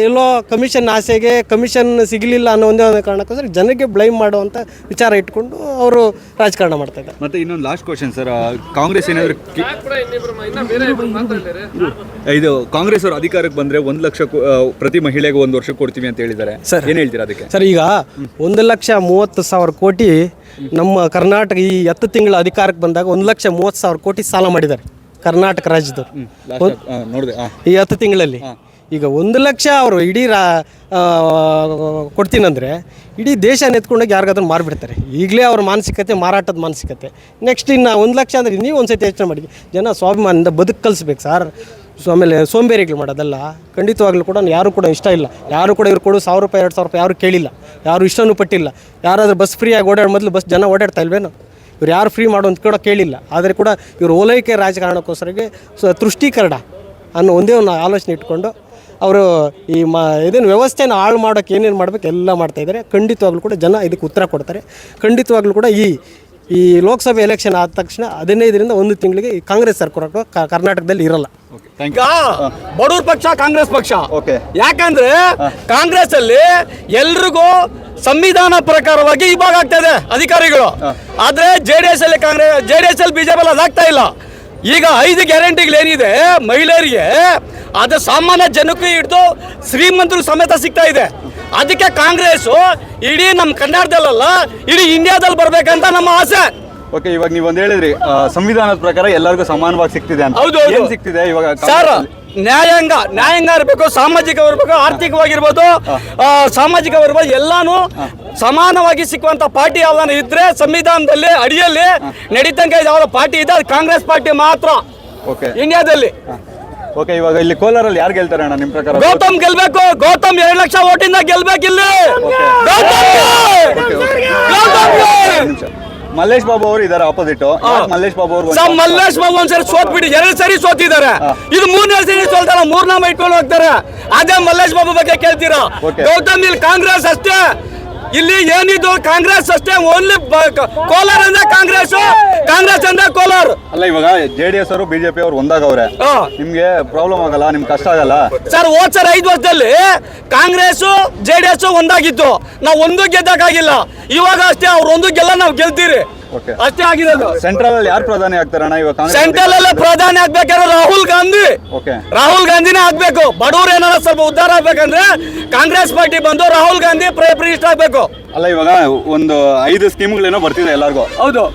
S4: ಎಲ್ಲೋ ಕಮಿಷನ್ ಆಸೆಗೆ ಕಮಿಷನ್ ಸಿಗಲಿಲ್ಲ ಅನ್ನೋ ಒಂದೇ ಒಂದು ಕಾರಣಕ್ಕೋಸ್ಕರ ಜನಕ್ಕೆ ಬ್ಲೈಮ್ ಮಾಡುವಂಥ ವಿಚಾರ ಇಟ್ಕೊಂಡು ಅವರು ರಾಜಕಾರಣ ಮಾಡ್ತಾ ಇದ್ದಾರೆ.
S1: ಮತ್ತೆ ಇನ್ನೊಂದು ಲಾಸ್ಟ್ ಕ್ವಶನ್ ಸರ್, ಕಾಂಗ್ರೆಸ್ ಏನಾದರೂ ಇದು ಕಾಂಗ್ರೆಸ್ ಅವರು ಅಧಿಕಾರಕ್ಕೆ ಬಂದರೆ 1 ಲಕ್ಷ ಪ್ರತಿ ಮಹಿಳೆಗೆ 1 ವರ್ಷ ಕೊಡ್ತೀವಿ ಅಂತ ಹೇಳಿದ್ದಾರೆ ಸರ್. ಏನು ಹೇಳ್ತೀರಾ ಅದಕ್ಕೆ?
S4: ಸರ್, ಈಗ 1,30,30,000 ಕೋಟಿ ನಮ್ಮ ಕರ್ನಾಟಕ ಈ 10 ತಿಂಗಳ ಅಧಿಕಾರಕ್ಕೆ ಬಂದಾಗ 1,30,30,000 ಕೋಟಿ ಸಾಲ ಮಾಡಿದ್ದಾರೆ ಕರ್ನಾಟಕ ರಾಜ್ಯದವರು ಈ 10 ತಿಂಗಳಲ್ಲಿ. ಈಗ 1 ಲಕ್ಷ ಅವರು ಇಡೀ ಕೊಡ್ತೀನಂದರೆ ಇಡೀ ದೇಶ ನೆತ್ಕೊಂಡೋಗಿ ಯಾರಿಗಾದ್ರೂ ಮಾರಿಬಿಡ್ತಾರೆ. ಈಗಲೇ ಅವ್ರ ಮಾನಸಿಕತೆ ಮಾರಾಟದ ಮಾನಸಿಕತೆ. ನೆಕ್ಸ್ಟ್ ಇನ್ನು 1 ಲಕ್ಷ ಅಂದರೆ ನೀವು ಒಂದು ಸತಿ ಯೋಚನೆ ಮಾಡಿ. ಜನ ಸ್ವಾಭಿಮಾನದಿಂದ ಬದುಕು ಕಲಿಸ್ಬೇಕು ಸರ್. ಆಮೇಲೆ ಸೋಂಬೇರಿಗಳು ಮಾಡೋದಲ್ಲ. ಖಂಡಿತವಾಗ್ಲೂ ಕೂಡ ಯಾರು ಕೂಡ ಇಷ್ಟ ಇಲ್ಲ. ಯಾರು ಕೂಡ ಇವ್ರು ಕೊಡು 1,000 ರೂಪಾಯಿ 2,000 ರೂಪಾಯಿ ಯಾರು ಕೇಳಿಲ್ಲ, ಯಾರು ಇಷ್ಟನೂ ಪಟ್ಟಿಲ್ಲ. ಯಾರಾದರೂ ಬಸ್ ಫ್ರೀಯಾಗಿ ಮೊದಲು ಬಸ್ ಜನ ಓಡಾಡ್ತಾ ಇಲ್ವೇನೋ? ಇವ್ರು ಯಾರು ಫ್ರೀ ಮಾಡೋ ಅಂತ ಕೂಡ ಕೇಳಿಲ್ಲ. ಆದರೆ ಕೂಡ ಇವರು ಓಲೈಕೆ ರಾಜಕಾರಣಕ್ಕೋಸ್ಕರಗೆ ತುಷ್ಟೀಕರಣ ಅನ್ನೋ ಒಂದೇ ಒಂದು ಆಲೋಚನೆ ಇಟ್ಕೊಂಡು ಅವರು ಈ ಇದನ್ನು ವ್ಯವಸ್ಥೆನ ಹಾಳು ಮಾಡೋಕ್ಕೆ ಏನೇನು ಮಾಡ್ಬೇಕು ಎಲ್ಲ ಮಾಡ್ತಾ ಇದ್ದಾರೆ. ಖಂಡಿತವಾಗ್ಲೂ ಕೂಡ ಜನ ಇದಕ್ಕೆ ಉತ್ತರ ಕೊಡ್ತಾರೆ. ಖಂಡಿತವಾಗ್ಲೂ ಕೂಡ ಈ ಲೋಕಸಭೆ ಎಲೆಕ್ಷನ್ ಆದ ತಕ್ಷಣ 15ರಿಂದ 1 ತಿಂಗಳಿಗೆ ಈ ಕಾಂಗ್ರೆಸ್ ಸರ್ಕಾರ ಕರ್ನಾಟಕದಲ್ಲಿ ಇರಲ್ಲ.
S5: ಈಗ ಬಡವ್ರ ಪಕ್ಷ ಕಾಂಗ್ರೆಸ್ ಪಕ್ಷ.
S1: ಓಕೆ.
S5: ಯಾಕಂದ್ರೆ ಕಾಂಗ್ರೆಸ್ ಅಲ್ಲಿ ಎಲ್ರಿಗೂ ಸಂವಿಧಾನ ಪ್ರಕಾರವಾಗಿ ವಿಭಾಗ ಆಗ್ತಾ ಇದೆ ಅಧಿಕಾರಿಗಳು. ಆದ್ರೆ ಜೆಡಿಎಸ್ ಅಲ್ಲಿ ಬಿಜೆಪಿ ಅದಾಗ್ತಾ ಇಲ್ಲ. ಈಗ 5 ಗ್ಯಾರಂಟಿಗಳು ಏನಿದೆ ಮಹಿಳೆಯರಿಗೆ, ಅದು ಸಾಮಾನ್ಯ ಜನಕ್ಕೂ ಹಿಡಿದು ಶ್ರೀಮಂತರು ಸಮೇತ ಸಿಗ್ತಾ ಇದೆ. ಅದಕ್ಕೆ ಕಾಂಗ್ರೆಸ್ ಇಡೀ ನಮ್ಮ ಕರ್ನಾಟಕದಲ್ಲ ಇಡೀ ಇಂಡಿಯಾದಲ್ಲಿ ಬರ್ಬೇಕಂತ ನಮ್ಮ ಆಸೆ.
S1: ಓಕೆ, ಇವಾಗ ನೀವು ಒಂದು ಹೇಳಿದ್ರಿ ಸಂವಿಧಾನದ ಪ್ರಕಾರ ಎಲ್ಲರಿಗೂ ಸಮಾನವಾಗಿ ಸಿಗ್ತಿದೆ ಅಂತ.
S5: ಹೌದು.
S1: ಏನ್ ಸಿಗ್ತಿದೆ ಇವಾಗ
S5: ಸರ್? ನ್ಯಾಯಾಂಗ ಇರಬೇಕು, ಸಾಮಾಜಿಕ ಇರಬೇಕು, ಆರ್ಥಿಕವಾಗಿರ್ಬೋದು, ಸಾಮಾಜಿಕವಾಗಿರ್ಬೋದು, ಎಲ್ಲಾನು ಸಮಾನವಾಗಿ ಸಿಕ್ಕುವಂತ ಪಾರ್ಟಿ ಯಾವ್ದಾನ ಇದ್ರೆ ಸಂವಿಧಾನದಲ್ಲಿ ಅಡಿಯಲ್ಲಿ ನಡೀತಂಗೆ ಯಾವ್ದು ಪಾರ್ಟಿ ಇದೆ ಅದು ಕಾಂಗ್ರೆಸ್ ಪಾರ್ಟಿ ಮಾತ್ರ
S1: ಓಕೆ
S5: ಇಂಡಿಯಾದಲ್ಲಿ.
S1: ಓಕೆ, ಇವಾಗ ಇಲ್ಲಿ ಕೋಲಾರಲ್ಲಿ ಯಾರು ಗೆಲ್ತಾರೆ ಅಣ್ಣ ನಿಮ್ಮ ಪ್ರಕಾರ?
S5: ಗೌತಮ್ ಗೆಲ್ಬೇಕು. ಗೌತಮ್ 2 ಲಕ್ಷ ಓಟಿಂದ ಗೆಲ್ಬೇಕಿಲ್ಲ.
S1: ಮಲ್ಲೇಶ್ ಬಾಬು ಅವರು ಇದಾರೆ ಆಪೋಸಿಟ್. ಮಲ್ಲೇಶ್ ಬಾಬು ಅವರು
S5: ಮಲ್ಲೇಶ್ ಬಾಬು ಒಂದ್ಸರಿ ಸೋತ್ಬಿಟ್ಟು 2 ಸರಿ ಸೋತಿದ್ದಾರೆ. ಇದು 3ನೇ ಸರಿ ಸೋಲ್ತಾರ, 4 ನಾಮ ಇಟ್ಕೊಂಡು ಹೋಗ್ತಾರೆ. ಅದೇ ಮಲ್ಲೇಶ್ ಬಾಬು ಬಗ್ಗೆ ಕೇಳ್ತೀರಾ? ಗೌತಮ್ ಇಲ್ಲಿ ಕಾಂಗ್ರೆಸ್ ಅಷ್ಟೇ, ಇಲ್ಲಿ ಏನಿದು ಕಾಂಗ್ರೆಸ್ ಅಷ್ಟೇ. ಓನ್ಲಿ ಕೋಲಾರ ಅಂದ್ರೆ ಕಾಂಗ್ರೆಸ್ ಅಂದ್ರೆ ಕೋಲಾರ
S1: ಅಲ್ಲ. ಇವಾಗ ಜೆಡಿಎಸ್ ಅವರು ಬಿಜೆಪಿ ಅವರು ಒಂದಾಗವ್ರೆ, ನಿಮ್ಗೆ ಪ್ರಾಬ್ಲಮ್ ಆಗಲ್ಲ? ನಿಮ್ಗೆ ಕಷ್ಟ ಆಗಲ್ಲ?
S5: ಸರ್, ಹೋದ್ ಸರ್ 5 ವರ್ಷದಲ್ಲಿ ಕಾಂಗ್ರೆಸ್ ಜೆಡಿಎಸ್ ಒಂದಾಗಿತ್ತು, ನಾವು ಒಂದು ಗೆದ್ದಕ್ಕಾಗಿಲ್ಲ. ಇವಾಗ ಅಷ್ಟೇ ಅವ್ರು ಒಂದು ಗೆಲ್ಲ, ನಾವು ಗೆಲ್ತೀರಿ ಅಷ್ಟೇ ಆಗಿದೆ.
S1: ಸೆಂಟ್ರಲ್ ಅಲ್ಲಿ ಯಾರು ಪ್ರಧಾನಿ ಆಗ್ತಾರಣ್ಣ ಇವಾಗ?
S5: ಸೆಂಟ್ರಲ್ ಅಲ್ಲೇ ಪ್ರಧಾನಿ ಆಗ್ಬೇಕಾದ್ರೆ ರಾಹುಲ್ ಗಾಂಧಿನೇ ಆಗ್ಬೇಕು. ಬಡವ್ರು ಏನಾರ ಸ್ವಲ್ಪ ಉದ್ಧಾರ ಆಗ್ಬೇಕಂದ್ರೆ ಕಾಂಗ್ರೆಸ್ ಪಾರ್ಟಿ ಬಂದು ರಾಹುಲ್ ಗಾಂಧಿ ಪ್ರೈಮ್ ಮಿನಿಸ್ಟರ್ ಆಗ್ಬೇಕು.
S1: ಅಲ್ಲ, ಇವಾಗ ಒಂದು 5 ಸ್ಕೀಮ್ಗಳೇನೋ ಬರ್ತಿದೆ ಎಲ್ಲರಿಗೂ.
S5: ಹೌದು.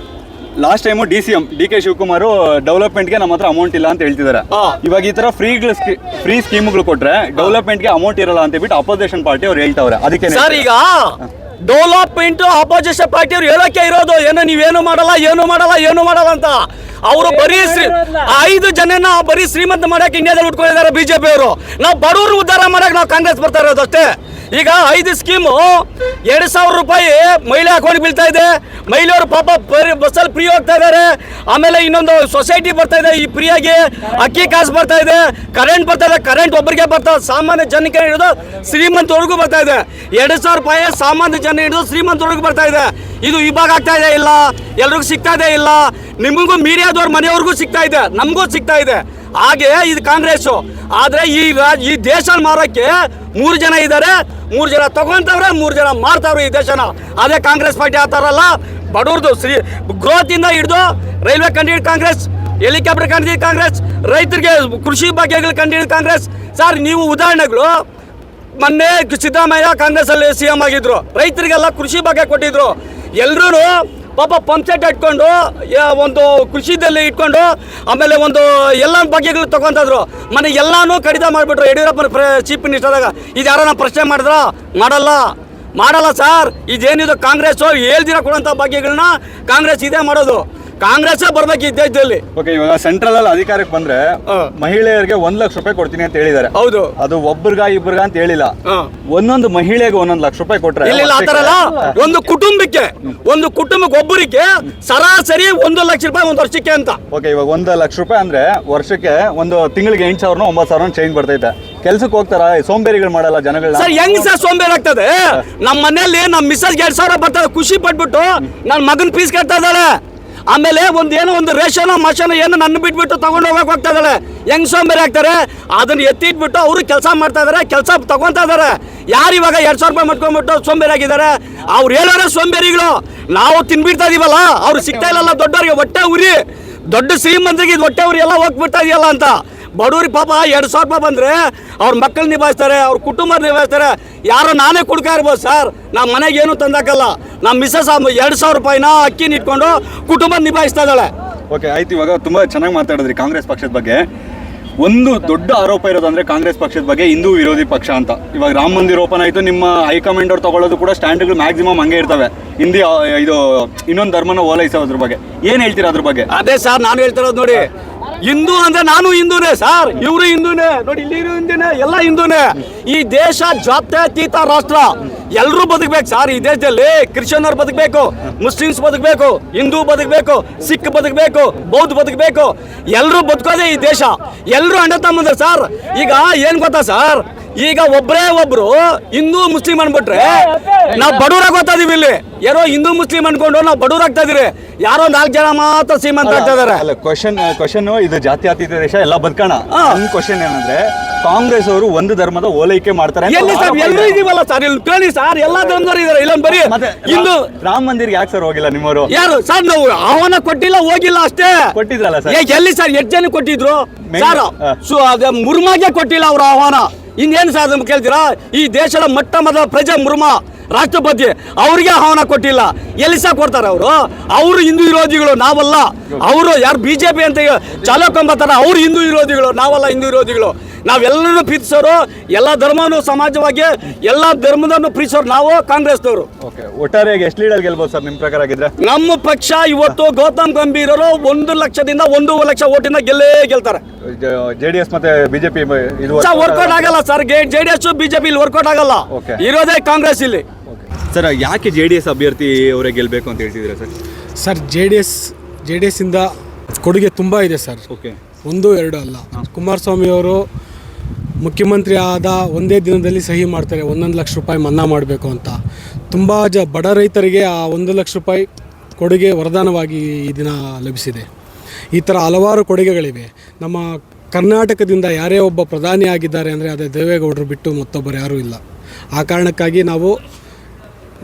S1: Last time DCM DK Shivakumar ಡೆವಲಪ್ಮೆಂಟ್ಗೆ ನಮ್ಮ ಹತ್ರ ಅಮೌಂಟ್ ಇಲ್ಲ ಅಂತ ಹೇಳ್ತಿದ್ದಾರೆ. ಇವಾಗ ಈ ತರ ಫ್ರೀ ಸ್ಕೀಮ್ಗಳು ಕೊಟ್ರೆ ಡೆವಲಪ್ಮೆಂಟ್ಗೆ ಅಮೌಂಟ್ ಇರಲ್ಲ ಅಂತ ಹೇಳ್ಬಿಟ್ಟು ಅಪೋಸಿಷನ್ ಪಾರ್ಟಿ ಅವ್ರು ಹೇಳ್ತಾವ್ರೆ. ಅದಕ್ಕೆ
S5: ಸರ್, ಈಗ ಡೆವಲಪ್ಮೆಂಟ್ ಅಪೋಸಿಷನ್ ಪಾರ್ಟಿ ಅವ್ರು ಹೇಳಕ್ಕೆ ಇರೋದು ಏನೋ ನೀವೇನು ಮಾಡಲ್ಲ ಅಂತ. ಅವರು ಬರೀ 5 ಜನನ ಬರೀ ಶ್ರೀಮಂತ ಮಾಡಕ್ಕೆ ಇಂಡಿಯಾದಲ್ಲಿ ಉಟ್ಕೊಂಡಿದ್ದಾರೆ ಬಿಜೆಪಿ ಅವರು. ನಾವು ಬಡವರು ಉದ್ಧಾರ ಮಾಡಕ್ಕೆ ನಾವು ಕಾಂಗ್ರೆಸ್ ಬರ್ತಾ ಇರೋದು ಅಷ್ಟೇ. ಈಗ 5 ಸ್ಕೀಮು 2,000 ರೂಪಾಯಿ ಮಹಿಳೆ ಅಕೌಂಟ್ ಬೀಳ್ತಾ ಇದೆ. ಮಹಿಳೆಯವರು ಪಾಪ ಬಸ್ಸಲ್ಲಿ ಫ್ರೀ ಹೋಗ್ತಾ ಇದ್ದಾರೆ. ಆಮೇಲೆ ಇನ್ನೊಂದು ಸೊಸೈಟಿ ಬರ್ತಾ ಇದೆ, ಈ ಫ್ರೀಯಾಗಿ ಅಕ್ಕಿ ಕಾಸು ಬರ್ತಾ ಇದೆ, ಕರೆಂಟ್ ಬರ್ತಾ ಇದೆ. ಕರೆಂಟ್ ಒಬ್ಬರಿಗೆ ಬರ್ತಾ, ಸಾಮಾನ್ಯ ಜನಕ್ಕೆ ಹಿಡಿದು ಶ್ರೀಮಂತವರೆಗೂ ಬರ್ತಾ ಇದೆ. 2,000 ರೂಪಾಯಿ ಸಾಮಾನ್ಯ ಜನ ಹಿಡಿದು ಶ್ರೀಮಂತವರೆಗೂ ಬರ್ತಾ ಇದೆ. ಇದು ವಿಭಾಗ ಆಗ್ತಾ ಇದೆ ಇಲ್ಲ, ಎಲ್ರಿಗೂ ಸಿಗ್ತಾ ಇದೆ ಇಲ್ಲ. ನಿಮಗೂ ಮೀಡಿಯಾದವ್ರ ಮನೆಯವ್ರಿಗೂ ಸಿಗ್ತಾ ಇದೆ, ನಮಗೂ ಸಿಗ್ತಾ ಇದೆ. ಹಾಗೆ ಇದು ಕಾಂಗ್ರೆಸ್. ಆದ್ರೆ ಈ ದೇಶ ಮಾರಕ್ಕೆ 3 ಜನ ಇದ್ದಾರೆ. 3 ಜನ ತಗೊಂತವ್ರೆ, 3 ಜನ ಮಾರ್ತಾವ್ರೆ ಈ ದೇಶನ. ಅದೇ ಕಾಂಗ್ರೆಸ್ ಪಾರ್ಟಿ ಆತಾರಲ್ಲ. ಬಡವ್ರದ್ದು ಗ್ರೋತ್ ಇಂದ ಹಿಡಿದು ರೈಲ್ವೆ ಕಂಡಿಡಿದ ಕಾಂಗ್ರೆಸ್, ಹೆಲಿಕಾಪ್ಟರ್ ಕಂಡಿಡಿದ ಕಾಂಗ್ರೆಸ್, ರೈತರಿಗೆ ಕೃಷಿ ಭಾಗ್ಯಗಳು ಕಂಡಿಡಿದ ಕಾಂಗ್ರೆಸ್. ಸರ್, ನೀವು ಉದಾಹರಣೆಗಳು ಮೊನ್ನೆ ಸಿದ್ದರಾಮಯ್ಯ ಕಾಂಗ್ರೆಸ್ ಅಲ್ಲಿ CM ಆಗಿದ್ರು, ರೈತರಿಗೆಲ್ಲ ಕೃಷಿ ಭಾಗ್ಯ ಕೊಟ್ಟಿದ್ರು. ಎಲ್ರೂ ಪಾಪ ಪಂಪ್ ಸೆಟ್ ಇಟ್ಕೊಂಡು ಒಂದು ಕೃಷಿದಲ್ಲಿ ಇಟ್ಕೊಂಡು ಆಮೇಲೆ ಒಂದು ಎಲ್ಲ ಭಾಗ್ಯಗಳು ತಗೊಂತಿದ್ರು. ಮನೆ ಎಲ್ಲಾನು ಕಡಿತ ಮಾಡಿಬಿಟ್ರು ಯಡಿಯೂರಪ್ಪನ ಚೀಫ್ ಮಿನಿಸ್ಟರ್ದಾಗ. ಇದು ಯಾರನ್ನ ಪ್ರಶ್ನೆ ಮಾಡಿದ್ರ? ಮಾಡಲ್ಲ ಸರ್. ಇದೇನಿದು ಕಾಂಗ್ರೆಸ್ ಹೇಳ್ದಿರ ಕೊಡುವಂಥ ಭಾಗ್ಯಗಳನ್ನ ಕಾಂಗ್ರೆಸ್ ಇದೇ ಮಾಡೋದು. ಕಾಂಗ್ರೆಸ್ ಬರ್ಬೇಕು ಈ ದೇಶದಲ್ಲಿ.
S1: ಓಕೆ, ಇವಾಗ ಸೆಂಟ್ರಲ್ ಅಲ್ಲಿ ಅಧಿಕಾರಕ್ಕೆ ಬಂದ್ರೆ ಮಹಿಳೆಯರಿಗೆ 1 ಲಕ್ಷ ರೂಪಾಯಿ ಕೊಡ್ತೀನಿ ಅಂತ ಹೇಳಿದ್ದಾರೆ.
S5: ಹೌದು.
S1: ಅದು ಒಬ್ಬರಿಗ ಇಬ್ಬರಿಗ ಅಂತ ಹೇಳಿಲ್ಲ, ಒಂದೊಂದು ಮಹಿಳೆಗೆ 1 ಲಕ್ಷ ರೂಪಾಯಿ ಕೊಟ್ರೆ
S5: ಇಲ್ಲ. ಆ ತರ ಅಲ್ಲ, ಒಂದು ಕುಟುಂಬಕ್ಕೆ ಒಬ್ಬರಿಗೆ ಸರಾಸರಿ 1 ಲಕ್ಷ ರೂಪಾಯಿ 1 ವರ್ಷಕ್ಕೆ ಅಂತ.
S1: ಓಕೆ, ಇವಾಗ 1 ಲಕ್ಷ ರೂಪಾಯಿ ಅಂದ್ರೆ ವರ್ಷಕ್ಕೆ ಒಂದು ತಿಂಗಳಿಗೆ 8,000 9,000 ಚೇಂಜ್ ಬರ್ತೈತೆ. ಕೆಲ್ಸಕ್ಕೆ ಹೋಗ್ತಾರ, ಸೋಂಬೇರಿಗಳು ಮಾಡಲ್ಲ ಜನಗಳನ್ನ.
S5: ಸರ್, ಹೆಂಗ್ ಸರ್ ಸೋಂಬೇರಿ ಆಗ್ತದೆ? ನಮ್ಮ ಮನೆಯಲ್ಲಿ ನಮ್ಮ ಮಿಸ್ಸಸ್ 2,000 ಬರ್ತದೆ, ಖುಷಿ ಪಟ್ಬಿಟ್ಟು ನನ್ನ ಮಗನ ಫೀಸ್ ಕಟ್ತಾ ಇದ್ದಾಳೆ. ಆಮೇಲೆ ಒಂದು ರೇಷನ್ ಮಷನ್ ಏನು ನನ್ನ ಬಿಟ್ಬಿಟ್ಟು ತಗೊಂಡು ಹೋಗ್ತಾ ಇದ್ದಾಳೆ. ಹೆಂಗ್ ಸೋಂಬೇರಿ ಆಗ್ತಾರೆ? ಅದನ್ನ ಎತ್ತಿಟ್ಬಿಟ್ಟು ಅವರು ಕೆಲಸ ಮಾಡ್ತಾ ಇದಾರೆ, ಕೆಲಸ ತಗೊಂತಾ ಇದಾರೆ. ಯಾರು ಇವಾಗ 2,000 ರೂಪಾಯಿ ಮಾಡ್ಕೊಂಡ್ಬಿಟ್ಟು ಸೋಂಬೇರಿ ಆಗಿದ್ದಾರೆ? ಅವ್ರು ಹೇಳೋರೆ ಸೋಂಬೇರಿಗಳು. ನಾವು ತಿನ್ಬಿಡ್ತಾ ಇದೀವಲ್ಲ, ಅವ್ರು ಸಿಗ್ತಾ ಇಲ್ಲಲ್ಲ. ದೊಡ್ಡವ್ರಿಗೆ ಹೊಟ್ಟೆ ಉರಿ, ದೊಡ್ಡ ಶ್ರೀಮಂತರಿಗೆ ಹೊಟ್ಟೆ ಉರಿ ಎಲ್ಲ ಹೋಗ್ಬಿಡ್ತಾ ಇದೆಯಲ್ಲ ಅಂತ. ಬಡವ್ರಿಗೆ ಪಾಪ 2,000 ರೂಪಾಯಿ ಬಂದರೆ ಅವ್ರ ಮಕ್ಕಳು ನಿಭಾಯಿಸ್ತಾರೆ, ಅವ್ರ ಕುಟುಂಬ ನಿಭಾಯಿಸ್ತಾರೆ. ಯಾರೋ ನಾನೇ ಕುಡ್ಕ ಇರ್ಬೋದು ಸರ್, ನಮ್ಮ ಮನೆಗೆ ಏನು ತಂದಾಕಲ್ಲ. ನಮ್ಮ ಮಿಸ್ಸಸ್ 2,000 ರೂಪಾಯಿನ ಅಕ್ಕಿನ ಇಟ್ಕೊಂಡು ಕುಟುಂಬ ನಿಭಾಯಿಸ್ತಾ ಇದ್ದಾಳೆ.
S1: ಓಕೆ, ಆಯ್ತು. ಇವಾಗ ತುಂಬ ಚೆನ್ನಾಗಿ ಮಾತಾಡಿದ್ರಿ ಕಾಂಗ್ರೆಸ್ ಪಕ್ಷದ ಬಗ್ಗೆ. ಒಂದು ದೊಡ್ಡ ಆರೋಪ ಇರೋದಂದ್ರೆ ಕಾಂಗ್ರೆಸ್ ಪಕ್ಷದ ಬಗ್ಗೆ ಹಿಂದೂ ವಿರೋಧಿ ಪಕ್ಷ ಅಂತ. ಇವಾಗ ರಾಮ ಮಂದಿರ ಓಪನ್ ಆಯಿತು, ನಿಮ್ಮ ಹೈಕಮಾಂಡ್ ಅವ್ರು ತಗೊಳ್ಳೋದು ಕೂಡ ಸ್ಟ್ಯಾಂಡ್ಗಳು ಮ್ಯಾಕ್ಸಿಮಮ್ ಹಂಗೆ ಇರ್ತವೆ. ಹಿಂದಿ ಇದು ಇನ್ನೊಂದು ಧರ್ಮನ ಓಲೈಸೋದ್ರ ಬಗ್ಗೆ ಏನು ಹೇಳ್ತೀರಾ ಅದ್ರ ಬಗ್ಗೆ?
S5: ಅದೇ ಸರ್ ನಾನು ಹೇಳ್ತಿರೋದು ನೋಡಿ. ಹಿಂದೂ ಅಂದ್ರೆ ನಾನು ಹಿಂದೂನೇ ಸರ್, ಇವರು ಹಿಂದೂನೇ, ನೋಡಿ ಇಲ್ಲಿ ಹಿಂದೂನೇ, ಎಲ್ಲ ಹಿಂದೂನೇ. ಈ ದೇಶ ಜಾತ್ಯತೀತ ರಾಷ್ಟ್ರ, ಎಲ್ಲರೂ ಬದುಕಬೇಕು ಸರ್ ಈ ದೇಶದಲ್ಲಿ. ಕ್ರಿಶ್ಚಿಯನ್ನರು ಬದುಕಬೇಕು, ಮುಸ್ಲಿಮ್ಸ್ ಬದುಕಬೇಕು, ಹಿಂದೂ ಬದುಕಬೇಕು, ಸಿಖ್ ಬದುಕಬೇಕು, ಬೌದ್ಧ ಬದುಕಬೇಕು, ಎಲ್ಲರೂ ಬದುಕೋದೇ ಈ ದೇಶ. ಎಲ್ಲರೂ ಅಣ್ಣ ತಮ್ಮಂದ್ರೆ ಸರ್. ಈಗ ಏನ್ ಗೊತ್ತಾ ಸರ್, ಈಗ ಒಬ್ಬರೇ ಒಬ್ರು ಹಿಂದೂ ಮುಸ್ಲಿಂ ಅನ್ಬಿಟ್ರೆ ನಾವು ಬಡವರಾಗ ಹೋಗ್ತಾ ಇದೀವಿ. ಇಲ್ಲಿ ಯಾರೋ ಹಿಂದೂ ಮುಸ್ಲಿಂ ಅನ್ಕೊಂಡು ನಾವು ಬಡವರಾಗ್ತಾ ಇದೀವಿ. ಯಾರೋ 4 ಜನ ಮಾತ್ರ ಶ್ರೀಮಂತ ಆಗ್ತಾ ಇದಾರೆ.
S1: ಅಲ್ಲ, ಕ್ವಶನ್ ಇದು ಜಾತ್ಯತೀತ ದೇಶ ಎಲ್ಲ ಬದುಕೋಣ. ನನ್ನ ಕ್ವಶನ್ ಏನಂದ್ರೆ, ಕಾಂಗ್ರೆಸ್ ಅವರು ಒಂದು ಧರ್ಮದ ಓಲೈಕೆ ಮಾಡ್ತಾರೆ ಅಂತ
S5: ಎಲ್ಲಿ ಸರ್,
S1: ಆರೋಪ
S5: ಎಲ್ಲರೂ
S1: ಇದೆ.
S5: ಇದೀವಲ್ಲ ಸರ್, ಇಲ್ಲಿ ಕೇಳಿ ಸರ್, ಎಲ್ಲ ಧರ್ಮದವರು ಇದಾರೆ. ಇಲ್ಲೊಂದು ಬರೀ
S1: ಮತ್ತೆ
S5: ಹಿಂದೂ
S1: ರಾಮ ಮಂದಿರ ಯಾಕೆ ಸರ್ ಹೋಗಿಲ್ಲ ನಿಮ್ಮವರು?
S5: ಯಾರು ಸರ್? ನಾವು ಆಹ್ವಾನ ಕೊಟ್ಟಿಲ್ಲ, ಹೋಗಿಲ್ಲ ಅಷ್ಟೇ.
S1: ಕೊಟ್ಟಿದ್ರಲ್ಲ ಸರ್.
S5: ಎಲ್ಲಿ ಸರ್, 8 ಜನ ಕೊಟ್ಟಿದ್ರು ಸರ್.
S1: ಹಾ.
S5: ಮುರ್ಮಾಗೆ ಕೊಟ್ಟಿಲ್ಲ ಅವ್ರ ಆಹ್ವಾನ. ಇನ್ನೇನು ಸರ್ ನಮ್ಗೆ ಕೇಳ್ತೀರಾ? ಈ ದೇಶದ ಮೊಟ್ಟ ಮೊದಲ ಪ್ರಜೆ ಮುರ್ಮಾ ರಾಷ್ಟ್ರಪತಿ, ಅವ್ರಿಗೆ ಆಹ್ವಾನ ಕೊಟ್ಟಿಲ್ಲ. ಎಲ್ಲಿ ಸಹ ಕೊಡ್ತಾರೆ ಅವರು? ಅವರು ಹಿಂದೂ ವಿರೋಧಿಗಳು, ನಾವಲ್ಲ. ಅವರು ಯಾರು ಬಿಜೆಪಿ ಅಂತ ಚಾಲಕೊಂಬತ್ತಾರ, ಅವ್ರು ಹಿಂದೂ ವಿರೋಧಿಗಳು, ನಾವಲ್ಲ ಹಿಂದೂ ವಿರೋಧಿಗಳು. ನಾವೆಲ್ಲರೂ ಪ್ರೀತಿಸೋರು, ಎಲ್ಲ ಧರ್ಮವನ್ನು ಸಮಾಜವಾಗಿ ಎಲ್ಲ ಧರ್ಮದನ್ನು ಪ್ರೀತಿಸೋರು ನಾವು ಕಾಂಗ್ರೆಸ್ನವರು.
S1: ಓಕೆ, ಒಟ್ಟಾರೆಯಾಗಿ ಎಷ್ಟು ಲೀಡರ್ ಗೆಲ್ಬೋದು ಸರ್ ನಿಮ್ಮ ಪ್ರಕಾರ ಆಗಿದ್ರೆ?
S5: ನಮ್ಮ ಪಕ್ಷ ಇವತ್ತು ಗೌತಮ್ ಗಂಭೀರ್ ಅವರು 1 ಲಕ್ಷದಿಂದ 1.5 ಲಕ್ಷ ಓಟಿಂದ ಗೆಲ್ತಾರೆ.
S1: JDS ಮತ್ತೆ ಬಿಜೆಪಿ ಇದು
S5: ವರ್ಕೌಟ್ ಆಗಲ್ಲ ಸರ್. JDS ಬಿಜೆಪಿ ಇಲ್ಲಿ ವರ್ಕೌಟ್ ಆಗಲ್ಲ.
S1: Okay.
S5: ಇರೋದೇ ಕಾಂಗ್ರೆಸ್ ಇಲ್ಲಿ.
S1: ಸರ್, ಯಾಕೆ JDS ಅಭ್ಯರ್ಥಿ ಅವರೇ ಗೆಲ್ಲಬೇಕು ಅಂತ ಹೇಳ್ತಿದ್ದೀರಾ ಸರ್?
S6: ಸರ್, ಜೆ ಡಿ ಎಸ್ಸಿಂದ ಕೊಡುಗೆ ತುಂಬ ಇದೆ ಸರ್.
S1: ಓಕೆ,
S6: 1-2 ಅಲ್ಲ. ಕುಮಾರಸ್ವಾಮಿ ಅವರು ಮುಖ್ಯಮಂತ್ರಿ ಆದ ಒಂದೇ ದಿನದಲ್ಲಿ ಸಹಿ ಮಾಡ್ತಾರೆ 1 ಲಕ್ಷ ರೂಪಾಯಿ ಮನ್ನಾ ಮಾಡಬೇಕು ಅಂತ. ತುಂಬ ಬಡ ರೈತರಿಗೆ ಆ 1 ಲಕ್ಷ ರೂಪಾಯಿ ಕೊಡುಗೆ ವರದಾನವಾಗಿ ಈ ದಿನ ಲಭಿಸಿದೆ. ಈ ಥರ ಹಲವಾರು ಕೊಡುಗೆಗಳಿವೆ. ನಮ್ಮ ಕರ್ನಾಟಕದಿಂದ ಯಾರೇ ಒಬ್ಬ ಪ್ರಧಾನಿ ಆಗಿದ್ದಾರೆ ಅಂದರೆ ಅದೇ ದೇವೇಗೌಡರು ಬಿಟ್ಟು ಮತ್ತೊಬ್ಬರು ಯಾರೂ ಇಲ್ಲ. ಆ ಕಾರಣಕ್ಕಾಗಿ ನಾವು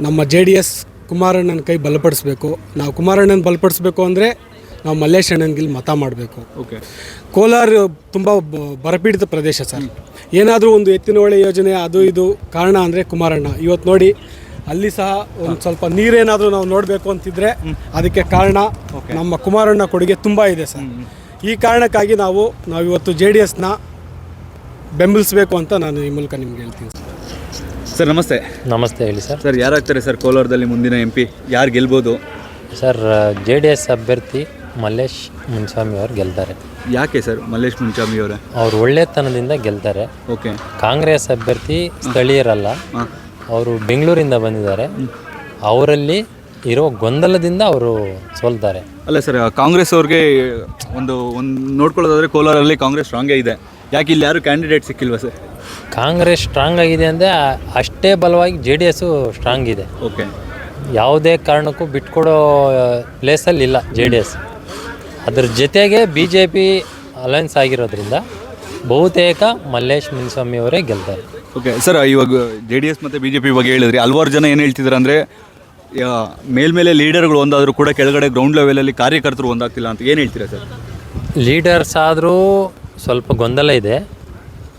S6: ನಮ್ಮ JDS ಕುಮಾರಣ್ಣನ ಕೈ ಬಲಪಡಿಸ್ಬೇಕು. ನಾವು ಕುಮಾರಣ್ಣನ ಬಲಪಡಿಸ್ಬೇಕು ಅಂದರೆ ನಾವು ಮಲ್ಲೇಶ್ ಅಣ್ಣನಿಗೆ ಮತ ಮಾಡಬೇಕು.
S1: ಓಕೆ.
S6: ಕೋಲಾರ ತುಂಬ ಬರಪೀಡಿತ ಪ್ರದೇಶ ಸರ್. ಏನಾದರೂ ಒಂದು ಎತ್ತಿನ ಹೊಳೆ ಯೋಜನೆ ಅದು ಇದು ಕಾರಣ ಅಂದರೆ ಕುಮಾರಣ್ಣ. ಇವತ್ತು ನೋಡಿ ಅಲ್ಲಿ ಸಹ ಒಂದು ಸ್ವಲ್ಪ ನೀರೇನಾದರೂ ನಾವು ನೋಡಬೇಕು ಅಂತಿದ್ರೆ ಅದಕ್ಕೆ ಕಾರಣ ನಮ್ಮ ಕುಮಾರಣ್ಣ ಕೊಡುಗೆ ತುಂಬ ಇದೆ ಸರ್. ಈ ಕಾರಣಕ್ಕಾಗಿ ನಾವಿವತ್ತು JDSನ ಬೆಂಬಲಿಸಬೇಕು ಅಂತ ನಾನು ಈ ಮೂಲಕ ನಿಮ್ಗೆ ಹೇಳ್ತೀನಿ
S1: ಸರ್. ನಮಸ್ತೆ.
S7: ನಮಸ್ತೆ, ಹೇಳಿ ಸರ್.
S1: ಸರ್, ಯಾರಾಗ್ತಾರೆ ಸರ್ ಕೋಲಾರದಲ್ಲಿ ಮುಂದಿನ MP? ಯಾರು ಗೆಲ್ಬೋದು
S7: ಸರ್? JDS ಅಭ್ಯರ್ಥಿ ಮಲ್ಲೇಶ್ ಮುನ್ಸ್ವಾಮಿ ಅವರು ಗೆಲ್ತಾರೆ.
S1: ಯಾಕೆ ಸರ್ ಮಲ್ಲೇಶ್ ಮುನ್ಸ್ವಾಮಿ ಅವರೇ?
S7: ಅವರು ಒಳ್ಳೆತನದಿಂದ ಗೆಲ್ತಾರೆ.
S1: ಓಕೆ.
S7: ಕಾಂಗ್ರೆಸ್ ಅಭ್ಯರ್ಥಿ ಸ್ಥಳೀಯರಲ್ಲ, ಅವರು ಬೆಂಗಳೂರಿಂದ ಬಂದಿದ್ದಾರೆ. ಅವರಲ್ಲಿ ಇರೋ ಗೊಂದಲದಿಂದ ಅವರು ಸೋಲ್ತಾರೆ.
S1: ಅಲ್ಲ ಸರ್, ಕಾಂಗ್ರೆಸ್ ಅವ್ರಿಗೆ ಒಂದು ನೋಡ್ಕೊಳ್ಳೋದಾದ್ರೆ ಕೋಲಾರಲ್ಲಿ ಕಾಂಗ್ರೆಸ್ ಸ್ಟ್ರಾಂಗೇ ಇದೆ. ಯಾಕೆ ಇಲ್ಲಿ ಯಾರು ಕ್ಯಾಂಡಿಡೇಟ್ ಸಿಕ್ಕಿಲ್ವಾ ಸರ್?
S7: ಕಾಂಗ್ರೆಸ್ ಸ್ಟ್ರಾಂಗ್ ಆಗಿದೆ ಅಂದರೆ ಅಷ್ಟೇ ಬಲವಾಗಿ JDS ಸ್ಟ್ರಾಂಗ್ ಇದೆ.
S1: ಓಕೆ.
S7: ಯಾವುದೇ ಕಾರಣಕ್ಕೂ ಬಿಟ್ಕೊಡೋ ಪ್ಲೇಸಲ್ಲಿ ಇಲ್ಲ JDS. ಅದ್ರ ಜೊತೆಗೆ BJP ಅಲಯನ್ಸ್ ಆಗಿರೋದ್ರಿಂದ ಬಹುತೇಕ ಮಲ್ಲೇಶ್ ಮುನ್ಸ್ವಾಮಿ ಅವರೇ ಗೆಲ್ತಾರೆ.
S1: ಓಕೆ ಸರ್, ಇವಾಗ JDS ಮತ್ತು BJP ಬಗ್ಗೆ ಹೇಳಿದ್ರಿ. ಹಲವಾರು ಜನ ಏನು ಹೇಳ್ತಿದ್ದಾರೆ ಅಂದರೆ, ಮೇಲ್ಮೇಲೆ ಲೀಡರ್ಗಳು ಒಂದಾದರೂ ಕೂಡ ಕೆಳಗಡೆ ಗ್ರೌಂಡ್ ಲೆವೆಲಲ್ಲಿ ಕಾರ್ಯಕರ್ತರು ಒಂದಾಗ್ತಿಲ್ಲ ಅಂತ. ಏನು ಹೇಳ್ತೀರಾ ಸರ್?
S7: ಲೀಡರ್ಸ್ ಆದರೂ ಸ್ವಲ್ಪ ಗೊಂದಲ ಇದೆ.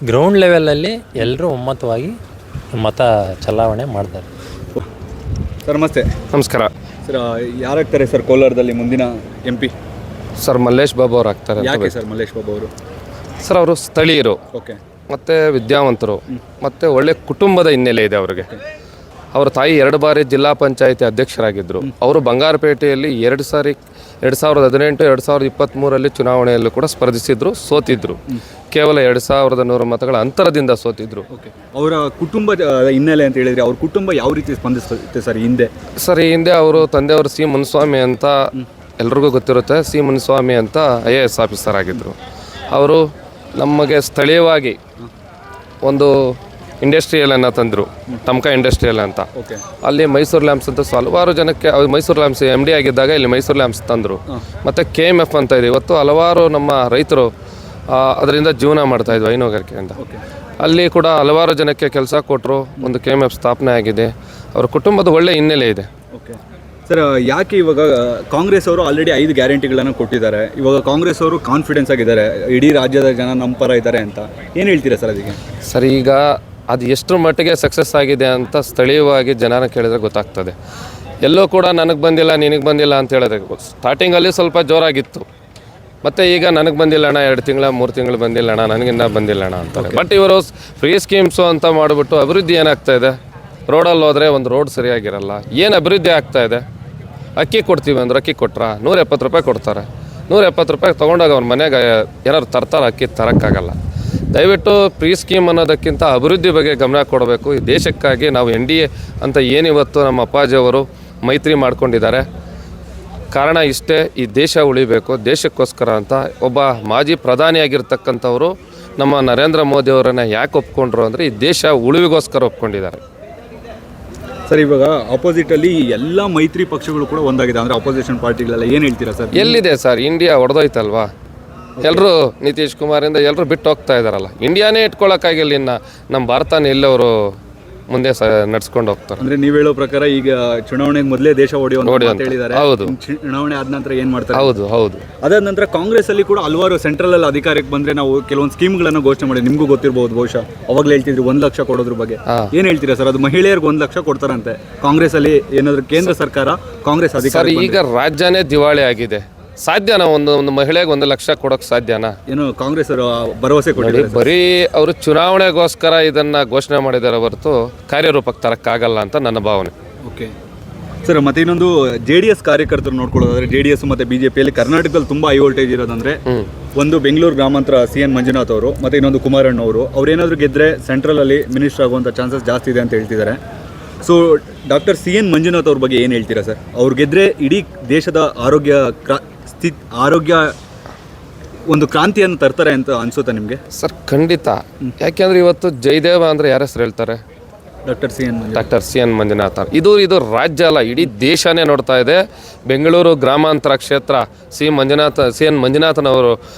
S7: ಗ್ರೌಂಡ್ ಲೆವೆಲಲ್ಲಿ ಎಲ್ಲರೂ ಒಮ್ಮತವಾಗಿ ಮತ ಚಲಾವಣೆ ಮಾಡ್ತಾರೆ.
S1: ಸರ್, ನಮಸ್ತೆ.
S8: ನಮಸ್ಕಾರ
S1: ಸರ್, ಯಾರಾಗ್ತಾರೆ ಸರ್ ಕೋಲಾರದಲ್ಲಿ ಮುಂದಿನ MP?
S8: ಸರ್, ಮಲ್ಲೇಶ್ ಬಾಬು ಅವ್ರು ಆಗ್ತಾರೆ.
S1: ಯಾಕೆ ಸರ್ ಮಲ್ಲೇಶ್ ಬಾಬು ಅವರು?
S8: ಸರ್, ಅವರು ಸ್ಥಳೀಯರು,
S1: ಓಕೆ,
S8: ಮತ್ತು ವಿದ್ಯಾವಂತರು, ಮತ್ತು ಒಳ್ಳೆ ಕುಟುಂಬದ ಹಿನ್ನೆಲೆ ಇದೆ ಅವರಿಗೆ. ಅವರ ತಾಯಿ 2 ಬಾರಿ ಜಿಲ್ಲಾ ಪಂಚಾಯಿತಿ ಅಧ್ಯಕ್ಷರಾಗಿದ್ದರು. ಅವರು ಬಂಗಾರಪೇಟೆಯಲ್ಲಿ 2018, 2023 ಚುನಾವಣೆಯಲ್ಲೂ ಕೂಡ ಸ್ಪರ್ಧಿಸಿದ್ರು, ಸೋತಿದ್ರು. ಕೇವಲ 2100 ಮತಗಳ ಅಂತರದಿಂದ ಸೋತಿದ್ರು.
S1: ಓಕೆ. ಅವರ ಕುಟುಂಬದ ಹಿನ್ನೆಲೆ ಅಂತ ಹೇಳಿದ್ರೆ, ಅವ್ರ ಕುಟುಂಬ ಯಾವ ರೀತಿ ಸ್ಪಂದಿಸುತ್ತೆ ಸರ್ ಹಿಂದೆ?
S8: ಸರ್, ಈ ಹಿಂದೆ ಅವರು ತಂದೆಯವರು C. ಮುನ್ಸ್ವಾಮಿ ಅಂತ ಎಲ್ರಿಗೂ ಗೊತ್ತಿರುತ್ತೆ. C. ಮುನ್ಸ್ವಾಮಿ ಅಂತ IAS ಆಫೀಸರ್ ಆಗಿದ್ದರು. ಅವರು ನಮಗೆ ಸ್ಥಳೀಯವಾಗಿ ಒಂದು ಇಂಡಸ್ಟ್ರಿಯಲನ್ನು ತಂದರು, ಟಮ್ಕ ಇಂಡಸ್ಟ್ರಿಯಲ್ ಅಂತ. ಅಲ್ಲಿ ಮೈಸೂರು ಲ್ಯಾಂಪ್ಸ್ ಅಂತ ಹಲವಾರು ಜನಕ್ಕೆ, ಮೈಸೂರು ಲ್ಯಾಂಪ್ಸ್ MD ಆಗಿದ್ದಾಗ ಇಲ್ಲಿ ಮೈಸೂರು ಲ್ಯಾಂಪ್ಸ್ ತಂದರು. ಮತ್ತು KMF ಅಂತ ಇದೆ. ಇವತ್ತು ಹಲವಾರು ನಮ್ಮ ರೈತರು ಅದರಿಂದ ಜೀವನ ಮಾಡ್ತಾಯಿದ್ವು, ಹೈನುಗಾರಿಕೆಯಿಂದ. ಅಲ್ಲಿ ಕೂಡ ಹಲವಾರು ಜನಕ್ಕೆ ಕೆಲಸ ಕೊಟ್ಟರು. ಒಂದು KMF ಸ್ಥಾಪನೆ ಆಗಿದೆ. ಅವರ ಕುಟುಂಬದ ಒಳ್ಳೆಯ ಹಿನ್ನೆಲೆ ಇದೆ.
S1: ಓಕೆ ಸರ್, ಯಾಕೆ ಇವಾಗ ಕಾಂಗ್ರೆಸ್ ಅವರು ಆಲ್ರೆಡಿ 5 ಗ್ಯಾರಂಟಿಗಳನ್ನು ಕೊಟ್ಟಿದ್ದಾರೆ. ಇವಾಗ ಕಾಂಗ್ರೆಸ್ ಅವರು ಕಾನ್ಫಿಡೆನ್ಸ್ ಆಗಿದ್ದಾರೆ, ಇಡೀ ರಾಜ್ಯದ ಜನ ನಮ್ಮ ಪರ ಇದ್ದಾರೆ ಅಂತ. ಏನು ಹೇಳ್ತೀರಾ ಸರ್ ಅದಕ್ಕೆ?
S8: ಸರ್, ಈಗ ಅದು ಎಷ್ಟರ ಮಟ್ಟಿಗೆ ಸಕ್ಸಸ್ ಆಗಿದೆ ಅಂತ ಸ್ಥಳೀಯವಾಗಿ ಜನನ ಕೇಳಿದ್ರೆ ಗೊತ್ತಾಗ್ತದೆ. ಎಲ್ಲೂ ಕೂಡ ನನಗೆ ಬಂದಿಲ್ಲ, ನಿನಗೆ ಬಂದಿಲ್ಲ ಅಂತ ಹೇಳಿದ್ರೆ, ಸ್ಟಾರ್ಟಿಂಗಲ್ಲಿ ಸ್ವಲ್ಪ ಜೋರಾಗಿತ್ತು. ಮತ್ತು ಈಗ ನನಗೆ ಬಂದಿಲ್ಲ ಅಣ್ಣ, 2 ತಿಂಗಳ 3 ತಿಂಗಳು ಬಂದಿಲ್ಲ ಅಣ್ಣ, ನನಗಿನ್ನ ಬಂದಿಲ್ಲ ಅಣ್ಣ ಅಂತಾರೆ. ಬಟ್ ಇವರು ಫ್ರೀ ಸ್ಕೀಮ್ಸು ಅಂತ ಮಾಡಿಬಿಟ್ಟು ಅಭಿವೃದ್ಧಿ ಏನಾಗ್ತಾ ಇದೆ? ರೋಡಲ್ಲಿ ಹೋದರೆ ಒಂದು ರೋಡ್ ಸರಿಯಾಗಿರಲ್ಲ. ಏನು ಅಭಿವೃದ್ಧಿ ಆಗ್ತಾ ಇದೆ? ಅಕ್ಕಿ ಕೊಡ್ತೀವಿ ಅಂದ್ರೆ ಅಕ್ಕಿ ಕೊಟ್ರಾ 170 ರೂಪಾಯಿ ಕೊಡ್ತಾರೆ. 170 ರೂಪಾಯಿ ತೊಗೊಂಡಾಗ ಅವ್ರ ಮನೆಗೆ ಏನಾದ್ರು ತರ್ತಾರೆ, ಅಕ್ಕಿ ತರೋಕ್ಕಾಗಲ್ಲ. ದಯವಿಟ್ಟು ಫ್ರೀ ಸ್ಕೀಮ್ ಅನ್ನೋದಕ್ಕಿಂತ ಅಭಿವೃದ್ಧಿ ಬಗ್ಗೆ ಗಮನ ಕೊಡಬೇಕು. ಈ ದೇಶಕ್ಕಾಗಿ ನಾವು NDA ಅಂತ ಏನಿವತ್ತು ನಮ್ಮ ಅಪ್ಪಾಜಿಯವರು ಮೈತ್ರಿ ಮಾಡ್ಕೊಂಡಿದ್ದಾರೆ, ಕಾರಣ ಇಷ್ಟೇ, ಈ ದೇಶ ಉಳಿಬೇಕು, ದೇಶಕ್ಕೋಸ್ಕರ ಅಂತ. ಒಬ್ಬ ಮಾಜಿ ಪ್ರಧಾನಿಯಾಗಿರ್ತಕ್ಕಂಥವರು ನಮ್ಮ ನರೇಂದ್ರ ಮೋದಿ ಅವರನ್ನು ಯಾಕೆ ಒಪ್ಕೊಂಡ್ರು ಅಂದರೆ ಈ ದೇಶ ಉಳಿವಿಗೋಸ್ಕರ ಒಪ್ಕೊಂಡಿದ್ದಾರೆ.
S1: ಸರ್, ಇವಾಗ ಆಪೋಸಿಟಲ್ಲಿ ಎಲ್ಲ ಮೈತ್ರಿ ಪಕ್ಷಗಳು ಕೂಡ ಒಂದಾಗಿದೆ, ಅಂದರೆ ಅಪೋಸಿಷನ್ ಪಾರ್ಟಿಗಳೆಲ್ಲ ಏನು ಹೇಳ್ತೀರಾ ಸರ್?
S8: ಎಲ್ಲಿದೆ ಸರ್ ಇಂಡಿಯಾ ಹೊಡೆದೋಯ್ತಲ್ವಾ? ಎಲ್ಲರೂ ನಿತೀಶ್ ಕುಮಾರಿಂದ ಎಲ್ಲರೂ ಬಿಟ್ಟು ಹೋಗ್ತಾ ಇದ್ದಾರಲ್ಲ. ಇಂಡಿಯಾನೇ ಇಟ್ಕೊಳ್ಳೋಕ್ಕಾಗಿಲ್ಲ, ಇನ್ನು ನಮ್ಮ ಭಾರತನ ಎಲ್ಲವರು ಮುಂದೆ ನಡ್ಸ್ಕೊಂಡು ಹೋಗ್ತಾರೆ.
S1: ಅಂದರೆ ನೀವು ಹೇಳೋ ಪ್ರಕಾರ ಈಗ ಚುನಾವಣೆಗೆ ಮೊದಲೇ ದೇಶ ಹೊಡೆಯುವಂತ ಹೇಳಿದ್ದಾರೆ.
S8: ಹೌದು.
S1: ಚುನಾವಣೆ ಆದ ನಂತರ ಏನು ಮಾಡ್ತಾರೆ?
S8: ಹೌದು.
S1: ಅದಾದ ನಂತರ ಕಾಂಗ್ರೆಸ್ ಅಲ್ಲಿ ಕೂಡ ಹಲವಾರು ಸೆಂಟ್ರಲ್ ಅಲ್ಲಿ ಅಧಿಕಾರಕ್ಕೆ ಬಂದ್ರೆ ನಾವು ಕೆಲವೊಂದು ಸ್ಕೀಮ್ಗಳನ್ನು ಘೋಷಣೆ ಮಾಡಿ, ನಿಮಗೂ ಗೊತ್ತಿರಬಹುದು ಬಹುಶಃ, ಅವಾಗಲೇ ಹೇಳ್ತಿದ್ರು 1 ಲಕ್ಷ ಕೊಡೋದ್ರ ಬಗ್ಗೆ. ಏನು ಹೇಳ್ತೀರಾ ಸರ್? ಅದು ಮಹಿಳೆಯರಿಗೆ 1 ಲಕ್ಷ ಕೊಡ್ತಾರಂತೆ ಕಾಂಗ್ರೆಸ್ ಅಲ್ಲಿ, ಏನಾದ್ರು ಕೇಂದ್ರ ಸರ್ಕಾರ ಕಾಂಗ್ರೆಸ್ ಅಧಿಕಾರ.
S8: ಈಗ ರಾಜ್ಯನೇ ದಿವಾಳಿ ಆಗಿದೆ, ಸಾಧ್ಯನಾ ಒಂದು ಮಹಿಳೆಗೆ 1 ಲಕ್ಷ ಕೊಡೋಕೆ ಸಾಧ್ಯನಾ?
S1: ಏನು ಕಾಂಗ್ರೆಸ್ ಅವರು ಭರವಸೆ ಕೊಟ್ಟಿದ್ದಾರೆ?
S8: ಬರೀ ಅವರು ಚುನಾವಣೆಗೋಸ್ಕರ ಇದನ್ನ ಘೋಷಣೆ ಮಾಡಿದ್ದಾರೆ ಹೊರತು ಕಾರ್ಯರೂಪಕ್ಕೆ ತರಕ್ಕಾಗಲ್ಲ ಅಂತ ನನ್ನ ಭಾವನೆ.
S1: ಓಕೆ ಸರ್, ಮತ್ತೆ ಇನ್ನೊಂದು JDS ಕಾರ್ಯಕರ್ತರು ನೋಡ್ಕೊಳ್ಳೋದಾದ್ರೆ, JDS ಮತ್ತೆ ಬಿಜೆಪಿಯಲ್ಲಿ ಕರ್ನಾಟಕದಲ್ಲಿ ತುಂಬಾ ಹೈ ವೋಲ್ಟೇಜ್ ಇರೋದಂದ್ರೆ ಒಂದು ಬೆಂಗಳೂರು ಗ್ರಾಮಾಂತರ CN ಮಂಜುನಾಥ್ ಅವರು, ಮತ್ತೆ ಇನ್ನೊಂದು ಕುಮಾರಣ್ಣ ಅವರು. ಅವ್ರೇನಾದ್ರು ಗೆದ್ರೆ ಸೆಂಟ್ರಲ್ ಅಲ್ಲಿ ಮಿನಿಸ್ಟರ್ ಆಗುವಂತ ಚಾನ್ಸಸ್ ಜಾಸ್ತಿ ಇದೆ ಅಂತ ಹೇಳ್ತಿದ್ದಾರೆ. ಸೊ ಡಾಕ್ಟರ್ CN ಮಂಜುನಾಥ್ ಅವ್ರ ಬಗ್ಗೆ ಏನು ಹೇಳ್ತೀರಾ ಸರ್? ಅವ್ರು ಗೆದ್ರೆ ಇಡೀ ದೇಶದ ಆರೋಗ್ಯ ಒಂದು ಕ್ರಾಂತಿಯನ್ನು ತರ್ತಾರೆ ಅಂತ ಅನ್ಸುತ್ತಾ ನಿಮಗೆ?
S8: ಸರ್ ಖಂಡಿತ. ಯಾಕೆಂದ್ರೆ ಇವತ್ತು ಜಯದೇವ ಅಂದ್ರೆ ಯಾರ ಹೆಸರು ಹೇಳ್ತಾರೆ?
S1: Doctor
S8: CN Manjunath. ಇದು ರಾಜ್ಯ ಅಲ್ಲ, ಇಡೀ ದೇಶನೇ ನೋಡ್ತಾ ಇದೆ. ಬೆಂಗಳೂರು ಗ್ರಾಮಾಂತರ ಕ್ಷೇತ್ರ CN ಮಂಜುನಾಥನವರು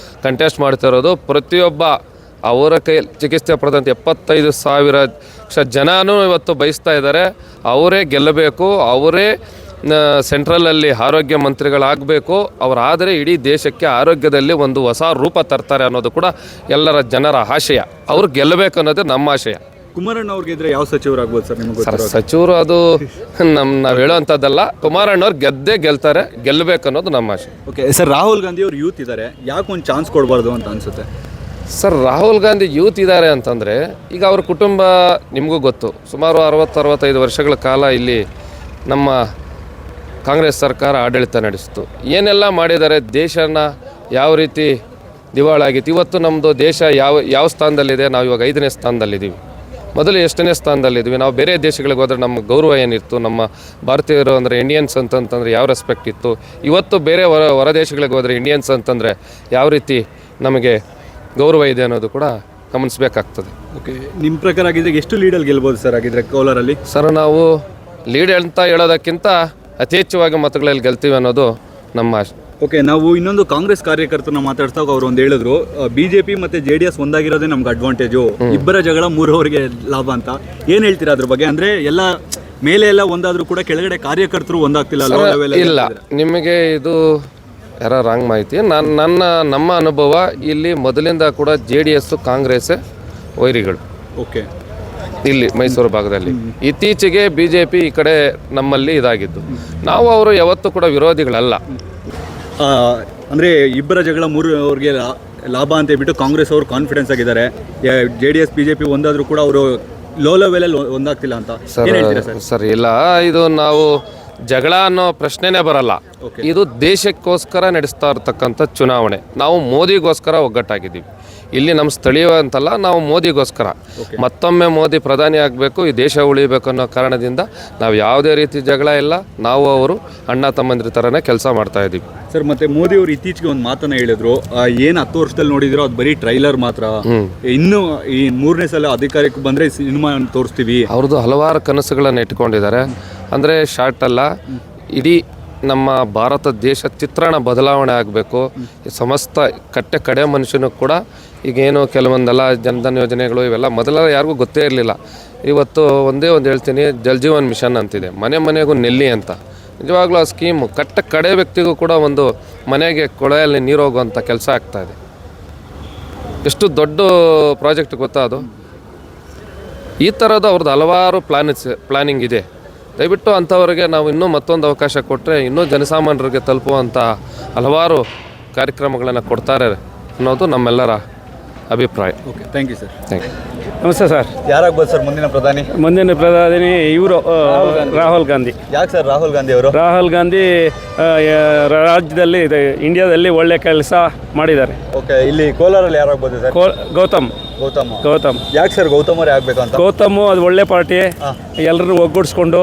S8: ಕಂಟೆಸ್ಟ್ ಮಾಡ್ತಿರೋದು. ಪ್ರತಿಯೊಬ್ಬ ಅವರ ಕೈ ಚಿಕಿತ್ಸೆ ಪಡೆದಂಥ 75,000 ಜನನೂ ಇವತ್ತು ಬಯಸ್ತಾ ಇದ್ದಾರೆ ಅವರೇ ಗೆಲ್ಲಬೇಕು, ಅವರೇ ಸೆಂಟ್ರಲಲ್ಲಿ ಆರೋಗ್ಯ ಮಂತ್ರಿಗಳಾಗಬೇಕು. ಅವರಾದರೆ ಇಡೀ ದೇಶಕ್ಕೆ ಆರೋಗ್ಯದಲ್ಲಿ ಒಂದು ಹೊಸ ರೂಪ ತರ್ತಾರೆ ಅನ್ನೋದು ಕೂಡ ಎಲ್ಲರ ಜನರ ಆಶಯ. ಅವ್ರು ಗೆಲ್ಲಬೇಕು ಅನ್ನೋದೇ ನಮ್ಮ ಆಶಯ.
S1: ಕುಮಾರಣ್ಣ ಅವ್ರಿಗೆ ಇದ್ರೆ ಯಾವ ಸಚಿವರಾಗ್ಬೋದು ಸರ್ ನಿಮಗೆ?
S8: ಸಚಿವರು ಅದು ನಾವು ಹೇಳೋವಂಥದ್ದಲ್ಲ. ಕುಮಾರಣ್ಣ ಅವ್ರು ಗೆಲ್ತಾರೆ, ಗೆಲ್ಲಬೇಕು ಅನ್ನೋದು ನಮ್ಮ ಆಶೆ.
S1: ಓಕೆ ಸರ್, ರಾಹುಲ್ ಗಾಂಧಿ ಅವರು ಯೂತ್ ಇದ್ದಾರೆ, ಯಾಕೆ ಒಂದು ಚಾನ್ಸ್ ಕೊಡಬಾರ್ದು ಅಂತ ಅನಿಸುತ್ತೆ
S8: ಸರ್? ರಾಹುಲ್ ಗಾಂಧಿ ಯೂತ್ ಇದ್ದಾರೆ ಅಂತಂದರೆ, ಈಗ ಅವ್ರ ಕುಟುಂಬ ನಿಮಗೂ ಗೊತ್ತು, ಸುಮಾರು 60-65 ವರ್ಷಗಳ ಕಾಲ ಇಲ್ಲಿ ನಮ್ಮ ಕಾಂಗ್ರೆಸ್ ಸರ್ಕಾರ ಆಡಳಿತ ನಡೆಸಿತು. ಏನೆಲ್ಲ ಮಾಡಿದ್ದಾರೆ, ದೇಶನ ಯಾವ ರೀತಿ ದಿವಾಳಾಗಿತ್ತು. ಇವತ್ತು ನಮ್ಮದು ದೇಶ ಯಾವ ಸ್ಥಾನದಲ್ಲಿದೆ? ನಾವು ಇವಾಗ 5ನೇ ಸ್ಥಾನದಲ್ಲಿದ್ದೀವಿ. ಮೊದಲು ಎಷ್ಟನೇ ಸ್ಥಾನದಲ್ಲಿದ್ವಿ? ನಾವು ಬೇರೆ ದೇಶಗಳಿಗೆ ಹೋದರೆ ನಮ್ಮ ಗೌರವ ಏನಿತ್ತು? ನಮ್ಮ ಭಾರತೀಯರು ಅಂದರೆ ಇಂಡಿಯನ್ಸ್ ಅಂತಂತಂದರೆ ಯಾವ ರೆಸ್ಪೆಕ್ಟ್ ಇತ್ತು? ಇವತ್ತು ಬೇರೆ ಹೊರ ದೇಶಗಳಿಗೆ ಹೋದರೆ ಇಂಡಿಯನ್ಸ್ ಅಂತಂದರೆ ಯಾವ ರೀತಿ ನಮಗೆ ಗೌರವ ಇದೆ ಅನ್ನೋದು ಕೂಡ ಗಮನಿಸಬೇಕಾಗ್ತದೆ.
S1: ಓಕೆ, ನಿಮ್ಮ ಪ್ರಕಾರ ಆಗಿದ್ರೆ ಎಷ್ಟು ಲೀಡಲ್ಲಿ ಗೆಲ್ಬೋದು ಸರ್ ಆಗಿದ್ರೆ ಕೋಲಾರಲ್ಲಿ?
S8: ಸರ್, ನಾವು ಲೀಡ್ ಅಂತ ಹೇಳೋದಕ್ಕಿಂತ ಅತಿ ಹೆಚ್ಚುವಾಗಿ ಮತಗಳಲ್ಲಿ ಗೆಲ್ತೀವಿ ಅನ್ನೋದು ನಮ್ಮ ಆಶೆ.
S1: ಓಕೆ, ನಾವು ಇನ್ನೊಂದು ಕಾಂಗ್ರೆಸ್ ಕಾರ್ಯಕರ್ತರನ್ನ ಮಾತಾಡ್ತಾಗ ಅವ್ರು ಒಂದು ಹೇಳಿದ್ರು, ಬಿಜೆಪಿ ಮತ್ತೆ JDS ಒಂದಾಗಿರೋದೇ ನಮ್ಗೆ ಅಡ್ವಾಂಟೇಜು, ಇಬ್ಬರ ಜಗಳ ಮೂರವರಿಗೆ ಲಾಭ ಅಂತ. ಏನು ಹೇಳ್ತೀರಾ ಅದ್ರ ಬಗ್ಗೆ? ಅಂದರೆ ಎಲ್ಲ ಮೇಲೆ ಎಲ್ಲ ಒಂದಾದರೂ ಕೂಡ ಕೆಳಗಡೆ ಕಾರ್ಯಕರ್ತರು ಒಂದಾಗ್ತಿಲ್ಲ.
S8: ಇಲ್ಲ, ನಿಮಗೆ ಇದು ಯಾರ ರಾಂಗ್ ಮಾಹಿತಿ. ನಮ್ಮ ಅನುಭವ ಇಲ್ಲಿ ಮೊದಲಿಂದ ಕೂಡ JDS ಕಾಂಗ್ರೆಸ್ ವೈರಿಗಳು. ಓಕೆ, ಇಲ್ಲಿ ಮೈಸೂರು ಭಾಗದಲ್ಲಿ ಇತ್ತೀಚೆಗೆ BJP ಈ ಕಡೆ ನಮ್ಮಲ್ಲಿ ಇದಾಗಿದ್ದು. ನಾವು ಅವರು ಯಾವತ್ತೂ ಕೂಡ ವಿರೋಧಿಗಳಲ್ಲ.
S1: ಅಂದರೆ ಇಬ್ಬರ ಜಗಳ ಮೂರವರಿಗೆ ಲಾಭ ಅಂತ ಹೇಳ್ಬಿಟ್ಟು ಕಾಂಗ್ರೆಸ್ ಅವರು ಕಾನ್ಫಿಡೆನ್ಸ್ ಆಗಿದ್ದಾರೆ. JDS BJP ಒಂದಾದರೂ ಕೂಡ ಅವರು ಲೋ ಲೆವೆಲಲ್ಲಿ ಒಂದಾಗ್ತಿಲ್ಲ ಅಂತ
S8: ಸರ್? ಇಲ್ಲ, ಇದು ನಾವು ಜಗಳ ಅನ್ನೋ ಪ್ರಶ್ನೆನೇ ಬರಲ್ಲ. ಇದು ದೇಶಕ್ಕೋಸ್ಕರ ನಡೆಸ್ತಾ ಇರ್ತಕ್ಕಂಥ ಚುನಾವಣೆ. ನಾವು ಮೋದಿಗೋಸ್ಕರ ಒಗ್ಗಟ್ಟಾಗಿದ್ದೀವಿ. ಇಲ್ಲಿ ನಮ್ಮ ಸ್ಥಳೀಯ ಅಂತಲ್ಲ, ನಾವು ಮೋದಿಗೋಸ್ಕರ ಮತ್ತೊಮ್ಮೆ ಮೋದಿ ಪ್ರಧಾನಿ ಆಗಬೇಕು, ಈ ದೇಶ ಉಳಿಬೇಕು ಅನ್ನೋ ಕಾರಣದಿಂದ ನಾವು ಯಾವುದೇ ರೀತಿ ಜಗಳ ಇಲ್ಲ. ನಾವು ಅವರು ಅಣ್ಣ ತಮ್ಮಂದಿರ ಥರನೇ ಕೆಲಸ ಮಾಡ್ತಾ ಇದ್ದೀವಿ
S1: ಸರ್. ಮತ್ತೆ ಮೋದಿ ಅವರು ಇತ್ತೀಚೆಗೆ ಒಂದು ಮಾತನ್ನ ಹೇಳಿದ್ರು, ಏನು 10 ವರ್ಷದಲ್ಲಿ ನೋಡಿದ್ರು ಅದು ಬರೀ ಟ್ರೈಲರ್ ಮಾತ್ರ, ಇನ್ನು ಈ 3ನೇ ಸಲ ಅಧಿಕಾರಕ್ಕೆ ಬಂದರೆ ಸಿನಿಮಾ ತೋರಿಸ್ತೀವಿ.
S8: ಅವ್ರದ್ದು ಹಲವಾರು ಕನಸುಗಳನ್ನು ಇಟ್ಕೊಂಡಿದ್ದಾರೆ. ಅಂದರೆ ಶಾರ್ಟ್ ಅಲ್ಲ, ಇಡೀ ನಮ್ಮ ಭಾರತ ದೇಶ ಚಿತ್ರಣ ಬದಲಾವಣೆ ಆಗಬೇಕು. ಸಮಸ್ತ ಕಡೆ ಮನುಷ್ಯನೂ ಕೂಡ ಈಗೇನು ಕೆಲವೊಂದೆಲ್ಲ ಜನಧನ್ ಯೋಜನೆಗಳು ಇವೆಲ್ಲ ಮೊದಲೆಲ್ಲ ಯಾರಿಗೂ ಗೊತ್ತೇ ಇರಲಿಲ್ಲ. ಇವತ್ತು ಒಂದೇ ಒಂದು ಹೇಳ್ತೀನಿ, ಜಲ್ ಜೀವನ್ ಮಿಷನ್ ಅಂತಿದೆ, ಮನೆಗೂ ನೆಲ್ಲಿ ಅಂತ. ನಿಜವಾಗ್ಲೂ ಆ ಸ್ಕೀಮು ಕಡೆ ವ್ಯಕ್ತಿಗೂ ಕೂಡ ಒಂದು ಮನೆಗೆ ಕೊಳೆಯಲ್ಲಿ ನೀರು ಹೋಗುವಂಥ ಕೆಲಸ ಆಗ್ತಾಯಿದೆ. ಎಷ್ಟು ದೊಡ್ಡ ಪ್ರಾಜೆಕ್ಟ್ ಗೊತ್ತಾ ಅದು? ಈ ಥರದ ಅವ್ರದ್ದು ಹಲವಾರು ಪ್ಲಾನಿಂಗ್ ಇದೆ. ದಯವಿಟ್ಟು ಅಂಥವ್ರಿಗೆ ನಾವು ಇನ್ನೂ ಮತ್ತೊಂದು ಅವಕಾಶ ಕೊಟ್ಟರೆ ಇನ್ನೂ ಜನಸಾಮಾನ್ಯರಿಗೆ ತಲುಪುವಂಥ ಹಲವಾರು ಕಾರ್ಯಕ್ರಮಗಳನ್ನು ಕೊಡ್ತಾರೆ ಅನ್ನೋದು ನಮ್ಮೆಲ್ಲರ ಅಭಿಪ್ರಾಯ.
S1: Okay, thank you sir.
S8: Thank you.
S5: ನಮಸ್ತೆ ಸರ್.
S1: ಯಾರಾಗ್ಬೋದು ಸರ್ ಮುಂದಿನ ಪ್ರಧಾನಿ?
S5: ಮುಂದಿನ ಪ್ರಧಾನಿ ಇವರು ರಾಹುಲ್ ಗಾಂಧಿ.
S1: ಯಾಕೆ ಸರ್ ರಾಹುಲ್ ಗಾಂಧಿ ಅವರು?
S5: ರಾಹುಲ್ ಗಾಂಧಿ ರಾಜ್ಯದಲ್ಲಿ ಇಂಡಿಯಾದಲ್ಲಿ ಒಳ್ಳೆ ಕೆಲಸ ಮಾಡಿದ್ದಾರೆ.
S1: ಓಕೆ, ಇಲ್ಲಿ ಕೋಲಾರಲ್ಲಿ ಯಾರಾಗ್ಬೋದು ಸರ್?
S5: ಗೌತಮ್.
S1: ಯಾಕೆ ಸರ್ ಗೌತಮ್ ಅವರೇ ಆಗ್ಬೇಕು ಅಂತ?
S5: ಗೌತಮ್ ಅದು ಒಳ್ಳೆ ಪಾರ್ಟಿ, ಎಲ್ಲರನ್ನು ಒಗ್ಗೂಡಿಸ್ಕೊಂಡು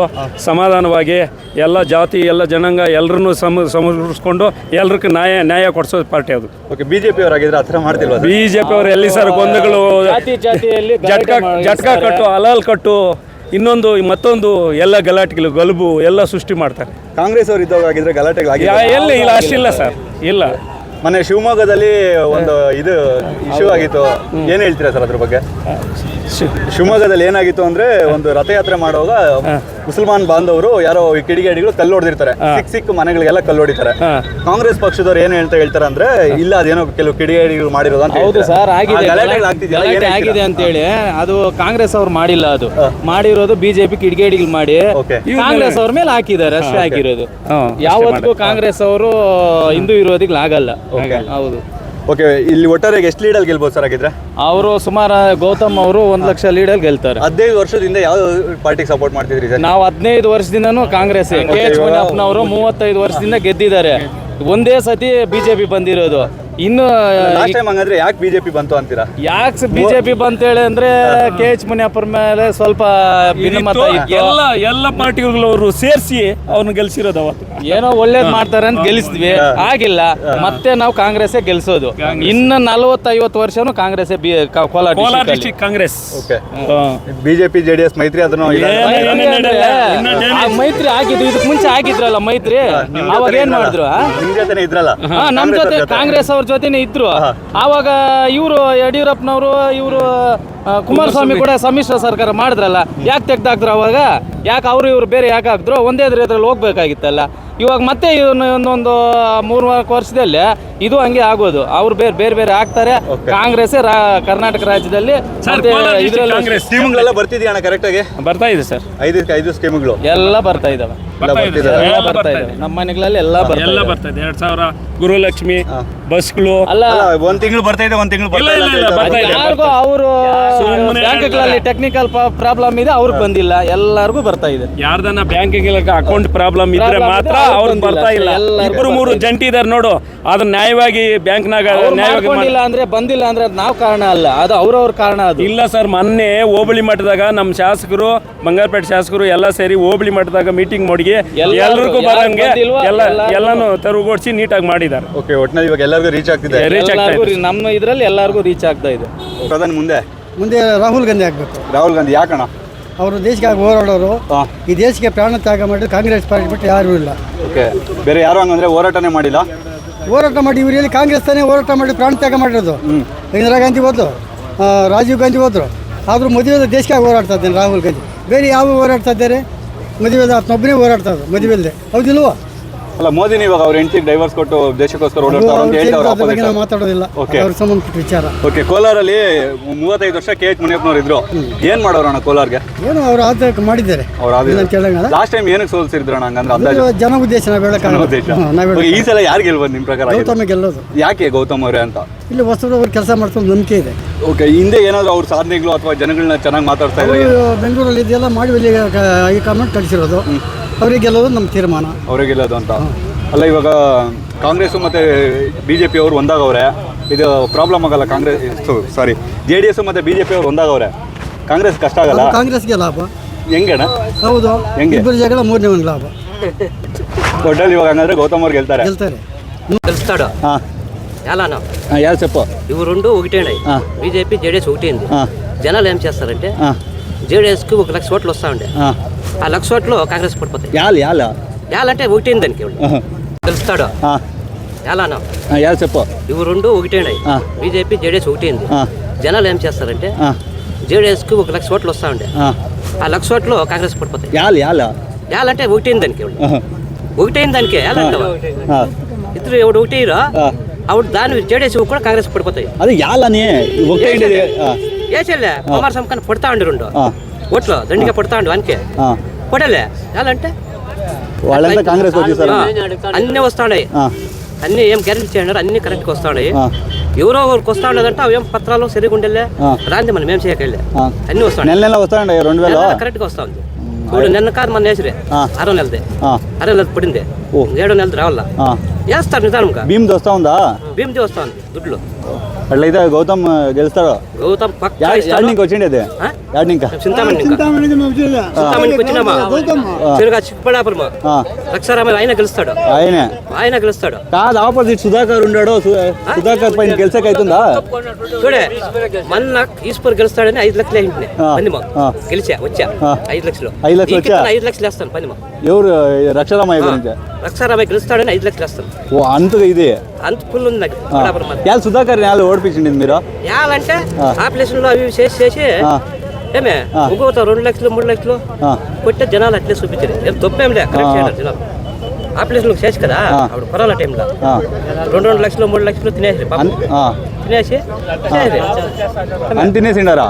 S5: ಸಮಾಧಾನವಾಗಿ ಎಲ್ಲ ಜಾತಿ ಎಲ್ಲ ಜನಾಂಗ ಎಲ್ಲರನ್ನು ಸಮರ್ಸ್ಕೊಂಡು ಎಲ್ರಿಗೂ ನ್ಯಾಯ ಕೊಡಿಸೋ ಪಾರ್ಟಿ ಅದು.
S1: ಓಕೆ, ಬಿಜೆಪಿ ಅವರಾಗಿದ್ರೆ ಆ ಥರ ಮಾಡ್ತಿಲ್ವಾ?
S5: ಬಿಜೆಪಿ ಅವರು ಎಲ್ಲಿ ಸರ್ ಗೊಂದಗಳು, ಜಟ್ಕಾ ಕಟ್ಟು, ಹಲಾಲ್ ಕಟ್ಟು, ಇನ್ನೊಂದು ಮತ್ತೊಂದು ಎಲ್ಲ ಗಲಾಟೆಗಳು ಗಲಭು ಎಲ್ಲ ಸೃಷ್ಟಿ ಮಾಡ್ತಾರೆ.
S1: ಕಾಂಗ್ರೆಸ್ ಅವರು ಇದ್ದಾಗ ಆಗಿದ್ರೆ ಗಲಾಟೆಗಳಾಗಿ
S5: ಎಲ್ಲಿ ಇಲ್ಲ, ಅಷ್ಟಿಲ್ಲ ಸರ್, ಇಲ್ಲ.
S1: ಮೊನ್ನೆ ಶಿವಮೊಗ್ಗದಲ್ಲಿ ಒಂದು ಇದು ಇಶ್ಯೂ ಆಗಿತ್ತು, ಏನು ಹೇಳ್ತೀರಾ ಸರ್ ಅದ್ರ ಬಗ್ಗೆ? ಶಿವಮೊಗ್ಗದಲ್ಲಿ ಏನಾಗಿತ್ತು ಅಂದ್ರೆ, ಒಂದು ರಥಯಾತ್ರೆ ಮಾಡುವಾಗ ಮುಸಲ್ಮಾನ್ ಬಾಂಧವರು ಯಾರೋ ಕಿಡಿಗೇಡಿಗಳು ಕಲ್ಲು ಹೊಡೆದಿರ್ತಾರೆ, ಸಿಕ್ಕ ಮನೆಗಳಿಗೆಲ್ಲ ಕಲ್ಲು ಹೊಡಿತಾರೆ. ಕಾಂಗ್ರೆಸ್ ಪಕ್ಷದವ್ರು ಏನು ಹೇಳ್ತಾರೆ ಅಂದ್ರೆ, ಇಲ್ಲ ಅದೇನೋ ಕೆಲವು ಕಿಡಿಗೇಡಿಗಳು ಮಾಡಿರೋದು ಅಂತ.
S9: ಹೌದು ಸರ್, ಆಗಿದೆ ಅಂತೇಳಿ ಅದು ಕಾಂಗ್ರೆಸ್ ಅವ್ರು ಮಾಡಿಲ್ಲ, ಅದು ಮಾಡಿರೋದು ಬಿಜೆಪಿ ಕಿಡಿಗೇಡಿಗಳು ಮಾಡಿ ಕಾಂಗ್ರೆಸ್ ಅವ್ರ ಮೇಲೆ ಹಾಕಿದ್ದಾರೆ ಅಷ್ಟೇ ಹಾಕಿರೋದು. ಯಾವತ್ತಿಗೂ ಕಾಂಗ್ರೆಸ್ ಅವರು ಹಿಂದೂ ವಿರೋಧಿಗಳಾಗಲ್ಲ. ಹೌದು.
S1: ಓಕೆ, ಇಲ್ಲಿ ಒಟ್ಟಾರೆ ಎಷ್ಟು ಲೀಡಲ್ಲಿ ಗೆಲ್ಬೋದು ಸರ್ ಆಗಿದ್ರೆ?
S9: ಅವರು ಸುಮಾರು ಗೌತಮ್ ಅವರು 1 ಲಕ್ಷ ಲೀಡಲ್ಲಿ ಗೆಲ್ತಾರೆ.
S1: 15 ವರ್ಷದಿಂದ ಯಾವ ಪಾರ್ಟಿಗೆ ಸಪೋರ್ಟ್ ಮಾಡ್ತಿದ್ರಿ ಸರ್?
S9: ನಾವು 15 ವರ್ಷದಿಂದನೂ ಕಾಂಗ್ರೆಸ್. ಕೆ ಎಚ್ ಮುನಿಯಪ್ಪನವರು 35 ವರ್ಷದಿಂದ ಗೆದ್ದಿದ್ದಾರೆ. ಒಂದೇ ಸತಿ ಬಿಜೆಪಿ ಬಂದಿರೋದು. ಇನ್ನು
S1: ಲಾಸ್ಟ್ ಟೈಮ್ ಹಂಗಂದ್ರೆ ಯಾಕೆ ಬಿಜೆಪಿ ಬಂತು ಅಂತೀರಾ?
S9: ಯಾಕೆ ಬಿಜೆಪಿ ಬಂತೇಳಿ ಅಂದ್ರೆ ಕೆ ಎಚ್ ಮುನಿಯಪ್ಪರ ಮೇಲೆ ಸ್ವಲ್ಪ ಭಿನ್ನಮತ ಇತ್ತು.
S5: ಎಲ್ಲ ಪಾರ್ಟಿಗಳವರು ಸೇರಿಸಿ ಅವ್ರನ್ನ ಗೆಲ್ಸಿರೋದು. ಅವತ್ತು
S9: ಏನೋ ಒಳ್ಳೇದ್ ಮಾಡ್ತಾರೆ ಅಂತ ಗೆಲ್ಲಿಸಿದ್ವಿ, ಆಗಿಲ್ಲ. ಮತ್ತೆ ನಾವು ಕಾಂಗ್ರೆಸ್ಸೇ ಗೆಲ್ಸೋದು. ಇನ್ನು 40-50 ವರ್ಷನೂ Congress Kolar
S5: district Congress.
S1: Okay, BJP JDS ಮೈತ್ರಿ ಅದನ್ನು
S9: ಮೈತ್ರಿ ಆಗಿದ್ದು, ಇದಕ್ ಮುಂಚೆ ಆಗಿದ್ರಲ್ಲ ಮೈತ್ರಿ. ಅವಾಗ ಏನ್ ಮಾಡಿದ್ರು?
S1: ನಿಮ್ ಜೊತೆನೇ ಇದ್ರಲ್ಲ?
S9: ನಮ್ ಜೊತೆ ಕಾಂಗ್ರೆಸ್ ಅವ್ರ ಜೊತೆನೆ ಇದ್ರು. ಆವಾಗ ಇವರು ಯಡಿಯೂರಪ್ಪನವರು, ಇವರು ಕುಮಾರಸ್ವಾಮಿ ಕೂಡ ಸಮ್ಮಿಶ್ರ ಸರ್ಕಾರ ಮಾಡಿದ್ರಲ್ಲ, ಯಾಕೆ ತೆಗ್ದಾಕ್ದ್ರು ಅವಾಗ? ಯಾಕೆ ಅವರು ಇವರು ಬೇರೆ ಯಾಕೆ ಹಾಕಿದ್ರು? ಒಂದೇ ಇದ್ರಲ್ಲಿ ಹೋಗ್ಬೇಕಾಗಿತ್ತಲ್ಲ. ಇವಾಗ ಮತ್ತೆ ಒಂದೊಂದು 3-4 ವರ್ಷದಲ್ಲಿ ಇದು ಹಂಗೆ ಆಗೋದು. ಅವ್ರು ಬೇರೆ ಬೇರೆ ಆಗ್ತಾರೆ. ಕಾಂಗ್ರೆಸ್ ಕರ್ನಾಟಕ ರಾಜ್ಯದಲ್ಲಿ
S1: ಸ್ಕೀಮ್ಗಳೆಲ್ಲ ಬರ್ತಿದೆಯಾ ಅಣ್ಣ? ಕರೆಕ್ಟಾಗಿ
S9: ಬರ್ತಾ ಇದೆ ಸರ್.
S1: 5 ಸ್ಕೀಮ್ಗಳು
S9: ಎಲ್ಲ ಬರ್ತಾ ಇದಾವೆ. ನಮ್ಮ ಮನೆಗಳಲ್ಲಿ ಎಲ್ಲ ಬರ್ತಾ ಇದೆ.
S5: 2000 ಗೃಹಲಕ್ಷ್ಮಿ ಬಸ್ಗಳು
S9: ಅಲ್ಲ,
S1: ಒಂದ್ ತಿಂಗಳು ಬರ್ತಾ ಇದೆ, ಒಂದ್ ತಿಂಗಳು
S9: ಯಾರಿಗೂ ಅವರು ಬ್ಯಾಂಕ್ಗಳಲ್ಲಿ ಟೆಕ್ನಿಕಲ್ ಪ್ರಾಬ್ಲಮ್ ಇದೆ, ಅವ್ರಿಗೆ ಬಂದಿಲ್ಲ. ಎಲ್ಲರಿಗೂ ಬರ್ತಾ ಇದೆ.
S5: ಯಾರ್ದನ್ನ ಬ್ಯಾಂಕಿಂಗ್ ಅಕೌಂಟ್ ಪ್ರಾಬ್ಲಮ್ ಇದ್ರೆ ಮಾತ್ರ ಅವ್ರಿಗೆ ಬರ್ತಾ ಇಲ್ಲ. 2-3 ಜಂಟಿ ಇದಾರೆ ನೋಡು, ಅದನ್ನ ನ್ಯಾಯವಾಗಿ ಬ್ಯಾಂಕ್ನಾಗ
S9: ಮಾಡ್ಕೊಂಡಿಲ್ಲ ಅಂದ್ರೆ, ಬಂದಿಲ್ಲ ಅಂದ್ರೆ ನಾವು ಕಾರಣ ಅಲ್ಲ, ಅದು ಅವ್ರವ್ರ ಕಾರಣ. ಅದು
S5: ಇಲ್ಲ ಸರ್. ಮೊನ್ನೆ ಹೋಬಳಿ ಮಟ್ಟದಾಗ ನಮ್ಮ ಶಾಸಕರು, ಬಂಗಾರಪೇಟೆ ಶಾಸಕರು ಎಲ್ಲ ಸೇರಿ ಹೋಬಳಿ ಮಟ್ಟದಾಗ ಮೀಟಿಂಗ್ ಮಾಡಿ ಎಲ್ಲರಿಗೂ ಬರಂಗೆ ಎಲ್ಲಾನು ತೆರವುಗೊಳಿಸಿ ನೀಟಾಗಿ ಮಾಡಿದ್ದಾರೆ.
S1: ಓಕೆ, ಒಟ್ಟಿನಲ್ಲಿ ಇವಾಗ ಎಲ್ಲರಿಗೂ ರೀಚ್ ಆಗ್ತಿದೆ.
S9: ನಮ್ಮ ಇದ್ರಲ್ಲಿ ಎಲ್ಲರಿಗೂ ರೀಚ್ ಆಗ್ತಾ ಇದೆ.
S1: ಪ್ರಧಾನಿ ಮುಂದೆ
S4: ರಾಹುಲ್ ಗಾಂಧಿ ಆಗಬೇಕು.
S1: ರಾಹುಲ್ ಗಾಂಧಿ ಯಾಕಣ್ಣ?
S4: ಅವರು ದೇಶಕ್ಕಾಗಿ ಹೋರಾಡೋರು. ಈ ದೇಶಕ್ಕೆ ಪ್ರಾಣ ತ್ಯಾಗ ಮಾಡಿದ್ರು ಕಾಂಗ್ರೆಸ್ ಪಾರ್ಟಿ ಬಿಟ್ಟು ಯಾರೂ ಇಲ್ಲ.
S1: ಓಕೆ, ಬೇರೆ ಯಾರು ಹಂಗಂದ್ರೆ ಹೋರಾಟನೇ ಮಾಡಿಲ್ಲ.
S4: ಹೋರಾಟ ಮಾಡಿ ಇವರಲ್ಲಿ ಕಾಂಗ್ರೆಸ್ ತಾನೇ ಹೋರಾಟ ಮಾಡಿ ಪ್ರಾಣ ತ್ಯಾಗ ಮಾಡಿರೋದು. ಇಂದಿರಾ ಗಾಂಧಿ ಹೋದ್ರು, ರಾಜೀವ್ ಗಾಂಧಿ ಹೋದ್ರು. ಆದರೂ ಮದುವೆ ದೇಶಕ್ಕಾಗಿ ಹೋರಾಡ್ತಾ ಇದ್ದೇನೆ ರಾಹುಲ್ ಗಾಂಧಿ. ಬೇರೆ ಯಾವ ಹೋರಾಡ್ತಾ ಇದ್ದಾರೆ? ಮದುವೆ ಆತನೊಬ್ಬನೇ ಹೋರಾಡ್ತಾ ಇದ್ದಾರೆ ಮದುವೆಲ್ಲದೆ, ಹೌದಿಲ್ವಾ?
S1: ಅಲ್ಲ, ಮೋದಿನಿ ಇವಾಗ ಅವ್ರ ಹೆಂಡತಿಗೆ ಡೈವರ್ಸ್ ಕೊಟ್ಟು ದೇಶಕ್ಕೋಸ್ಕರ ಓಡಾಡ್ತಾರೆ ಅಂತ ಹೇಳ್ತಾರೆ.
S4: ನಾವು ಮಾತಾಡೋದಿಲ್ಲ, ಅವ್ರ ಸಂಬಂಧಪಟ್ಟ ವಿಚಾರ.
S1: ಓಕೆ, ಕೋಲಾರಲ್ಲಿ 35 ವರ್ಷ ಕೆ ಎಚ್ ಮುನಿಯಪ್ಪನವ್ರು ಇದ್ರು. ಏನ್ ಮಾಡೋರಣ್ಣ ಕೋಲಾರ್ಗೆ?
S4: ಏನು ಅವ್ರು ಆದ ಮಾಡಿದ್ದಾರೆ.
S1: ಲಾಸ್ಟ್ ಟೈಮ್ ಏನಕ್ಕೆ ಸೋಲ್ಸಿದ್ರಣ್ಣ ಹಂಗಂದ್ರೆ?
S4: ಜನ ಉದ್ದೇಶ
S1: ಈ ಸಲ ಯಾರು ಗೆಲ್ಬೋದು ನಿಮ್ ಪ್ರಕಾರ?
S4: ಗೌತಮ್ ಗೆಲ್ಲೋದು.
S1: ಯಾಕೆ ಗೌತಮ್ ಅವರೇ ಅಂತ?
S4: ಇಲ್ಲಿ ಹೊಸರು ಅವ್ರು ಕೆಲಸ ಮಾಡ್ಕೊಂಡು ನಂಬಿಕೆ ಇದೆ.
S1: ಓಕೆ, ಹಿಂದೆ ಏನಾದ್ರು ಅವ್ರ ಸಾಧನೆಗಳು ಅಥವಾ ಜನಗಳನ್ನ ಚೆನ್ನಾಗಿ ಮಾತಾಡ್ತಾ ಇದ್ದಾರೆ?
S4: ಬೆಂಗಳೂರಲ್ಲಿ ಇದೆಲ್ಲ ಮಾಡಿ ಹೈಕಮಾಂಡ್ ಕಳಿಸಿರೋದು. ಅವರಿಗೆ ಗೆಲ್ಲೋದು ನಮ್ಮ ತೀರ್ಮಾನ.
S1: ಅವರೇ ಗೆಲ್ಲೋದು ಅಂತ ಅಲ್ಲ. ಇವಾಗ ಕಾಂಗ್ರೆಸ್ ಮತ್ತೆ ಬಿಜೆಪಿ ಅವರು ಒಂದಾಗವ್ರೆ, ಇದು ಪ್ರಾಬ್ಲಮ್ ಆಗಲ್ಲ? JDS ಮತ್ತೆ ಬಿಜೆಪಿ ಅವರು ಒಂದಾಗವ್ರೆ, ಕಾಂಗ್ರೆಸ್ ಕಷ್ಟ ಆಗಲ್ಲ?
S4: ಕಾಂಗ್ರೆಸ್ಗೆ ಲಾಭ.
S1: ಹೆಂಗಣ್ಣ?
S4: ಹೌದು,
S1: ಹೆಂಗೆ?
S4: ಇಬ್ಬರು ಜಗಳ 3ನೇ ಒಂದು ಲಾಭ.
S1: ದೊಡ್ಡಲ್ಲಿ ಇವಾಗ ಹಂಗಂದ್ರೆ ಗೌತಮ್ ಅವ್ರು ಗೆಲ್ತಾರೆ. యాలు చెప్పు.
S10: ఇవి రెండు ఒకటేనాయి. BJP JDS ఒకటేంది. జనాలు ఏం చేస్తారంటే జేడీఎస్కి 1 లక్ష ఓట్లు వస్తా ఉండే, ఆ 1 లక్ష ఓట్లు కాంగ్రెస్ పడిపోతాయి. యాలంటే ఒకటేంది దానికి తెలుస్తాడు. యాలు
S1: చెప్పు.
S10: ఇవి రెండు ఒకటేనాయి. BJP JDS ఒకటేంది. జనాలు ఏం చేస్తారంటే జేడీఎస్కి 1 లక్ష ఓట్లు వస్తా ఉండే, ఆ 1 లక్ష ఓట్లు కాంగ్రెస్ పడిపోతాయి. యాలంటే ఒకటేంది దానికి ఒకటేంది దానికి యాలంటావా? ఇద్దరు ఎవడు ఒకటేరా ಅವ್ರು దాని జేడీఎస్ కూడా కాంగ్రెస్ పడిపోతాయి.
S1: అది యాలని
S10: వేసేలే కుమారస్వామి కన్నా పడతా ఉండి 2 ఓట్లు దండిగా పడతా ఉండు అనికే పడలే యాలంటే
S1: వాళ్ళంతా కాంగ్రెస్ వచ్చేసారు.
S10: అన్నీ వస్తా ఉన్నాయి. అన్ని ఏం గ్యారెంటీ చేయన్నారు, అన్ని కరెక్ట్గా వస్తా ఉన్నాయి. ఎవరో ఒకరికి వస్తా ఉండదంటే అవేం పత్రాలు సరిగా ఉండలే రాంది మనం ఏం చేయకెళ్ళే అన్ని వస్తా
S1: నెల వస్తాయండి 2000
S10: కరెక్ట్గా వస్తా ఉంది. ఇప్పుడు నిన్న కాదు మన వేసిరే 6 నెలదే 6 నెలది పడింది, 7 నెలది రావాలా వేస్తారు నిదానంగా.
S1: భీమ్ది వస్తా ఉందా?
S10: భీమ్ది వస్తా ఉంది దుడ్లు.
S1: అట్లయితే గౌతమ్ గెలుస్తాడు.
S10: గౌతమ్
S1: యాడ్నికి వచ్చిండి అది
S10: చింతామణికి వచ్చినామా తిరుగా చిక్కపడాపురమా రక్షారామ ఆయన గెలుస్తాడు, ఆయన గెలుస్తాడు.
S1: కాదు ఆపోజిట్ సుధాకర్ ఉన్నాడు, సుధాకర్ పైన గెలిచక అవుతుందా?
S10: చూడే మొన్న ఈశ్వర్ గెలుస్తాడని 5 లక్షలు వేయింటినే పందిమా గెలిచా వచ్చా 5 లక్షలు 5 లక్షలు వేస్తాను పందిమా.
S1: ఎవరు రక్షారామయ్య గురించి?
S10: రక్షారామయ్య గెలుస్తాడని 5 లక్షలు వేస్తాను.
S1: ఓ అంతగా ఇది
S10: అంత ఫుల్ ఉంది నాకు.
S1: సుధాకర్ ఓడిపించండి మీరు
S10: యాలంటే ఆపరేషన్లో అవి చేసి ఏమే ఇంకొక 2 లక్షలు 3 లక్షలు కొట్టే జనాలు అట్లే చూపించారు. ఏం తప్పేం లే, కరెక్ట్ చేయడం జనాలు. ఆపరేషన్ చేసి కదా అప్పుడు కరోనా టైంలో 2 లక్షలు 3 లక్షలు తినేసి తినేసి
S1: తినేసిండారా?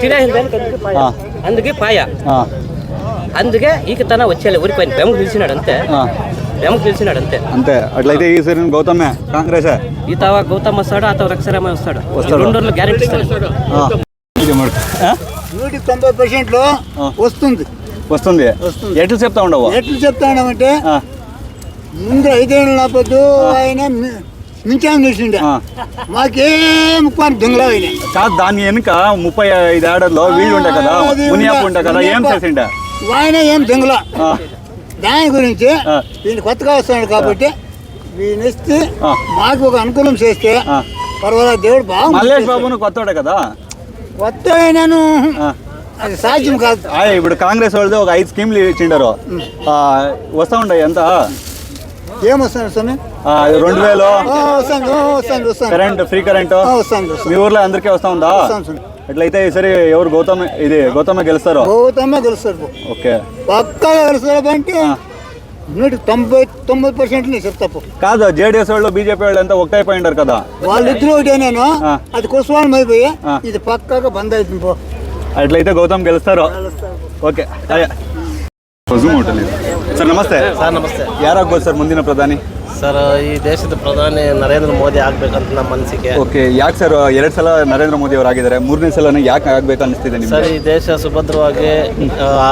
S10: తినేసి అందుకే పాయ అందుకే ఈక తన వచ్చేయాలి ఊరిపోయిన బెమ్మకు పిలిచినాడు అంతే, బెమ్మకు పిలిచినాడు అంతే
S1: అంతే. అట్లయితే ఈ సరి గౌతమే కాంగ్రెస్
S10: ఈ తావ గౌతమ్ వస్తాడు, ఆ తావ రక్షరామ వస్తాడు. 2 రోజులు గ్యారెంటీ ఇస్తాడు.
S11: 90%
S1: వస్తుంది. ఎట్లు చెప్తా ఉండవు?
S11: ఎట్లు చెప్తా ఉండమంటే ముందు 5 ఏళ్ళు నా పొద్దు ఆయన మించాం చేసిండే మాకేం దొంగలా అయినా
S1: కాదు. దాని వెనుక 35 ఏడాదిలో వీళ్ళు ఉంటాయి కదా, మునియాపు ఉంటాయి కదా, ఏం చేసిండే
S11: ఆయన ఏం దొంగలా. దాని గురించి వీళ్ళు కొత్తగా వస్తున్నాడు కాబట్టి వీళ్ళు ఇస్తే మాకు ఒక అనుకూలం చేస్తే పర్వాలేదు. దేవుడు బాగా
S1: మల్లేష్ బాబును కొత్తోడే కదా,
S11: కొత్త అయినాను అది సాధ్యం కాదు.
S1: ఇప్పుడు కాంగ్రెస్ వాళ్ళది ఒక 5 స్కీమ్లు ఇచ్చిండారు, వస్తా ఉండే ఎంత?
S11: ఏమొస్తాను స్వామి?
S1: 2000 కరెంట్, ఫ్రీ కరెంట్ మీ ఊర్లో అందరికీ వస్తా ఉందా? అట్లయితే ఈసారి ఎవరు గౌతమే గెలుస్తారు?
S11: గౌతమే గెలుస్తారు.
S1: ఓకే,
S11: పక్కాగా గెలుస్తారు అంటే 90% నేను చెప్తా.
S1: కాదు జేడీఎస్ వాళ్ళు బీజేపీ వాళ్ళు అంతా ఒకటైపోయిండారు కదా,
S11: వాళ్ళిద్దరు ఒకటే. నేను అది కుస్వాన్ అయిపోయి ఇది పక్కాగా బంద్ అవుతుంది పో.
S1: అట్లయితే గౌతమ్ గెలుస్తారు. ఓకే ಸರ್ ನಮಸ್ತೆ.
S12: ಸರ್ ನಮಸ್ತೆ.
S1: ಯಾರಾಗ್ಬೋದು ಸರ್ ಮುಂದಿನ ಪ್ರಧಾನಿ?
S12: ಸರ್ ಈ ದೇಶದ ಪ್ರಧಾನಿ ನರೇಂದ್ರ ಮೋದಿ ಆಗ್ಬೇಕಂತ ನಮ್ಮ ಮನಸ್ಸಿಗೆ.
S1: ಓಕೆ, ಯಾಕೆ ಸರ್ 2 ಸಲ ನರೇಂದ್ರ ಮೋದಿ ಅವರು ಆಗಿದ್ದಾರೆ, 3ನೇ ಸಲ ಯಾಕೆ ಆಗ್ಬೇಕು ಅನಿಸ್ತಿದೆ ನಿಮ್ಗೆ?
S12: ಸರ್ ಈ ದೇಶ ಸುಭದ್ರವಾಗಿ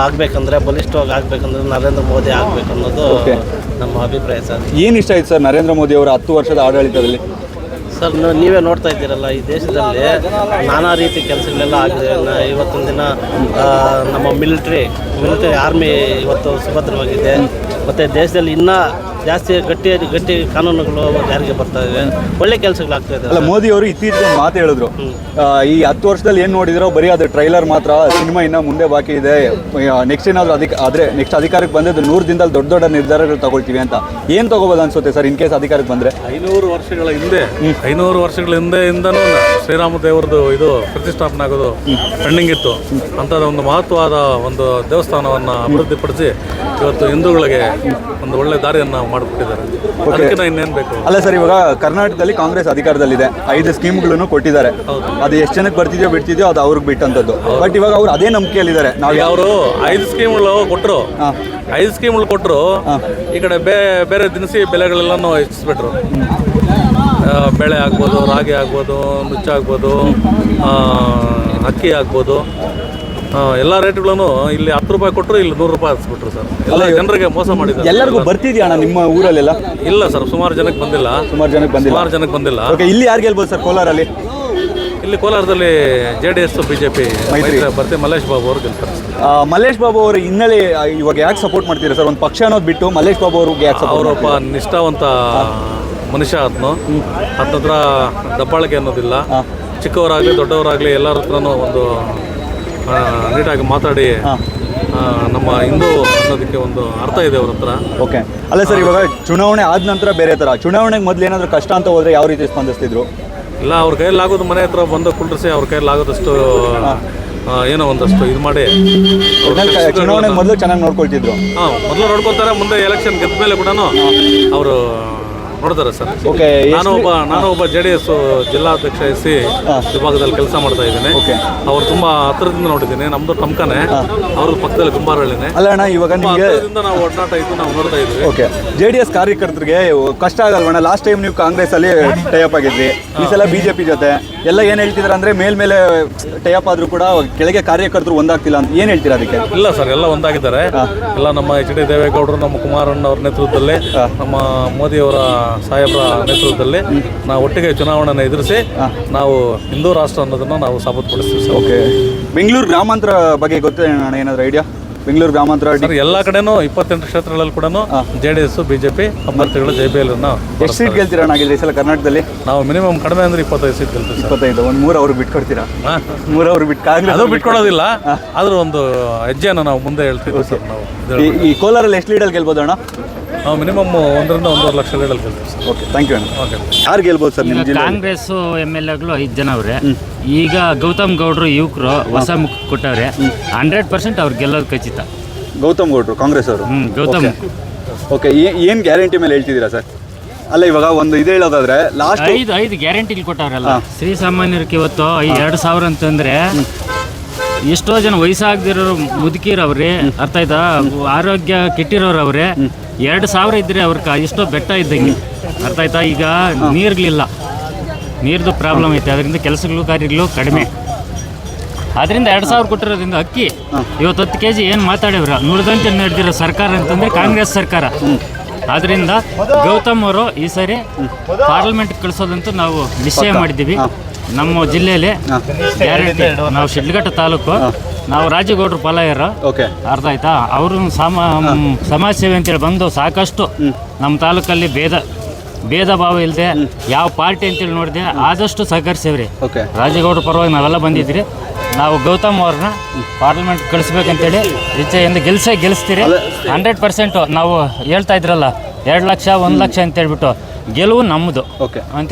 S12: ಆಗ್ಬೇಕಂದ್ರೆ, ಬಲಿಷ್ಠವಾಗಿ ಆಗ್ಬೇಕಂದ್ರೆ ನರೇಂದ್ರ ಮೋದಿ ಆಗ್ಬೇಕನ್ನೋದು ನಮ್ಮ ಅಭಿಪ್ರಾಯ ಸರ್.
S1: ಏನು ಇಷ್ಟ ಆಯ್ತು ಸರ್ ನರೇಂದ್ರ ಮೋದಿ ಅವರ 10 ವರ್ಷದ ಆಡಳಿತದಲ್ಲಿ?
S12: ಸರ್ ನೀವೇ ನೋಡ್ತಾ ಇದ್ದೀರಲ್ಲ, ಈ ದೇಶದಲ್ಲಿ ನಾನಾ ರೀತಿ ಕೆಲಸಗಳೆಲ್ಲ ಆಗಿದೆ. ಇವತ್ತಿನ ದಿನ ನಮ್ಮ ಮಿಲಿಟರಿ ಆರ್ಮಿ ಇವತ್ತು ಸುಭದ್ರವಾಗಿದೆ. ಮತ್ತು ದೇಶದಲ್ಲಿ ಇನ್ನೂ ಜಾಸ್ತಿ ಗಟ್ಟಿ ಕಾನೂನುಗಳು ಜಾರಿಗೆ ಬರ್ತಾ ಇವೆ, ಒಳ್ಳೆ ಕೆಲಸಗಳಾಗ್ತಾ ಇದೆ.
S1: ಅಲ್ಲ, ಮೋದಿ ಅವರು ಇತ್ತೀಚೆಗೆ ಒಂದು ಮಾತು ಹೇಳಿದ್ರು, ಈ 10 ವರ್ಷದಲ್ಲಿ ಏನು ನೋಡಿದ್ರೋ ಬರೀ ಅದು ಟ್ರೈಲರ್ ಮಾತ್ರ, ಸಿನಿಮಾ ಇನ್ನೂ ಮುಂದೆ ಬಾಕಿ ಇದೆ, ನೆಕ್ಸ್ಟ್ ಏನಾದರೂ ನೆಕ್ಸ್ಟ್ ಅಧಿಕಾರಕ್ಕೆ ಬಂದಿದ್ದು 100 ದಿನದಲ್ಲಿ ದೊಡ್ಡ ನಿರ್ಧಾರಗಳು ತಗೊಳ್ತೀವಿ ಅಂತ. ಏನು ತಗೋಬೋದು ಅನ್ಸುತ್ತೆ ಸರ್ ಇನ್ ಕೇಸ್ ಅಧಿಕಾರಕ್ಕೆ ಬಂದರೆ?
S13: 500 ವರ್ಷಗಳ ಹಿಂದೆಯಿಂದನೂ ಶ್ರೀರಾಮ ದೇವರದು ಇದು ಪ್ರತಿಷ್ಠಾಪನೆ ಆಗೋದು ಪೆಂಡಿಂಗ್ ಇತ್ತು. ಅಂಥದ್ದು ಒಂದು ಮಹತ್ವವಾದ ಒಂದು ದೇವಸ್ಥಾನವನ್ನು ಅಭಿವೃದ್ಧಿಪಡಿಸಿ ಇವತ್ತು ಹಿಂದೂಗಳಿಗೆ ಒಂದು ಒಳ್ಳೆ ದಾರಿಯನ್ನು ಮಾಡಿಕೊಟ್ಟಿದ್ದಾರೆ. ಅದಕ್ಕೆ ಇನ್ನೇನು ಬೇಕು?
S1: ಅಲ್ಲ ಸರ್, ಇವಾಗ ಕರ್ನಾಟಕದಲ್ಲಿ ಕಾಂಗ್ರೆಸ್ ಅಧಿಕಾರದಲ್ಲಿದೆ, 5 ಸ್ಕೀಮ್ಗಳನ್ನು ಕೊಟ್ಟಿದ್ದಾರೆ. ಅದು ಎಷ್ಟು ಜನಕ್ಕೆ ಬರ್ತಿದೆಯೋ ಬಿಡ್ತಿದೆಯೋ ಅದು ಅವ್ರಿಗೆ ಬಿಟ್ಟಂಥದ್ದು. ಬಟ್ ಇವಾಗ ಅವರು ಅದೇ ನಂಬಿಕೆಯಲ್ಲಿದ್ದಾರೆ.
S13: ಅವರು 5 ಸ್ಕೀಮ್ಗಳು ಕೊಟ್ಟರು, 5 ಸ್ಕೀಮ್ಗಳು ಕೊಟ್ಟರು. ಈ ಕಡೆ ಬೇರೆ ದಿನಸಿ ಬೆಲೆಗಳೆಲ್ಲನೂ ಹೆಚ್ಚಿಸ್ಬಿಟ್ರು. ಬೆಳೆ ಆಗ್ಬೋದು, ರಾಗಿ ಆಗ್ಬೋದು, ನುಚ್ಚ ಆಗ್ಬೋದು, ಅಕ್ಕಿ ಆಗ್ಬೋದು, ಎಲ್ಲ ರೇಟ್ಗಳನ್ನು ಇಲ್ಲಿ 10 ರೂಪಾಯಿ ಕೊಟ್ಟರು, ಇಲ್ಲಿ 100 ರೂಪಾಯಿ ಹಚ್ಬಿಟ್ರು ಸರ್. ಎಲ್ಲ ಜನರಿಗೆ ಮೋಸ ಮಾಡಿದ್ದಾರೆ.
S1: ಎಲ್ಲರಿಗೂ ಬರ್ತಿದ್ಯಾ ಅಣ್ಣ ನಿಮ್ಮ ಊರಲ್ಲೆಲ್ಲ?
S13: ಇಲ್ಲ ಸರ್, ಸುಮಾರು ಜನಕ್ಕೆ ಬಂದಿಲ್ಲ. ಸುಮಾರು ಜನಕ್ಕೆ ಬಂದಿಲ್ಲ.
S1: ಓಕೆ, ಇಲ್ಲಿ ಯಾರು ಗೆಲ್ಬೋದು ಸರ್ ಕೋಲಾರಲ್ಲಿ?
S13: ಇಲ್ಲಿ ಕೋಲಾರದಲ್ಲಿ JDS BJP ಬರ್ತೀವಿ, ಮಲ್ಲೇಶ್ ಬಾಬು ಅವರು ಗೆಲ್ತಾರೆ.
S1: ಮಲ್ಲೇಶ್ ಬಾಬು ಅವರು ಹಿನ್ನೆಲೆ ಇವಾಗ ಯಾಕೆ ಸಪೋರ್ಟ್ ಮಾಡ್ತೀರಾ ಸರ್? ಒಂದು ಪಕ್ಷ ಅನ್ನೋದು ಬಿಟ್ಟು ಮಲ್ಲೇಶ್ ಬಾಬು ಅವ್ರಿಗೆ ಯಾಕೆ ಸಪೋರ್ಟ್?
S13: ಅವರೊಬ್ಬ ನಿಷ್ಠಾವಂತ ಮನುಷ್ಯ. ಆತನ ಹತ್ರ ದಬ್ಬಾಳಿಕೆ ಅನ್ನೋದಿಲ್ಲ. ಚಿಕ್ಕವರಾಗಲಿ ದೊಡ್ಡವರಾಗಲಿ ಎಲ್ಲರ ಹತ್ರನೂ ಒಂದು ನೀಟಾಗಿ ಮಾತಾಡಿ ನಮ್ಮ ಹಿಂದೂ ಅನ್ನೋದಕ್ಕೆ ಒಂದು ಅರ್ಥ ಇದೆ ಅವ್ರ ಹತ್ರ.
S1: ಓಕೆ, ಅಲ್ಲ ಸರ್, ಇವಾಗ ಚುನಾವಣೆ ಆದ ನಂತರ ಬೇರೆ ಥರ, ಚುನಾವಣೆಗೆ ಮೊದಲು ಏನಾದರೂ ಕಷ್ಟ ಅಂತ ಹೋದರೆ ಯಾವ ರೀತಿ ಸ್ಪಂದಿಸ್ತಿದ್ರು?
S13: ಇಲ್ಲ, ಅವ್ರ ಕೈಯಲ್ಲಾಗೋದು ಮನೆ ಹತ್ರ ಬಂದು ಕುಂಡ್ರಿಸಿ ಅವ್ರ ಕೈಯಲ್ಲಾಗೋದಷ್ಟು ಏನೋ ಒಂದಷ್ಟು ಇದು ಮಾಡಿ
S1: ಚುನಾವಣೆ ಮೊದಲು ಚೆನ್ನಾಗಿ ನೋಡ್ಕೊಳ್ತಿದ್ರು.
S13: ಮೊದಲು ನೋಡ್ಕೊತಾರೆ. ಮುಂದೆ ಎಲೆಕ್ಷನ್ ಗೆದ್ದ ಮೇಲೆ ಕೂಡ ಅವರು ನೋಡ್ತಾರೆ ಸರ್.
S1: ಓಕೆ.
S13: ನಾನು ಒಬ್ಬ JDS ಜಿಲ್ಲಾಧ್ಯಕ್ಷ SC ವಿಭಾಗದಲ್ಲಿ ಕೆಲಸ ಮಾಡ್ತಾ ಇದ್ದೀನಿ. ಅವ್ರು ತುಂಬಾ ಹತ್ತಿರದಿಂದ ನೋಡಿದ್ದೀನಿ. ನಮ್ದು ಟಮ್ಕನೆ, ಅವ್ರ ಪಕ್ಕದಲ್ಲಿ ಗುಂಬಾರಳ್ಳಿನೇ.
S1: ಅಲ್ಲ ಅಣ್ಣ, ಇವಾಗ ನಿಮಗೆ
S13: ನಾವು ಒಡನಾಟ ಇದ್ದು ನಾವು ನೋಡ್ತಾ ಇದ್ವಿ.
S1: ಓಕೆ, JDS ಕಾರ್ಯಕರ್ತರಿಗೆ ಕಷ್ಟ ಆಗಲ್ವಣ್ಣ? ಲಾಸ್ಟ್ ಟೈಮ್ ನೀವು ಕಾಂಗ್ರೆಸ್ ಅಲ್ಲಿ ಟೈಅಪ್ ಆಗಿದ್ರಿ, ಈ ಸಲ BJP ಜೊತೆ ಎಲ್ಲ ಏನ್ ಹೇಳ್ತಿದ್ರ ಅಂದ್ರೆ ಮೇಲ್ಮೇಲೆ ಟೈಅಪ್ ಆದ್ರೂ ಕೂಡ ಕೆಳಗೆ ಕಾರ್ಯಕರ್ತರು ಒಂದಾಗ್ತಿಲ್ಲ ಅಂತ ಏನ್ ಹೇಳ್ತೀರಾ ಅದಕ್ಕೆ?
S13: ಇಲ್ಲ ಸರ್, ಎಲ್ಲ ಒಂದಾಗಿದ್ದಾರೆ. ಎಲ್ಲ ನಮ್ಮ HD ದೇವೇಗೌಡರು, ನಮ್ಮ ಕುಮಾರಣ್ಣ ಅವ್ರ ನೇತೃತ್ವದಲ್ಲಿ, ನಮ್ಮ ಮೋದಿ ಅವರ ಸಾಹೇಬರ ನೇತೃತ್ವದಲ್ಲಿ ನಾವು ಒಟ್ಟಿಗೆ ಚುನಾವಣೆಯನ್ನು ಎದುರಿಸಿ ನಾವು ಹಿಂದೂ ರಾಷ್ಟ್ರ ಅನ್ನೋದನ್ನ ನಾವು ಸಾಬೀತುಪಡಿಸ್ತೀವಿ ಸರ್.
S1: ಓಕೆ. ಬೆಂಗಳೂರು ಗ್ರಾಮಾಂತರ ಬಗ್ಗೆ ಗೊತ್ತೇನಣ್ಣ? ಏನಾದ್ರು ಐಡಿಯಾ? ಬೆಂಗಳೂರು ಗ್ರಾಮಾಂತರ
S13: ಎಲ್ಲ ಕಡೆನೂ 28 ಕ್ಷೇತ್ರಗಳಲ್ಲಿ ಕೂಡ JDS BJP ಅಭ್ಯರ್ಥಿಗಳು ಜಯಬೇಲನ್ನ.
S1: ಎಷ್ಟು ಸೀಟ್ ಗೆಲ್ತೀರಾ ಆಗಿದ್ರೆ ಈ ಸಲ ಕರ್ನಾಟಕದಲ್ಲಿ?
S13: ನಾವು ಮಿನಿಮಮ್ ಕಡಿಮೆ ಅಂದ್ರೆ 25 ಸೀಟ್ ಗೆಲ್ತೀವಿ.
S1: 25. ಒಂದು 3 ಅವ್ರು ಬಿಟ್ಕೊಡ್ತೀರಾ? 3 ಅವ್ರು ಬಿಟ್ಟು ಕಾಂಗ್ರೆಸ್
S13: ಅದು ಬಿಟ್ಕೊಡೋದಿಲ್ಲ. ಆದ್ರೂ ಒಂದು ಹೆಜ್ಜೆಯನ್ನು ನಾವು ಮುಂದೆ ಹೇಳ್ತೀವಿ ಸರ್. ನಾವು
S1: ಈ ಕೋಲಾರಲ್ಲಿ ಎಷ್ಟು ಲೀಡಲ್ಲಿ ಗೆಲ್ಬೋದು ಅಣ್ಣ?
S13: ನಾವು ಮಿನಿಮಮ್ 1 ರಿಂದ 1.5 ಲಕ್ಷ ಲೀಡಲ್ಲಿ ಗೆಲ್ತೀವಿ ಸರ್.
S1: ಓಕೆ, ಥ್ಯಾಂಕ್ ಯು ಅಣ್ಣ.
S13: ಓಕೆ.
S1: ಯಾರು ಗೆಲ್ಬೋದು ಸರ್ ನಿಮ್ಮ ಜಿಲ್ಲೆ?
S14: ಕಾಂಗ್ರೆಸ್ MLAಗಳು 5 ಜನ ಅವರೇ. ಈಗ ಗೌತಮ್ ಗೌಡ್ರು ಯುವಕರು ಹೊಸ ಮುಖ ಕೊಟ್ಟವ್ರೆ. 100% ಅವ್ರು ಗೆಲ್ಲೋದು ಖಚಿತ.
S1: ಗೌತಮ್ ಗೌಡ್ರು ಕಾಂಗ್ರೆಸ್ ಅವರು?
S14: ಗೌತಮ್.
S1: ಓಕೆ, ಏನು ಗ್ಯಾರಂಟಿ ಮೇಲೆ ಹೇಳ್ತಿದ್ದೀರಾ ಸರ್? ಅಲ್ಲ, ಇವಾಗ ಒಂದು ಇದು ಹೇಳೋದಾದ್ರೆ ಲಾಸ್ಟ್
S14: 5 ಗ್ಯಾರಂಟಿಗಳು ಕೊಟ್ಟವ್ರಲ್ಲ ಶ್ರೀಸಾಮಾನ್ಯರಿಗೆ. ಇವತ್ತು 2,000 ಅಂತಂದ್ರೆ ಎಷ್ಟೋ ಜನ ವಯಸ್ಸಾಗದಿರೋರು ಮುದುಕಿರವ್ರೆ, ಅರ್ಥ ಆಯ್ತಾ, ಆರೋಗ್ಯ ಕೆಟ್ಟಿರೋರವ್ರೆ. 2,000 ಇದ್ರೆ ಅವ್ರಿಗೆ ಎಷ್ಟೋ ಬೆಟ್ಟ ಇದ್ದಂಗೆ, ಅರ್ಥ ಆಯ್ತಾ. ಈಗ ನೀರ್ಗಳಿಲ್ಲ, ನೀರ್ದು ಪ್ರಾಬ್ಲಮ್ ಐತೆ, ಅದರಿಂದ ಕೆಲಸಗಳು ಕಾರ್ಯಗಳು ಕಡಿಮೆ. ಅದರಿಂದ 2,000 ಕೊಟ್ಟಿರೋದ್ರಿಂದ ಅಕ್ಕಿ ಇವತ್ತು 10 kg ಏನು ಮಾತಾಡಿವ್ರ ನುಡಿದಂತೆ ನಡೆದಿರೋ ಸರ್ಕಾರ ಅಂತಂದರೆ ಕಾಂಗ್ರೆಸ್ ಸರ್ಕಾರ. ಆದ್ದರಿಂದ ಗೌತಮ್ ಅವರು ಈ ಸರಿ ಪಾರ್ಲಿಮೆಂಟ್ ಕಳಿಸೋದಂತೂ ನಾವು ನಿಶ್ಚಯ ಮಾಡಿದ್ದೀವಿ. ನಮ್ಮ ಜಿಲ್ಲೆಯಲ್ಲಿ ಗ್ಯಾರಂಟಿ. ನಾವು ಶಿಡ್ಲಘಟ್ಟ ತಾಲೂಕು, ನಾವು ರಾಜಗೌಡರು ಪಾಲಯ್ಯರು, ಅರ್ಥ ಆಯ್ತಾ. ಅವರು ಸಮಾಜ ಸೇವೆ ಅಂತೇಳಿ ಬಂದು ಸಾಕಷ್ಟು ನಮ್ಮ ತಾಲೂಕಲ್ಲಿ ಭೇದ ಭಾವ ಇಲ್ಲದೆ ಯಾವ ಪಾರ್ಟಿ ಅಂತೇಳಿ ನೋಡಿದೆ ಆದಷ್ಟು ಸಹಕರಿಸೇವ್ರಿ. ರಾಜಗೌಡರ ಪರವಾಗಿ ನಾವೆಲ್ಲ ಬಂದಿದ್ರಿ. ನಾವು ಗೌತಮ್ ಅವ್ರನ್ನ ಪಾರ್ಲಿಮೆಂಟ್ ಕಳಿಸ್ಬೇಕಂತೇಳಿ ಇಚ್ಛೆಯಿಂದ ಗೆಲ್ಲಿಸ್ತೀರಿ. 100% ನಾವು ಹೇಳ್ತಾ ಇದ್ರಲ್ಲ 2 ಲಕ್ಷ 1 ಲಕ್ಷ ಅಂತ ಹೇಳ್ಬಿಟ್ಟು ಗೆಲುವು ನಮ್ಮದು.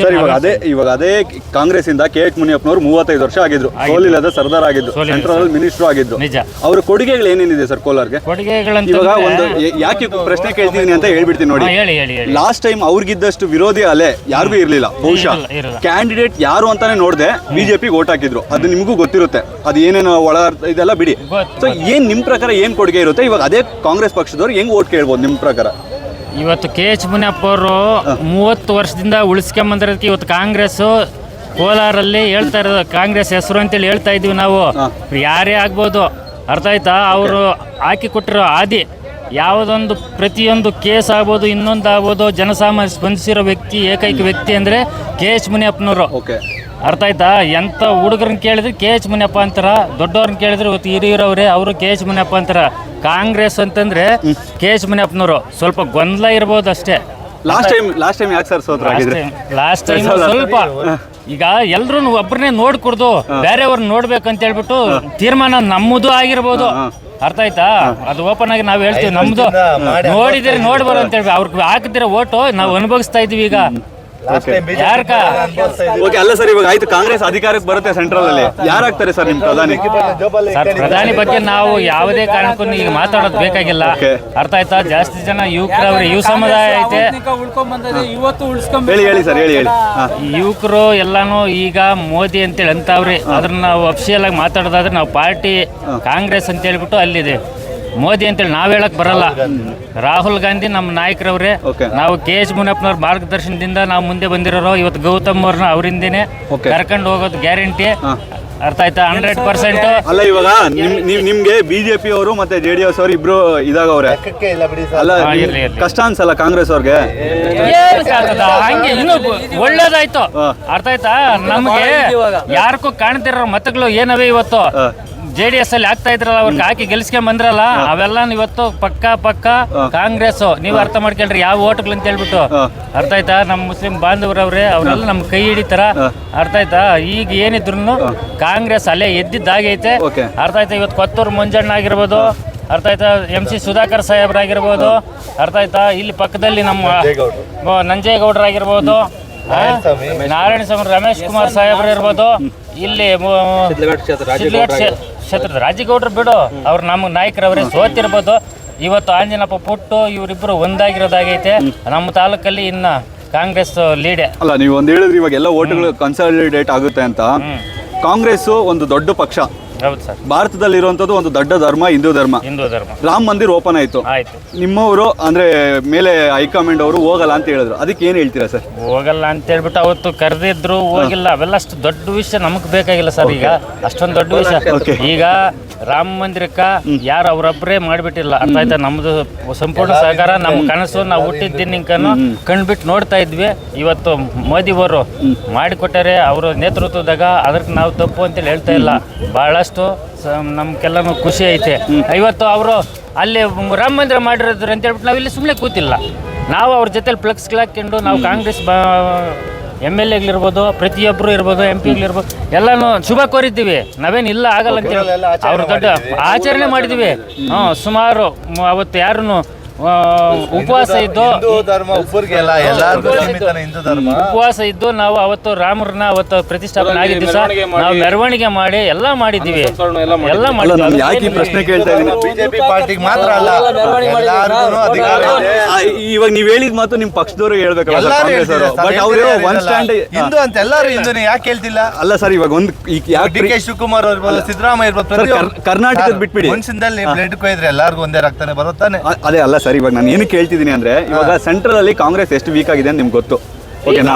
S1: ಇವಾಗ ಅದೇ ಕಾಂಗ್ರೆಸ್ ಇಂದ KH ಮುನಿಯಪ್ಪನವರು 35 ವರ್ಷ ಆಗಿದ್ರು, ಸೋಲಿಲ್ಲದ ಸರ್ದಾರ್ ಆಗಿದ್ರು, ಸೆಂಟ್ರಲ್ ಮಿನಿಸ್ಟರ್ ಆಗಿದ್ರು. ಅವರ ಕೊಡುಗೆಗಳು ಏನೇನಿದೆ ಸರ್ ಕೋಲಾರ್ಗೆ? ಇವಾಗ ಒಂದು ಯಾಕೆ ಪ್ರಶ್ನೆ ಕೇಳ್ತೀನಿ ಅಂತ ಹೇಳ್ಬಿಡ್ತೀನಿ ನೋಡಿ. ಲಾಸ್ಟ್ ಟೈಮ್ ಅವ್ರಿಗಿದ್ದಷ್ಟು ವಿರೋಧಿ ಅಲೆ ಯಾರಿಗೂ ಇರ್ಲಿಲ್ಲ. ಬಹುಶಃ ಕ್ಯಾಂಡಿಡೇಟ್ ಯಾರು ಅಂತಾನೆ ನೋಡದೆ BJP ಓಟ್ ಹಾಕಿದ್ರು. ಅದು ನಿಮಗೂ ಗೊತ್ತಿರುತ್ತೆ, ಅದು ಏನೇನು ಒಳ ಇದೆಲ್ಲ ಬಿಡಿ. ಸೊ ಏನ್ ನಿಮ್ ಪ್ರಕಾರ ಏನ್ ಕೊಡುಗೆ ಇರುತ್ತೆ? ಇವಾಗ ಅದೇ ಕಾಂಗ್ರೆಸ್ ಪಕ್ಷದವ್ರು ಹೆಂಗ್ ಓಟ್ ಕೇಳ್ಬೋದು ನಿಮ್ ಪ್ರಕಾರ?
S14: ಇವತ್ತು KH ಮುನಿಯಪ್ಪ ಅವರು 30 ವರ್ಷದಿಂದ ಉಳಿಸ್ಕೊಂಬಂದಿರೋದಕ್ಕೆ ಇವತ್ತು ಕಾಂಗ್ರೆಸ್ಸು ಕೋಲಾರಲ್ಲಿ ಹೇಳ್ತಾ ಇರೋದು ಕಾಂಗ್ರೆಸ್ ಹೆಸರು ಅಂತೇಳಿ ಹೇಳ್ತಾ ಇದ್ದೀವಿ ನಾವು. ಯಾರೇ ಆಗ್ಬೋದು, ಅರ್ಥ ಆಯ್ತಾ. ಅವರು ಹಾಕಿ ಕೊಟ್ಟಿರೋ ಆದಿ ಯಾವುದೊಂದು ಪ್ರತಿಯೊಂದು ಕೇಸ್ ಆಗ್ಬೋದು, ಇನ್ನೊಂದು ಆಗ್ಬೋದು, ಜನಸಾಮಾನ್ಯ ಸ್ಪಂದಿಸಿರೋ ವ್ಯಕ್ತಿ, ಏಕೈಕ ವ್ಯಕ್ತಿ ಅಂದರೆ KH ಮುನಿಯಪ್ಪನವರು. ಅರ್ಥ ಆಯ್ತಾ. ಎಂಥ ಹುಡುಗರನ್ನ ಕೇಳಿದ್ರೆ KH ಮುನಿಯಪ್ಪ ಅಂತಾರ, ದೊಡ್ಡವ್ರನ್ನ ಕೇಳಿದ್ರೆ ಇವತ್ತು ಹಿರಿಯರವ್ರೆ ಅವರು KH ಮುನಿಯಪ್ಪ ಅಂತಾರ. ಕಾಂಗ್ರೆಸ್ ಅಂತಂದ್ರೆ KH ಮುನಿಯಪ್ಪನವರು ಸ್ವಲ್ಪ ಗೊಂದಲ ಇರ್ಬೋದು ಅಷ್ಟೇ.
S1: ಲಾಸ್ಟ್ ಟೈಮ್ ಯಾಕೆ ಸರ್ ಸೋತ್ರ?
S14: ಲಾಸ್ಟ್ ಟೈಮ್ ಸ್ವಲ್ಪ ಈಗ ಎಲ್ರು ಒಬ್ಬರನ್ನೇ ನೋಡ್ಕೊಡ್ದು ಬೇರೆಯವ್ರನ್ನ ನೋಡ್ಬೇಕಂತ ಹೇಳ್ಬಿಟ್ಟು ತೀರ್ಮಾನ ನಮ್ಮದು ಆಗಿರ್ಬೋದು. ಅರ್ಥ ಆಯ್ತಾ. ಅದು ಓಪನ್ ಆಗಿ ನಾವು ಹೇಳ್ತೀವಿ, ನಮ್ದು ನೋಡಿದ್ರೆ ನೋಡ್ಬಾರ ಅಂತ ಹೇಳಿ ಅವ್ರಿಗೆ ಹಾಕಿದ್ರೆ ಓಟು ನಾವು ಅನುಭವಿಸ್ತಾ ಇದೀವಿ ಈಗ.
S1: ಅಲ್ಲ ಸರ್, ಇವಾಗ ಆಯ್ತು ಕಾಂಗ್ರೆಸ್ ಅಧಿಕಾರಕ್ಕೆ ಬರುತ್ತೆ ಸೆಂಟ್ರಲ್ ಅಲ್ಲಿ, ಯಾರಾಗ್ತಾರೆ ಸರ್ ನಿಮ್ ಪ್ರಧಾನಿ?
S14: ಪ್ರಧಾನಿ ಬಗ್ಗೆ ನಾವು ಯಾವುದೇ ಕಾರಣಕ್ಕೂ ಈಗ ಮಾತಾಡೋದು ಬೇಕಾಗಿಲ್ಲ. ಅರ್ಥ ಆಯ್ತಾ. ಜಾಸ್ತಿ ಜನ ಯುವಕರವ್ರೆ, ಯುವ ಸಮುದಾಯ ಐತೆ.
S1: ಹೇಳಿ ಸರ್, ಹೇಳಿ.
S14: ಯುವಕರು ಎಲ್ಲಾನು ಈಗ ಮೋದಿ ಅಂತೇಳಿ ಅಂತವ್ರಿ. ಅದ್ರ ನಾವು ಅಫಿಷಿಯಲ್ ಆಗಿ ಮಾತಾಡೋದಾದ್ರೆ ನಾವು ಪಾರ್ಟಿ ಕಾಂಗ್ರೆಸ್ ಅಂತ ಹೇಳ್ಬಿಟ್ಟು ಅಲ್ಲಿದೆ. ಮೋದಿ ಅಂತೇಳಿ ನಾವ್ ಹೇಳಕ್ ಬರಲ್ಲ. ರಾಹುಲ್ ಗಾಂಧಿ ನಮ್ಮ ನಾಯಕರವ್ರೆ. ನಾವು KH ಮುನಿಯಪ್ಪನವ್ರ ಮಾರ್ಗದರ್ಶನದಿಂದ ನಾವು ಮುಂದೆ ಬಂದಿರೋರು. ಇವತ್ತು ಗೌತಮ್ ಅವ್ರನ್ನ ಅವರಿಂದೇನೆ ಕರ್ಕೊಂಡು ಹೋಗೋದು ಗ್ಯಾರಂಟಿ. ಅರ್ಥ ಆಯ್ತಾ. 100%.
S1: ಅಲ್ಲ, ಇವಾಗ ನಿಮ್ಗೆ BJP ಅವರು ಮತ್ತೆ JDS ಅವರು ಇಬ್ರು ಇದಾಗವ್ರೆ. ಅಲ್ಲ, ಕಷ್ಟ ಅನ್ಸಲ್ಲ ಕಾಂಗ್ರೆಸ್ ಅವ್ರಿಗೆ?
S14: ಹಂಗೆ ಇನ್ನು ಒಳ್ಳೇದಾಯ್ತು. ಅರ್ಥ ಆಯ್ತಾ. ನಮ್ಗೆ ಯಾರಕ್ಕೂ ಕಾಣ್ತಿರೋ ಮತಗಳು ಏನವೇ ಇವತ್ತು JDS ಅಲ್ಲಿ ಆಗ್ತಾ ಇದ್ರಲ್ಲ, ಅವ್ರಿಗೆ ಹಾಕಿ ಗೆಲ್ಸ್ಕೊಂಡ್ ಬಂದ್ರಲ್ಲ, ಅವೆಲ್ಲ ಇವತ್ತು ಪಕ್ಕ ಕಾಂಗ್ರೆಸ್. ನೀವು ಅರ್ಥ ಮಾಡ್ಕೊಳ್ರಿ ಯಾವ ಓಟ್ಗಳು ಅಂತ ಹೇಳ್ಬಿಟ್ಟು. ಅರ್ಥ ಆಯ್ತಾ. ನಮ್ಮ ಮುಸ್ಲಿಂ ಬಾಂಧವರವ್ರೆ, ಅವರೆಲ್ಲ ನಮ್ ಕೈ ಹಿಡಿತಾರ. ಅರ್ಥ ಆಯ್ತಾ. ಈಗ ಏನಿದ್ರು ಕಾಂಗ್ರೆಸ್ ಅಲ್ಲೇ ಎದ್ದಿದ್ದಾಗೈತೆ. ಅರ್ಥ ಆಯ್ತಾ. ಇವತ್ತು ಕೊತ್ತೂರು ಮಂಜಣ್ಣ ಆಗಿರ್ಬೋದು, ಅರ್ಥ ಆಯ್ತಾ, MC ಸುಧಾಕರ್ ಸಾಹೇಬ್ರಾಗಿರ್ಬೋದು, ಅರ್ಥ ಆಯ್ತಾ. ಇಲ್ಲಿ ಪಕ್ಕದಲ್ಲಿ ನಮ್ಮ ನಂಜೇಗೌಡರಾಗಿರ್ಬೋದು, ನಾರಾಯಣ ಸ್ವಾಮಿ, ರಮೇಶ್ ಕುಮಾರ್ ಸಾಹೇಬ್ರು ಇರ್ಬೋದು. ಇಲ್ಲಿ ಕ್ಷೇತ್ರದ ರಾಜಗೌಡ್ರು ಬಿಡು, ಅವ್ರು ನಮ್ಮ ನಾಯಕರವ್ರೆ, ಸೋತಿರ್ಬೋದು. ಇವತ್ತು ಆಂಜನಪ್ಪ ಪುಟ್ಟು ಇವರಿಬ್ಬರು ಒಂದಾಗಿರೋದಾಗೈತೆ. ನಮ್ಮ ತಾಲೂಕಲ್ಲಿ ಇನ್ನು ಕಾಂಗ್ರೆಸ್ ಲೀಡೆ.
S1: ಅಲ್ಲ, ನೀವು ಒಂದು ಹೇಳಿದ್ರಿ ಇವಾಗ ಎಲ್ಲ ಓಟುಗಳು ಕನ್ಸಾಲಿಡೇಟ್ ಆಗುತ್ತೆ ಅಂತ. ಕಾಂಗ್ರೆಸ್ ಒಂದು ದೊಡ್ಡ ಪಕ್ಷ.
S14: ಹೌದು ಸರ್.
S1: ಭಾರತದಲ್ಲಿರುವಂಥದ್ದು ಒಂದು ದೊಡ್ಡ ಧರ್ಮ, ಹಿಂದೂ ಧರ್ಮ. ರಾಮ ಮಂದಿರ ಓಪನ್ ಆಯಿತು. ನಿಮ್ಮವರು ಅಂದರೆ ಮೇಲೆ ಹೈಕಮಾಂಡ್ ಅವರು ಹೋಗಲ್ಲ ಅಂತ ಹೇಳಿದ್ರು, ಅದಕ್ಕೆ ಏನು ಹೇಳ್ತೀರಾ ಸರ್?
S14: ಹೋಗಲ್ಲ ಅಂತ ಹೇಳ್ಬಿಟ್ಟು ಅವತ್ತು ಕರೆದಿದ್ರು, ಹೋಗಿಲ್ಲ. ಅವೆಲ್ಲ ಅಷ್ಟು ದೊಡ್ಡ ವಿಷಯ ನಮಗೆ ಬೇಕಾಗಿಲ್ಲ ಸರ್. ಈಗ ಅಷ್ಟೊಂದು ದೊಡ್ಡ ವಿಷಯ ಈಗ ರಾಮ ಮಂದಿರಕ್ಕೆ ಯಾರು ಅವರೊಬ್ಬರೇ ಮಾಡಿಬಿಟ್ಟಿಲ್ಲ. ಅರ್ಥ ಆಯ್ತಾ? ನಮ್ಮದು ಸಂಪೂರ್ಣ ಸಹಕಾರ, ನಮ್ಮ ಕನಸು, ನಾವು ಹುಟ್ಟಿದ್ದಿನಿಂಕನು ಕಂಡುಬಿಟ್ಟು ನೋಡ್ತಾ ಇದ್ವಿ. ಇವತ್ತು ಮೋದಿ ಅವರು ಮಾಡಿಕೊಟ್ಟಾರೆ ಅವರ ನೇತೃತ್ವದಾಗ. ಅದಕ್ಕೆ ನಾವು ತಪ್ಪು ಅಂತೇಳಿ ಹೇಳ್ತಾ ಇಲ್ಲ. ಭಾಳಷ್ಟು ನಮ್ಗೆಲ್ಲನೂ ಖುಷಿ ಐತೆ. ಇವತ್ತು ಅವರು ಅಲ್ಲಿ ರಾಮ ಮಂದಿರ ಮಾಡಿರೋದ್ರ ಅಂತ ಹೇಳ್ಬಿಟ್ಟು ನಾವು ಇಲ್ಲಿ ಸುಮ್ಮನೆ ಕೂತಿಲ್ಲ. ನಾವು ಅವ್ರ ಜೊತೆಲಿ ಫ್ಲೆಕ್ಸ್ಗಳಾಕೊಂಡು ನಾವು ಕಾಂಗ್ರೆಸ್ MLAಗಳಿರ್ಬೋದು, ಪ್ರತಿಯೊಬ್ಬರು ಇರ್ಬೋದು, MP ಗಳಿರ್ಬೋದು, ಎಲ್ಲನೂ ಶುಭ ಕೋರಿದ್ದೀವಿ. ನಾವೇನು ಇಲ್ಲ ಆಗಲ್ಲ ಅಂತ ಹೇಳಿ ಅವ್ರು ದೊಡ್ಡ ಆಚರಣೆ ಮಾಡಿದ್ದೀವಿ. ಸುಮಾರು ಅವತ್ತು ಯಾರನ್ನು ಉಪವಾಸ ಇದ್ದು ಉಪವಾಸ ಇದ್ದು ನಾವು ಅವತ್ತು ರಾಮರನ್ನ ಅವತ್ತು ಪ್ರತಿಷ್ಠಾಪನೆ ಆಗಿದ್ದು ಸರ್. ನಾವು ಮೆರವಣಿಗೆ ಮಾಡಿ ಎಲ್ಲ ಮಾಡಿದ್ದೀವಿ. ಎಲ್ಲ ಮಾಡಿದ್ವಿ.
S1: ಯಾಕೆ ಪ್ರಶ್ನೆ ಕೇಳ್ತಾ ಇದ್ದೀನಿ?
S2: ಬಿಜೆಪಿ ಪಾರ್ಟಿಗೆ ಮಾತ್ರ ಅಲ್ಲ,
S1: ಇವಾಗ ನೀವು ಹೇಳಿದ ಮಾತು ನಿಮ್ಮ ಪಕ್ಷದವರು ಹೇಳ್ಬೇಕಲ್ಲ ಕಾಂಗ್ರೆಸ್ ಅವರು. ಬಟ್ ಅವರು ಒನ್ ಸ್ಟ್ಯಾಂಡ್
S2: ಹಿಂದೂ ಅಂತ ಎಲ್ಲರೂ ಹಿಂದೂನೇ, ಯಾಕೆ ಹೇಳ್ತಿಲ್ಲ?
S1: ಅಲ್ಲ ಸರ್, ಇವಾಗ ಒಂದು
S2: DK ಶಿವಕುಮಾರ್ ಇರ್ಬೋದು, ಸಿದ್ದರಾಮಯ್ಯ ಇರ್ಬೋದು,
S1: ಕರ್ನಾಟಕದ ಬಿಟ್ಬಿಡಿ.
S2: ಮನುಷ್ಯದಲ್ಲಿ ಬ್ಲಡ್ ಕೊಯ್ದ್ರೆ ಎಲ್ಲರಿಗೂ ಒಂದೇ ರಕ್ತನೇ ಬರುತ್ತಾನೆ.
S1: ಅದೇ ಅಲ್ಲ ಸರ್, ಇವಾಗ ನಾನು ಏನು ಕೇಳ್ತಿದ್ದೀನಿ ಅಂದ್ರೆ, ಇವಾಗ ಸೆಂಟ್ರಲ್ ಅಲ್ಲಿ ಕಾಂಗ್ರೆಸ್ ಎಷ್ಟು ವೀಕ್ ಆಗಿದೆ ಅಂತ ನಿಮ್ಗೆ ಗೊತ್ತು. ಓಕೆನಾ?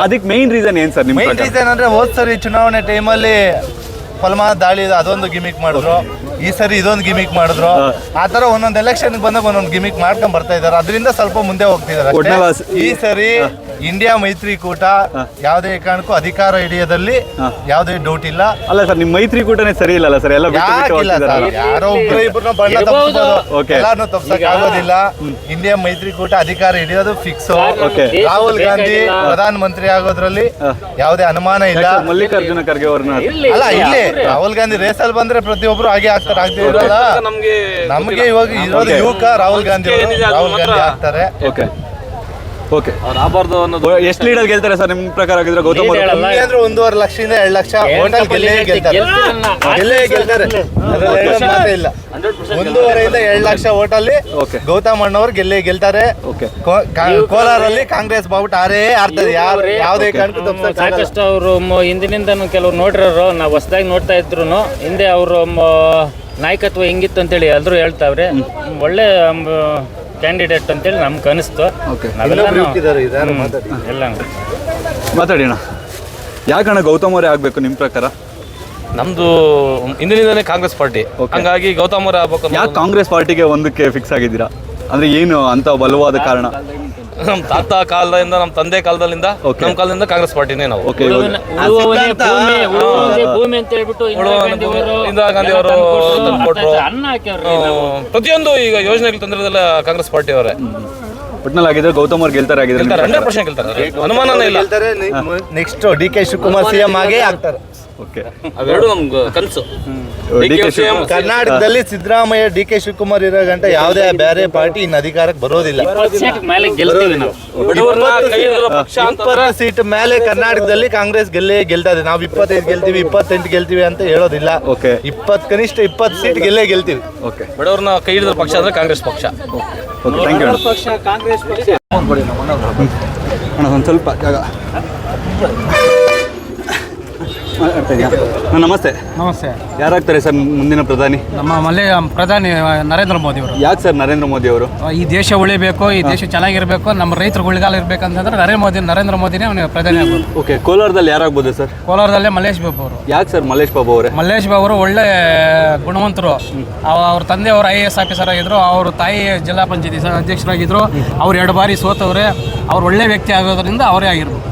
S1: ಅದಕ್ಕೆ ಮೈನ್ ರೀಸನ್ ಏನ್ ಸರ್? ನಿಮ್ಮ
S2: ಮೈನ್ ರೀಸನ್ ಅಂದ್ರೆ ಹೋದ್ ಸರಿ ಚುನಾವಣೆ ಟೈಮಲ್ಲಿ ಫಲಮಾನ ದಾಳಿ ಅದೊಂದು ಗಿಮಿಕ್ ಮಾಡಿದ್ರು, ಈ ಸರಿ ಇದೊಂದು ಗಿಮಿಕ್ ಮಾಡಿದ್ರು. ಆ ತರ ಒಂದೊಂದು ಎಲೆಕ್ಷನ್ ಬಂದಾಗ ಒಂದೊಂದು ಗಿಮಿಕ್ ಮಾಡ್ಕೊಂಡ್ ಬರ್ತಾ ಇದಾರೆ. ಅದರಿಂದ ಸ್ವಲ್ಪ ಮುಂದೆ ಹೋಗ್ತಿದ್ದಾರೆ. ಈ ಸರಿ ಇಂಡಿಯಾ ಮೈತ್ರಿಕೂಟ ಯಾವುದೇ ಕಾರಣಕ್ಕೂ ಅಧಿಕಾರ ಹಿಡಿಯೋದಲ್ಲಿ ಯಾವುದೇ ಡೌಟ್ ಇಲ್ಲ.
S1: ಅಲ್ಲ ಸರ್, ನಿಮ್ಮ ಮೈತ್ರಿಕೂಟನೇ ಸರಿ ಇಲ್ಲ ಸರ್. ಎಲ್ಲ
S2: ಯಾರೋ ಒಬ್ರು ಇಬ್ಬರನ್ನ ಬಣ್ಣ ತಪ್ಪಿಸಬಹುದು, ಎಲ್ಲಾರನ್ನೂ ತಪ್ಸಕ್ ಆಗೋದಿಲ್ಲ. ಇಂಡಿಯಾ ಮೈತ್ರಿಕೂಟ ಅಧಿಕಾರ ಹಿಡಿಯೋದು ಫಿಕ್ಸ್. ರಾಹುಲ್ ಗಾಂಧಿ ಪ್ರಧಾನ ಮಂತ್ರಿ ಆಗೋದ್ರಲ್ಲಿ ಯಾವುದೇ ಅನುಮಾನ ಇಲ್ಲ.
S1: ಮಲ್ಲಿಕಾರ್ಜುನ ಖರ್ಗೆ ಅವ್ರನ್ನ
S2: ಅಲ್ಲ, ಇಲ್ಲಿ ರಾಹುಲ್ ಗಾಂಧಿ ರೇಸಲ್ಲಿ ಬಂದ್ರೆ ಪ್ರತಿಯೊಬ್ರು ಹಾಗೆ ಆಗ್ತಾರೆ. ಆಗದೆ ಇರೋಲ್ಲ. ನಮ್ಗೆ ಇವಾಗ ಇರೋದು ಯುವಕ ರಾಹುಲ್ ಗಾಂಧಿ ಆಗ್ತಾರೆ.
S1: ಓಕೆ ಓಕೆ, ಎಷ್ಟು ಲೀಡರ್ ಗೆಲ್ತಾರೆ ಸರ್ ನಿಮ್ಮ ಪ್ರಕಾರ? ಆಗಿದ್ರೆ ಗೌತಮ್
S2: ಅಂದ್ರೆ 1.5 ಲಕ್ಷದಿಂದ 2 ಲಕ್ಷ ಹೋಟೆಲ್ ಗೆಲ್ಲೇ ಗೆಲ್ತಾರೆ. 1.5 2 ಲಕ್ಷ ಹೋಟೆಲ್ ಗೌತಮ್ ಅಣ್ಣವ್ರು ಗೆಲ್ತಾರೆ. ಕೋಲಾರಲ್ಲಿ ಕಾಂಗ್ರೆಸ್ ಬಾವುಟ ಆರ್ತದೆ. ಯಾವುದೇ ಕಾರಣಕ್ಕೂ
S14: ಸಾಕಷ್ಟು ಅವರು ಹಿಂದಿನಿಂದ ಕೆಲವ್ರು ನೋಡಿರೋರು, ನಾವು ಹೊಸದಾಗಿ ನೋಡ್ತಾ ಇದ್ರು. ಹಿಂದೆ ಅವರು ನಾಯಕತ್ವ ಹೆಂಗಿತ್ತು ಅಂತೇಳಿ ಎಲ್ಲರೂ ಹೇಳ್ತಾವ್ರೆ. ಒಳ್ಳೆ ಕ್ಯಾಂಡಿಡೇಟ್ ಅಂತೇಳಿ ನಮ್ಗೆ ಅನಿಸ್ತು. ಎಲ್ಲ
S1: ಮಾತಾಡೋಣ. ಯಾಕಣ್ಣ ಗೌತಮ್ ಅವರೇ ಆಗಬೇಕು ನಿಮ್ಮ ಪ್ರಕಾರ?
S13: ನಮ್ದು ಹಿಂದಿನಿಂದನೇ ಕಾಂಗ್ರೆಸ್ ಪಾರ್ಟಿ, ಹಂಗಾಗಿ ಗೌತಮ್ ಅವರೇ ಆಗ್ಬೇಕು.
S1: ಯಾಕೆ ಕಾಂಗ್ರೆಸ್ ಪಾರ್ಟಿಗೆ ಒಂದಕ್ಕೆ ಫಿಕ್ಸ್ ಆಗಿದ್ದೀರಾ? ಅಂದ್ರೆ ಏನು ಅಂತ ಬಲವಾದ ಕಾರಣ?
S13: ನಮ್ಮ ತಾತ ಕಾಲದಿಂದ, ನಮ್ಮ ತಂದೆ ಕಾಲದಿಂದ, ನಮ್ಮ ಕಾಲದಿಂದ ಕಾಂಗ್ರೆಸ್ ಪಾರ್ಟಿನೇ ನಾವು. ಇಂದಿರಾ ಗಾಂಧಿ ಅವರು ತಂದ್ಕೊಟ್ರು. ಪ್ರತಿಯೊಂದು ಈಗ ಯೋಜನೆಗಳು ತಂದಿರೋದೆಲ್ಲ ಕಾಂಗ್ರೆಸ್ ಪಾರ್ಟಿ ಅವರೇ.
S1: ಒಟ್ನಲ್ಲಿ ಆಗಿದ್ರೆ ಗೌತಮ್ ಅವ್ರು ಗೆಲ್ತಾರೆ.
S13: 100% ಗೆಲ್ತಾರೆ, ಅನುಮಾನನೇ ಇಲ್ಲ.
S2: ನೆಕ್ಸ್ಟ್ DK ಶಿವಕುಮಾರ್ CM ಆಗೇ ಆಗ್ತಾರೆ.
S13: ಅವೆರಡು ನಮ್ಗೆ ಕನಸು.
S2: ಕರ್ನಾಟಕದಲ್ಲಿ ಸಿದ್ದರಾಮಯ್ಯ DK ಶಿವಕುಮಾರ್ ಇರೋ ಗಂಟ ಯಾವುದೇ ಬೇರೆ ಪಾರ್ಟಿ ಇನ್ನು ಅಧಿಕಾರಕ್ಕೆ ಬರೋದಿಲ್ಲ. 20 ಸೀಟ್ ಮೇಲೆ ಕರ್ನಾಟಕದಲ್ಲಿ ಕಾಂಗ್ರೆಸ್ ಗೆಲ್ತಾ ಇದೆ. ನಾವು 25 ಗೆಲ್ತೀವಿ, 28 ಗೆಲ್ತೀವಿ ಅಂತ ಹೇಳೋದಿಲ್ಲ. 20 ಕನಿಷ್ಠ 20 ಸೀಟ್ ಗೆಲ್ತೀವಿ.
S13: ಬಡವ್ರನ್ನ ಕೈ ಹಿಡಿದ ಪಕ್ಷ ಅಂದ್ರೆ ಕಾಂಗ್ರೆಸ್ ಪಕ್ಷ.
S1: ಕಾಂಗ್ರೆಸ್ ಪಕ್ಷ ಒಂದು ಸ್ವಲ್ಪ ಜಾಗ. ನಮಸ್ತೆ.
S15: ನಮಸ್ತೆ.
S1: ಯಾರಾಗ್ತಾರೆ ಸರ್ ಮುಂದಿನ ಪ್ರಧಾನಿ?
S15: ನಮ್ಮ ಪ್ರಧಾನಿ ನರೇಂದ್ರ ಮೋದಿ ಅವರು.
S1: ಯಾಕೆ ಸರ್ ನರೇಂದ್ರ ಮೋದಿ ಅವರು?
S15: ಈ ದೇಶ ಉಳಿಬೇಕು, ಈ ದೇಶ ಚೆನ್ನಾಗಿರ್ಬೇಕು, ನಮ್ಮ ರೈತರು ಉಳಿಗಾಲ ಇರ್ಬೇಕಂತಂದ್ರೆ ನರೇಂದ್ರ ಮೋದಿನೇ ಅವನು ಪ್ರಧಾನಿ ಆಗ್ಬೋದು.
S1: ಓಕೆ, ಕೋಲಾರದಲ್ಲಿ ಯಾರಾಗ್ಬೋದು ಸರ್?
S15: ಕೋಲಾರದಲ್ಲೇ ಮಲ್ಲೇಶ್ ಬಾಬು ಅವರು.
S1: ಯಾಕೆ ಸರ್ ಮಲ್ಲೇಶ್ ಬಾಬು ಅವರೇ?
S15: ಮಲ್ಲೇಶ್ ಬಾಬು ಅವರು ಒಳ್ಳೆ ಗುಣವಂತರು. ಅವ್ರ ತಂದೆ ಅವರು IAS ಆಫೀಸರ್ ಆಗಿದ್ರು, ಅವ್ರ ತಾಯಿ ಜಿಲ್ಲಾ ಪಂಚಾಯತಿ ಅಧ್ಯಕ್ಷರಾಗಿದ್ರು. ಅವ್ರು 2 ಬಾರಿ ಸೋತವ್ರೆ. ಅವ್ರು ಒಳ್ಳೆ ವ್ಯಕ್ತಿ ಆಗೋದ್ರಿಂದ ಅವರೇ ಆಗಿರ್ಬೋದು.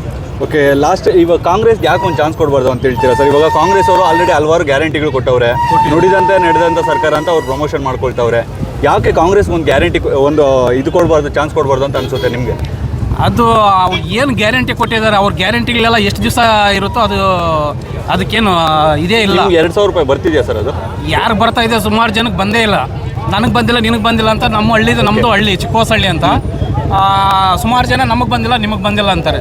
S1: ಓಕೆ, ಲಾಸ್ಟ್ ಇವಾಗ ಕಾಂಗ್ರೆಸ್ ಯಾಕೆ ಒಂದು ಚಾನ್ಸ್ ಕೊಡಬಾರ್ದು ಅಂತ ಹೇಳ್ತೀರಾ ಸರ್? ಇವಾಗ ಕಾಂಗ್ರೆಸ್ ಅವರು ಆಲ್ರೆಡಿ ಹಲವಾರು ಗ್ಯಾರಂಟಿಗಳು ಕೊಟ್ಟವ್ರೆ, ನುಡಿದಂತೆ ನಡೆದಂಥ ಸರ್ಕಾರ ಅಂತ ಅವ್ರು ಪ್ರಮೋಷನ್ ಮಾಡ್ಕೊಳ್ತವ್ರೆ. ಯಾಕೆ ಕಾಂಗ್ರೆಸ್ ಒಂದು ಗ್ಯಾರಂಟಿ ಒಂದು ಇದು ಕೊಡಬಾರ್ದು, ಚಾನ್ಸ್ ಕೊಡಬಾರ್ದು ಅಂತ ಅನ್ಸುತ್ತೆ ನಿಮಗೆ?
S15: ಅದು ಏನು ಗ್ಯಾರಂಟಿ ಕೊಟ್ಟಿದ್ದಾರೆ, ಅವ್ರ ಗ್ಯಾರಂಟಿಗಳೆಲ್ಲ ಎಷ್ಟು ದಿವಸ ಇರುತ್ತೋ ಅದಕ್ಕೇನು ಇದೇ ಇಲ್ಲ.
S1: 2,000 ರೂಪಾಯಿ ಬರ್ತಿದೆಯಾ ಸರ್? ಅದು
S15: ಯಾರು ಬರ್ತಾ ಇದೆ? ಸುಮಾರು ಜನಕ್ಕೆ ಬಂದೇ ಇಲ್ಲ. ನನಗೆ ಬಂದಿಲ್ಲ, ನಿನಗೆ ಬಂದಿಲ್ಲ ಅಂತ. ನಮ್ಮದು ಹಳ್ಳಿ ಚಿಕ್ಕಹೊಸಳ್ಳಿ ಅಂತ. ಸುಮಾರು ಜನ ನಮಗೆ ಬಂದಿಲ್ಲ, ನಿಮಗೆ ಬಂದಿಲ್ಲ ಅಂತಾರೆ.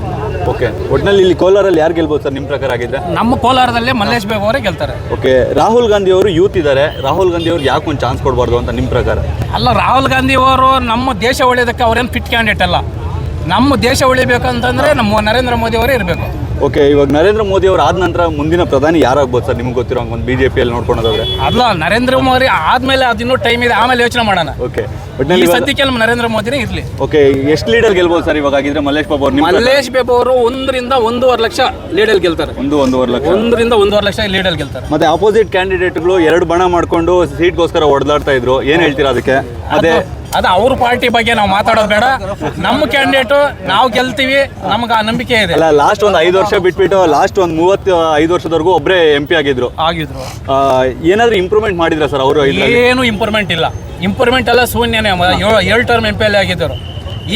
S1: ಓಕೆ, ಒಟ್ಟಿನಲ್ಲಿ ಇಲ್ಲಿ ಕೋಲಾರಲ್ಲಿ ಯಾರು ಗೆಲ್ಬೋದು ಸರ್ ನಿಮ್ಮ ಪ್ರಕಾರ ಆಗಿದ್ರೆ?
S15: ನಮ್ಮ ಕೋಲಾರದಲ್ಲೇ ಮಲ್ಲೇಶ್ ಬಾಬು ಅವರೇ ಗೆಲ್ತಾರೆ.
S1: ಓಕೆ, ರಾಹುಲ್ ಗಾಂಧಿ ಅವರು ಯೂತ್ ಇದ್ದಾರೆ. ರಾಹುಲ್ ಗಾಂಧಿ ಅವರು ಯಾಕೆ ಒಂದು ಚಾನ್ಸ್ ಕೊಡಬಾರ್ದು ಅಂತ ನಿಮ್ಮ ಪ್ರಕಾರ?
S15: ಅಲ್ಲ, ರಾಹುಲ್ ಗಾಂಧಿ ಅವರು ನಮ್ಮ ದೇಶ ಒಳ್ಳೆಯದಕ್ಕೆ ಅವ್ರೇನು ಫಿಟ್ ಕ್ಯಾಂಡಿಡೇಟ್ ಅಲ್ಲ. ನಮ್ಮ ದೇಶ ಉಳಿಬೇಕಂತಂದ್ರೆ ನಮ್ಮ ನರೇಂದ್ರ ಮೋದಿ ಅವರೇ ಇರಬೇಕು.
S1: ಓಕೆ, ಇವಾಗ ನರೇಂದ್ರ ಮೋದಿ ಅವರು ಆದ ನಂತರ ಮುಂದಿನ ಪ್ರಧಾನಿ ಯಾರಾಗ್ಬೋದು ಸರ್ ನಿಮ್ಗೆ ಗೊತ್ತಿರೋ ಒಂದು BJPಯಲ್ಲಿ ನೋಡ್ಕೊಳೋದಾದ್ರೆ?
S15: ಅಲ್ಲ, ನರೇಂದ್ರ ಮೋದಿ ಆದ್ಮೇಲೆ ಅದಿನ್ನೂ ಟೈಮ್ ಇದೆ, ಆಮೇಲೆ ಯೋಚನೆ ಮಾಡೋಣ.
S1: ಓಕೆ,
S15: ಈ ಸದ್ಯಕ್ಕೆ ನಮ್ಮ ನರೇಂದ್ರ ಮೋದಿನೇ ಇರ್ಲಿ.
S1: ಓಕೆ, ಎಷ್ಟು ಲೀಡರ್ ಗೆಲ್ಬೋದು ಸರ್ ಇವಾಗ ಆಗಿದ್ರೆ ಮಲ್ಲೇಶ್ ಬಾಬು ಅವರು?
S15: ಮಲ್ಲೇಶ್ ಬಾಬು ಅವರು 1 ರಿಂದ 1.5 ಲಕ್ಷ ಲೀಡಲ್ಲಿ ಗೆಲ್ತಾರೆ.
S1: 1.5 ಲಕ್ಷ
S15: 1 ರಿಂದ 1.5 ಲಕ್ಷ ಲೀಡಲ್ಲಿ ಗೆಲ್ತಾರೆ.
S1: ಮತ್ತೆ ಅಪೋಸಿಟ್ ಕ್ಯಾಂಡಿಡೇಟ್ಗಳು 2 ಬಣ ಮಾಡ್ಕೊಂಡು ಸೀಟ್ಗೋಸ್ಕರ ಹೊಡೆದಾಡ್ತಾ ಇದ್ರು, ಏನ್ ಹೇಳ್ತೀರಾ ಅದಕ್ಕೆ?
S15: ಅದು ಅವ್ರ ಪಾರ್ಟಿ ಬಗ್ಗೆ ನಾವು ಮಾತಾಡೋದು ಬೇಡ. ನಮ್ಮ ಕ್ಯಾಂಡಿಡೇಟು ನಾವು ಗೆಲ್ತೀವಿ, ನಮ್ಗೆ ಆ ನಂಬಿಕೆ ಇದೆ.
S1: ಅಲ್ಲ, ಲಾಸ್ಟ್ ಒಂದು 5 ವರ್ಷ ಬಿಟ್ಬಿಟ್ಟು ಲಾಸ್ಟ್ ಒಂದು 35 ವರ್ಷದವರೆಗೂ ಒಬ್ಬರೇ MP ಆಗಿದ್ರು. ಏನಾದ್ರೂ ಇಂಪ್ರೂವ್ಮೆಂಟ್ ಮಾಡಿದ್ರ ಸರ್ ಅವರು?
S15: ಏನು ಇಂಪ್ರೂವ್ಮೆಂಟ್ ಇಲ್ಲ. ಇಂಪ್ರೂವ್ಮೆಂಟ್ ಎಲ್ಲ ಶೂನ್ಯನೇ. 7 ಟರ್ಮ್ MP ಅಲ್ಲಿ ಆಗಿದ್ದರು.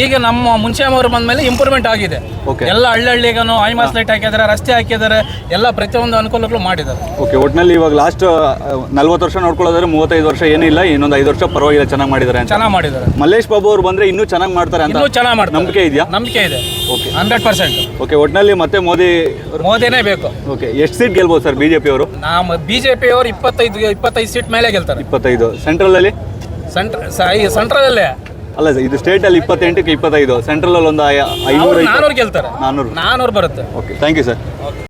S15: ಈಗ ನಮ್ಮ ಮುನ್ಷಿಯವರು ಬಂದ್ಮೇಲೆ ಇಂಪ್ರೂವ್ಮೆಂಟ್ ಆಗಿದೆ. ಎಲ್ಲ ಹಳ್ಳಿಗನು ಐಮಾಸ್ ಲೈಟ್ ಹಾಕಿದ್ದಾರೆ, ರಸ್ತೆ ಹಾಕಿದ್ದಾರೆ, ಎಲ್ಲ ಪ್ರತಿಯೊಂದು ಅನುಕೂಲಗಳು ಮಾಡಿದ್ದಾರೆ.
S1: ಓಕೆ, ಒಟ್ಟಿನಲ್ಲಿ ಇವಾಗ ಲಾಸ್ಟ್ 40 ವರ್ಷ ನೋಡ್ಕೊಳ್ಳೋದ್ರೆ 35 ವರ್ಷ ಏನಿಲ್ಲ, ಇನ್ನೊಂದು 5 ವರ್ಷ ಪರವಾಗಿಲ್ಲ, ಚೆನ್ನಾಗಿ ಮಾಡಿದ್ದಾರೆ.
S15: ಚೆನ್ನಾಗಿ ಮಾಡಿದ್ದಾರೆ.
S1: ಮಲ್ಲೇಶ್ ಬಾಬು ಅವರು ಬಂದ್ರೆ ಇನ್ನೂ ಚೆನ್ನಾಗಿ ಮಾಡ್ತಾರೆ ಅಂತ
S15: ಚೆನ್ನಾಗಿ ಮಾಡ್ತಾರೆ.
S1: ನಂಬಿಕೆ ಇದೆಯಾ?
S15: ನಂಬಿಕೆ ಇದೆ.
S1: ಓಕೆ,
S15: 100%.
S1: ಓಕೆ, ಒಟ್ಟಿನಲ್ಲಿ ಮತ್ತೆ
S15: ಮೋದಿನೇ ಬೇಕು.
S1: ಓಕೆ, ಎಷ್ಟು ಸೀಟ್ ಗೆಲ್ಬೋದು ಸರ್ BJP ಅವರು?
S15: ನಮ್ಮ BJP ಅವರು 25 ಸೀಟ್ ಮೇಲೆ ಗೆಲ್ತಾರೆ.
S1: 25. ಸೆಂಟ್ರಲ್ ಅಲ್ಲಿ?
S15: ಸೆಂಟ್ರಲ್ ಅಲ್ಲೇ
S1: ಅಲ್ಲ, ಇದು ಸ್ಟೇಟ್ ಅಲ್ಲಿ 28ಕ್ಕೆ 25, ಸೆಂಟ್ರಲ್ ಅಲ್ಲಿ ಒಂದು 500
S15: 400 ಗೆಲ್ತಾರೆ. 400 ಬರುತ್ತೆ.
S1: Okay, thank you sir.